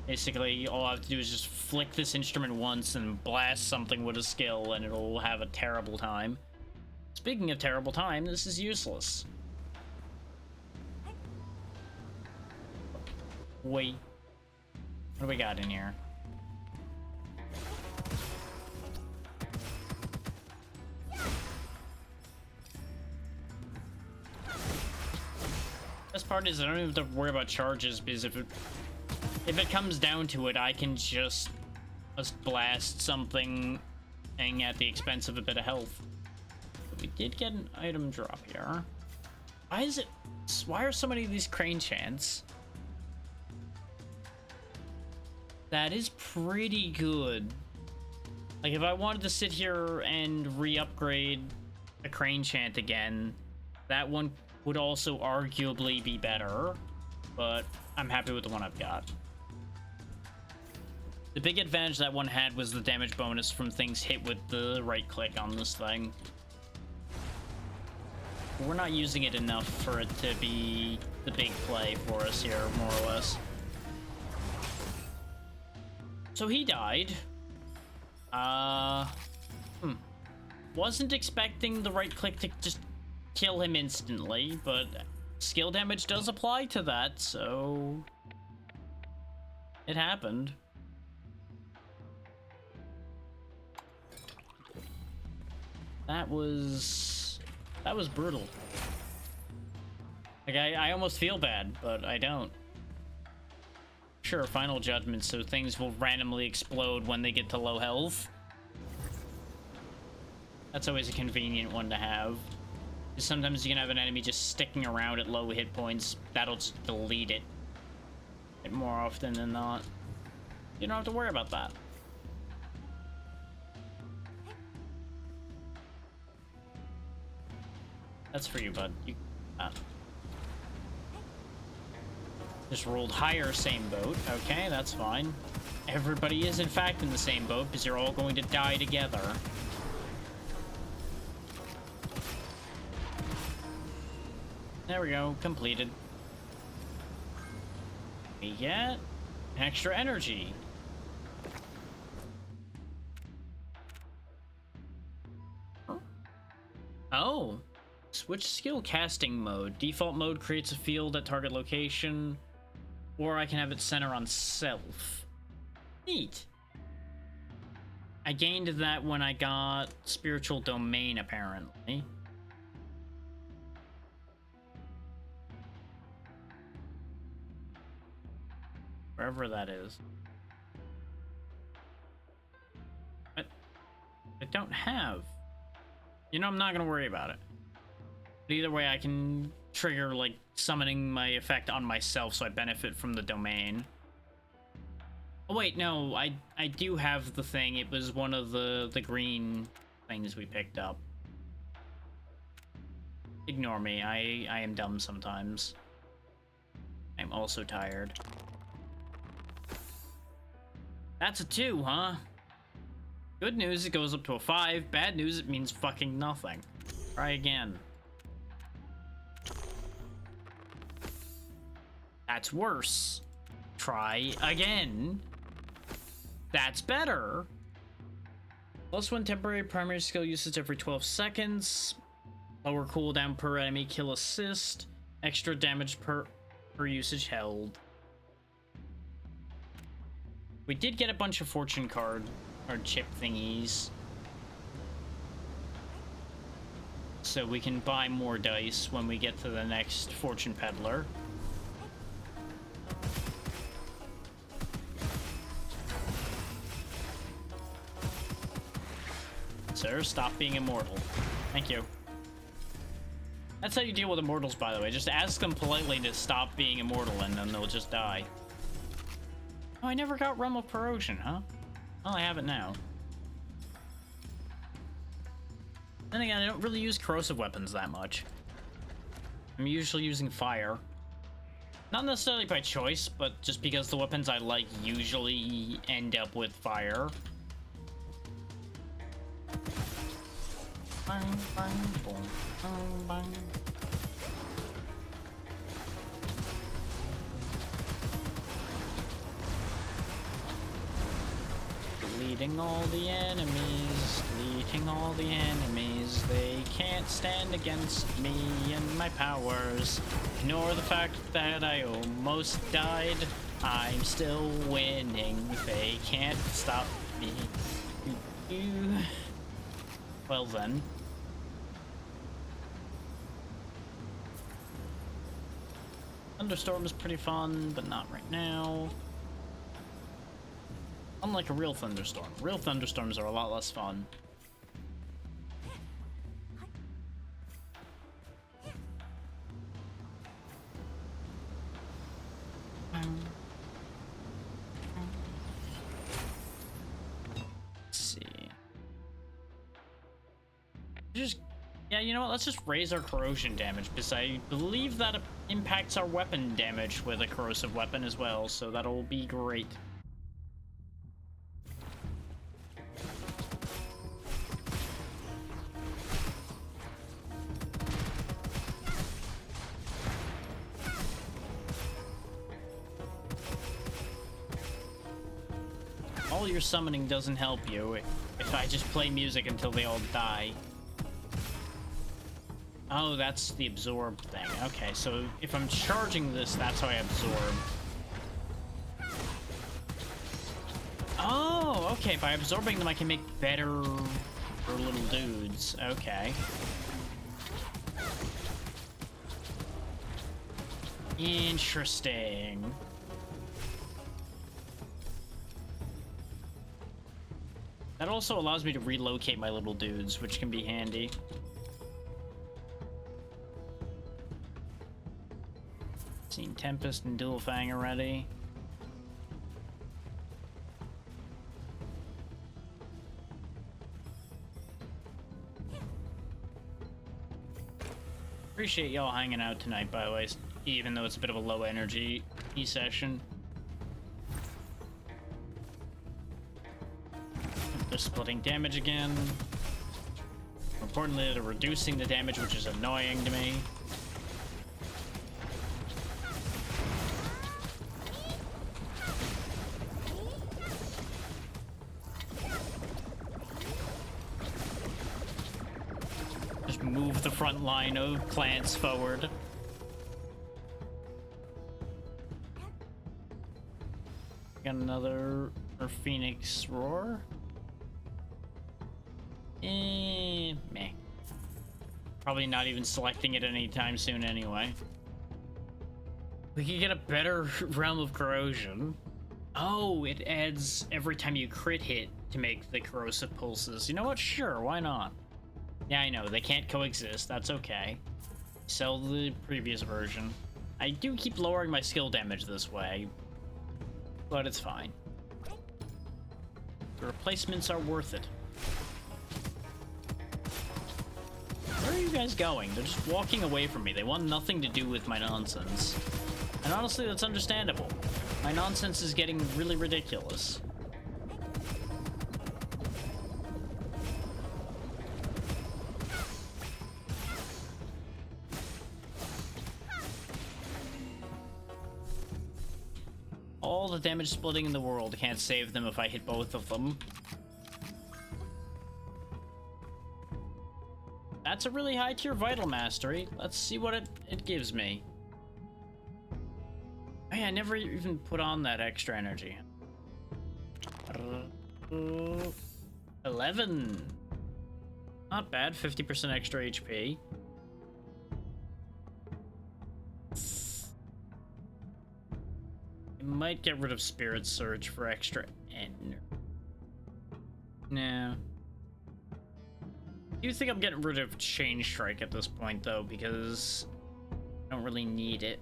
basically all I have to do is just flick this instrument once and blast something with a skill and it'll have a terrible time. Speaking of terrible time, this is useless. Wait, what do we got in here? Best part is I don't even have to worry about charges, because if it comes down to it, I can just blast something at the expense of a bit of health. But we did get an item drop here. Why are so many of these crane chants? That is pretty good. Like, if I wanted to sit here and re-upgrade a crane chant again, that one would also arguably be better, but I'm happy with the one I've got. The big advantage that one had was the damage bonus from things hit with the right click on this thing. We're not using it enough for it to be the big play for us here, more or less. So he died. Wasn't expecting the right click to just kill him instantly, but skill damage does apply to that, so it happened. That was brutal. Like, I almost feel bad, but I don't. Sure, final judgment, so things will randomly explode when they get to low health. That's always a convenient one to have. Sometimes you can have an enemy just sticking around at low hit points. That'll just delete it. More often than not. You don't have to worry about that. That's for you, bud. You just rolled higher, same boat. Okay, that's fine. Everybody is in fact in the same boat because you're all going to die together. There we go, completed. We get extra energy. Oh, switch skill casting mode. Default mode creates a field at target location, or I can have it center on self. Neat. I gained that when I got Spiritual Domain, apparently. Wherever that is. But I don't have. You know, I'm not gonna worry about it. But either way, I can trigger, like, summoning my effect on myself so I benefit from the domain. Oh wait, no, I do have the thing. It was one of the green things we picked up. Ignore me, I am dumb sometimes. I'm also tired. That's a 2, huh? Good news, it goes up to a 5. Bad news, it means fucking nothing. Try again. That's worse. Try again. That's better. +1 temporary primary skill usage every 12 seconds. Lower cooldown per enemy kill assist. Extra damage per usage held. We did get a bunch of fortune card or chip thingies. So we can buy more dice when we get to the next fortune peddler. Sir, stop being immortal. Thank you. That's how you deal with immortals, by the way. Just ask them politely to stop being immortal, and then they'll just die. Oh, I never got Realm of Corrosion, huh? Well, I have it now. Then again, I don't really use corrosive weapons that much. I'm usually using fire. Not necessarily by choice, but just because the weapons I like usually end up with fire. Bang, bang, boom, bang, bang. Deleting all the enemies, deleting all the enemies. They can't stand against me and my powers. Ignore the fact that I almost died. I'm still winning. They can't stop me. Well then. Thunderstorm is pretty fun, but not right now. Unlike a real thunderstorm. Real thunderstorms are a lot less fun. Let's see. Yeah, you know what? Let's just raise our corrosion damage, because I believe that impacts our weapon damage with a corrosive weapon as well, so that'll be great. All your summoning doesn't help you if I just play music until they all die. Oh, that's the absorb thing. Okay, so if I'm charging this, that's how I absorb. Oh, okay, by absorbing them I can make better little dudes. Okay. Interesting. That also allows me to relocate my little dudes, which can be handy. Seen Tempest and Dual Fang already. Appreciate y'all hanging out tonight, by the way, even though it's a bit of a low energy session. They're splitting damage again. More importantly, they're reducing the damage, which is annoying to me. Just move the front line of plants forward. Got another Phoenix Roar. Meh. Probably not even selecting it anytime soon anyway. We could get a better Realm of Corrosion. Oh, it adds every time you crit hit to make the corrosive pulses. You know what? Sure, why not? Yeah, I know, they can't coexist. That's okay. Sell the previous version. I do keep lowering my skill damage this way, but it's fine. The replacements are worth it. Where are you guys going? They're just walking away from me. They want nothing to do with my nonsense. And honestly, that's understandable. My nonsense is getting really ridiculous. All the damage splitting in the world can't save them if I hit both of them. That's a really high tier Vital Mastery. Let's see what it gives me. Oh yeah, I never even put on that extra energy. 11. Not bad, 50% extra HP. I might get rid of Spirit Surge for extra energy. No. I do think I'm getting rid of Chain Strike at this point, though, because I don't really need it.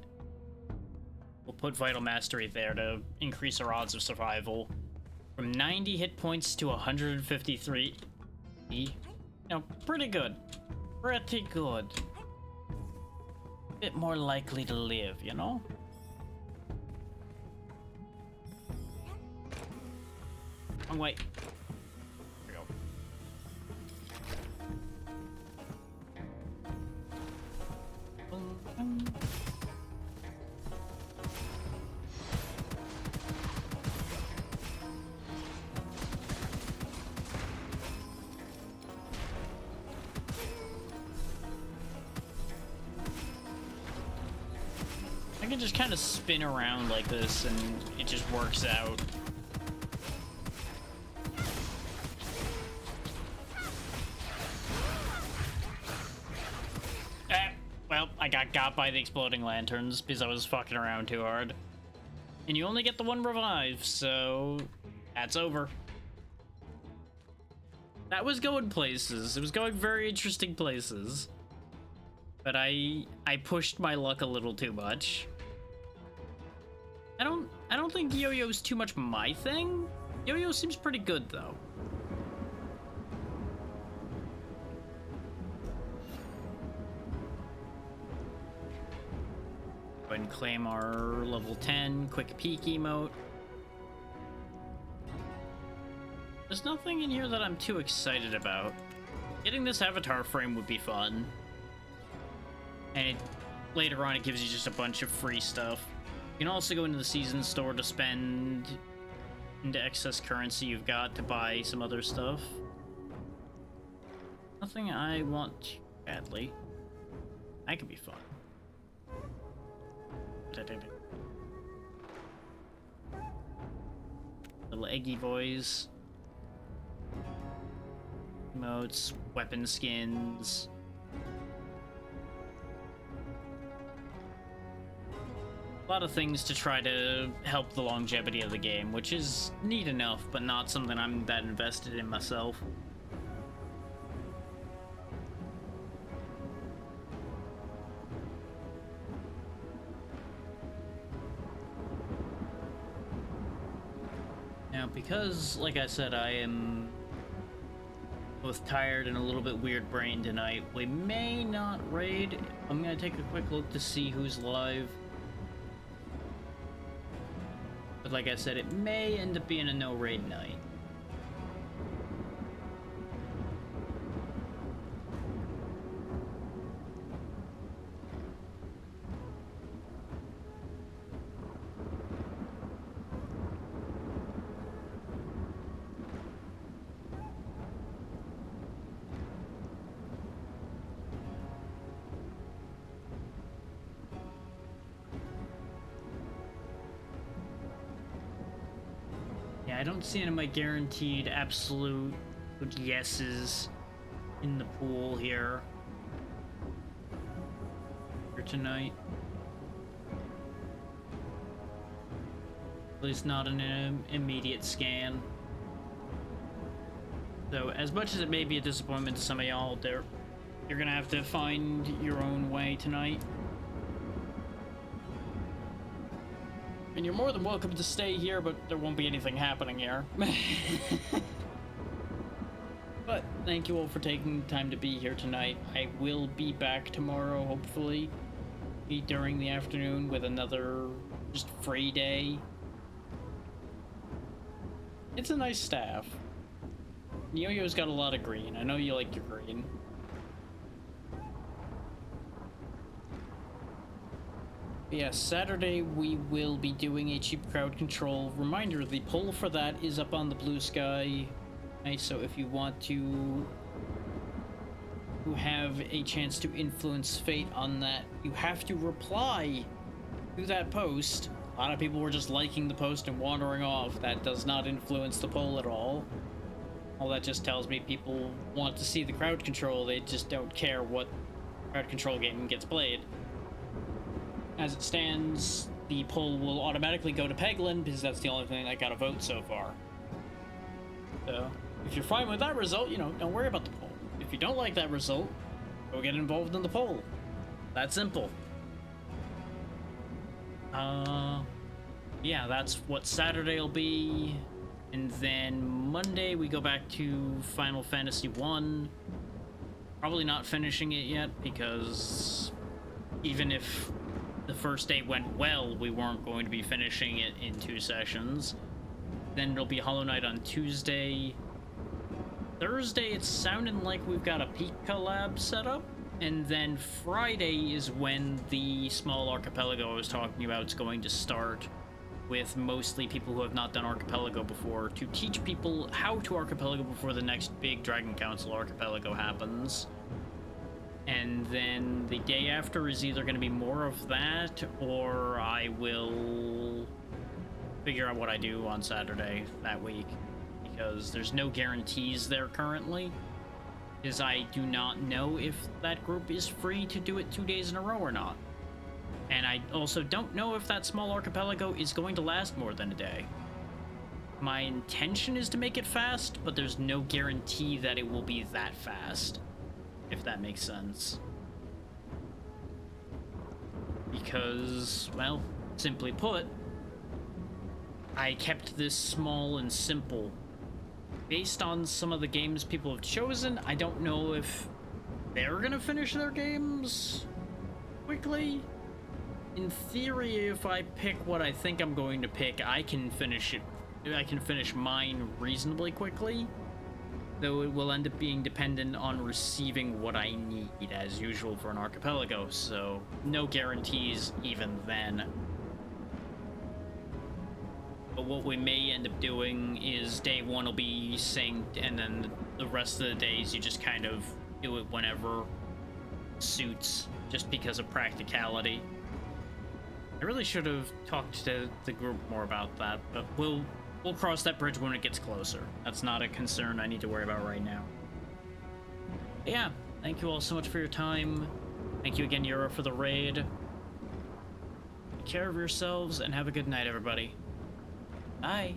We'll put Vital Mastery there to increase our odds of survival. From 90 hit points to 153. You know, pretty good. Pretty good. Bit more likely to live, you know? Wrong way. There we go. I can just kind of spin around like this and it just works out. Well, I got by the exploding lanterns because I was fucking around too hard. And you only get the one revive, so that's over. That was going places. It was going very interesting places. But I pushed my luck a little too much. I don't think yo-yo's too much my thing. Yo-yo seems pretty good though. Go ahead and claim our level 10 quick peek emote. There's nothing in here that I'm too excited about. Getting this avatar frame would be fun. And later on it gives you just a bunch of free stuff. You can also go into the season store to spend into excess currency you've got to buy some other stuff. Nothing I want badly. That could be fun. Little eggy boys. Emotes, weapon skins. A lot of things to try to help the longevity of the game, which is neat enough, but not something I'm that invested in myself. Now, because, like I said, I am both tired and a little bit weird-brained tonight, we may not raid. I'm gonna take a quick look to see who's live. But like I said, it may end up being a no-raid night. I don't see any of my guaranteed absolute yeses in the pool here for tonight. At least not an immediate scan. So as much as it may be a disappointment to some of y'all, you're gonna have to find your own way tonight. And you're more than welcome to stay here, but there won't be anything happening here. But thank you all for taking the time to be here tonight. I will be back tomorrow, hopefully, during the afternoon with another just free day. It's a nice staff. Yo-Yo's got a lot of green. I know you like your green. Yeah, Saturday we will be doing a cheap crowd control. Reminder, the poll for that is up on the Blue Sky. Nice, so if you want to have a chance to influence fate on that, you have to reply to that post. A lot of people were just liking the post and wandering off. That does not influence the poll at all. All that just tells me people want to see the crowd control. They just don't care what crowd control game gets played. As it stands, the poll will automatically go to Peglin because that's the only thing that got a vote so far. So, if you're fine with that result, you know, don't worry about the poll. If If you don't like that result, go get involved in the poll. That simple. Yeah, that's what Saturday will be. And then Monday we go back to Final Fantasy 1. Probably not finishing it yet because even if the first day went well, we weren't going to be finishing it in 2 sessions. Then it'll be Hollow Knight on Tuesday. Thursday, it's sounding like we've got a Peak collab set up. And then Friday is when the small archipelago I was talking about is going to start, with mostly people who have not done archipelago before, to teach people how to archipelago before the next big Dragon Council archipelago happens. And then the day after is either going to be more of that, or I will figure out what I do on Saturday that week, because there's no guarantees there currently, because I do not know if that group is free to do it 2 days in a row or not. And I also don't know if that small archipelago is going to last more than a day. My intention is to make it fast, but there's no guarantee that it will be that fast, if that makes sense. Because, well, simply put, I kept this small and simple. Based on some of the games people have chosen, I don't know if they're gonna finish their games quickly. In theory, if I pick what I think I'm going to pick, I can finish it. I can finish mine reasonably quickly, though it will end up being dependent on receiving what I need, as usual for an archipelago, so no guarantees even then. But what we may end up doing is day 1 will be synced, and then the rest of the days you just kind of do it whenever suits, just because of practicality. I really should have talked to the group more about that, but we'll cross that bridge when it gets closer. That's not a concern I need to worry about right now. But yeah, thank you all so much for your time. Thank you again, Yura, for the raid. Take care of yourselves and have a good night, everybody. Bye.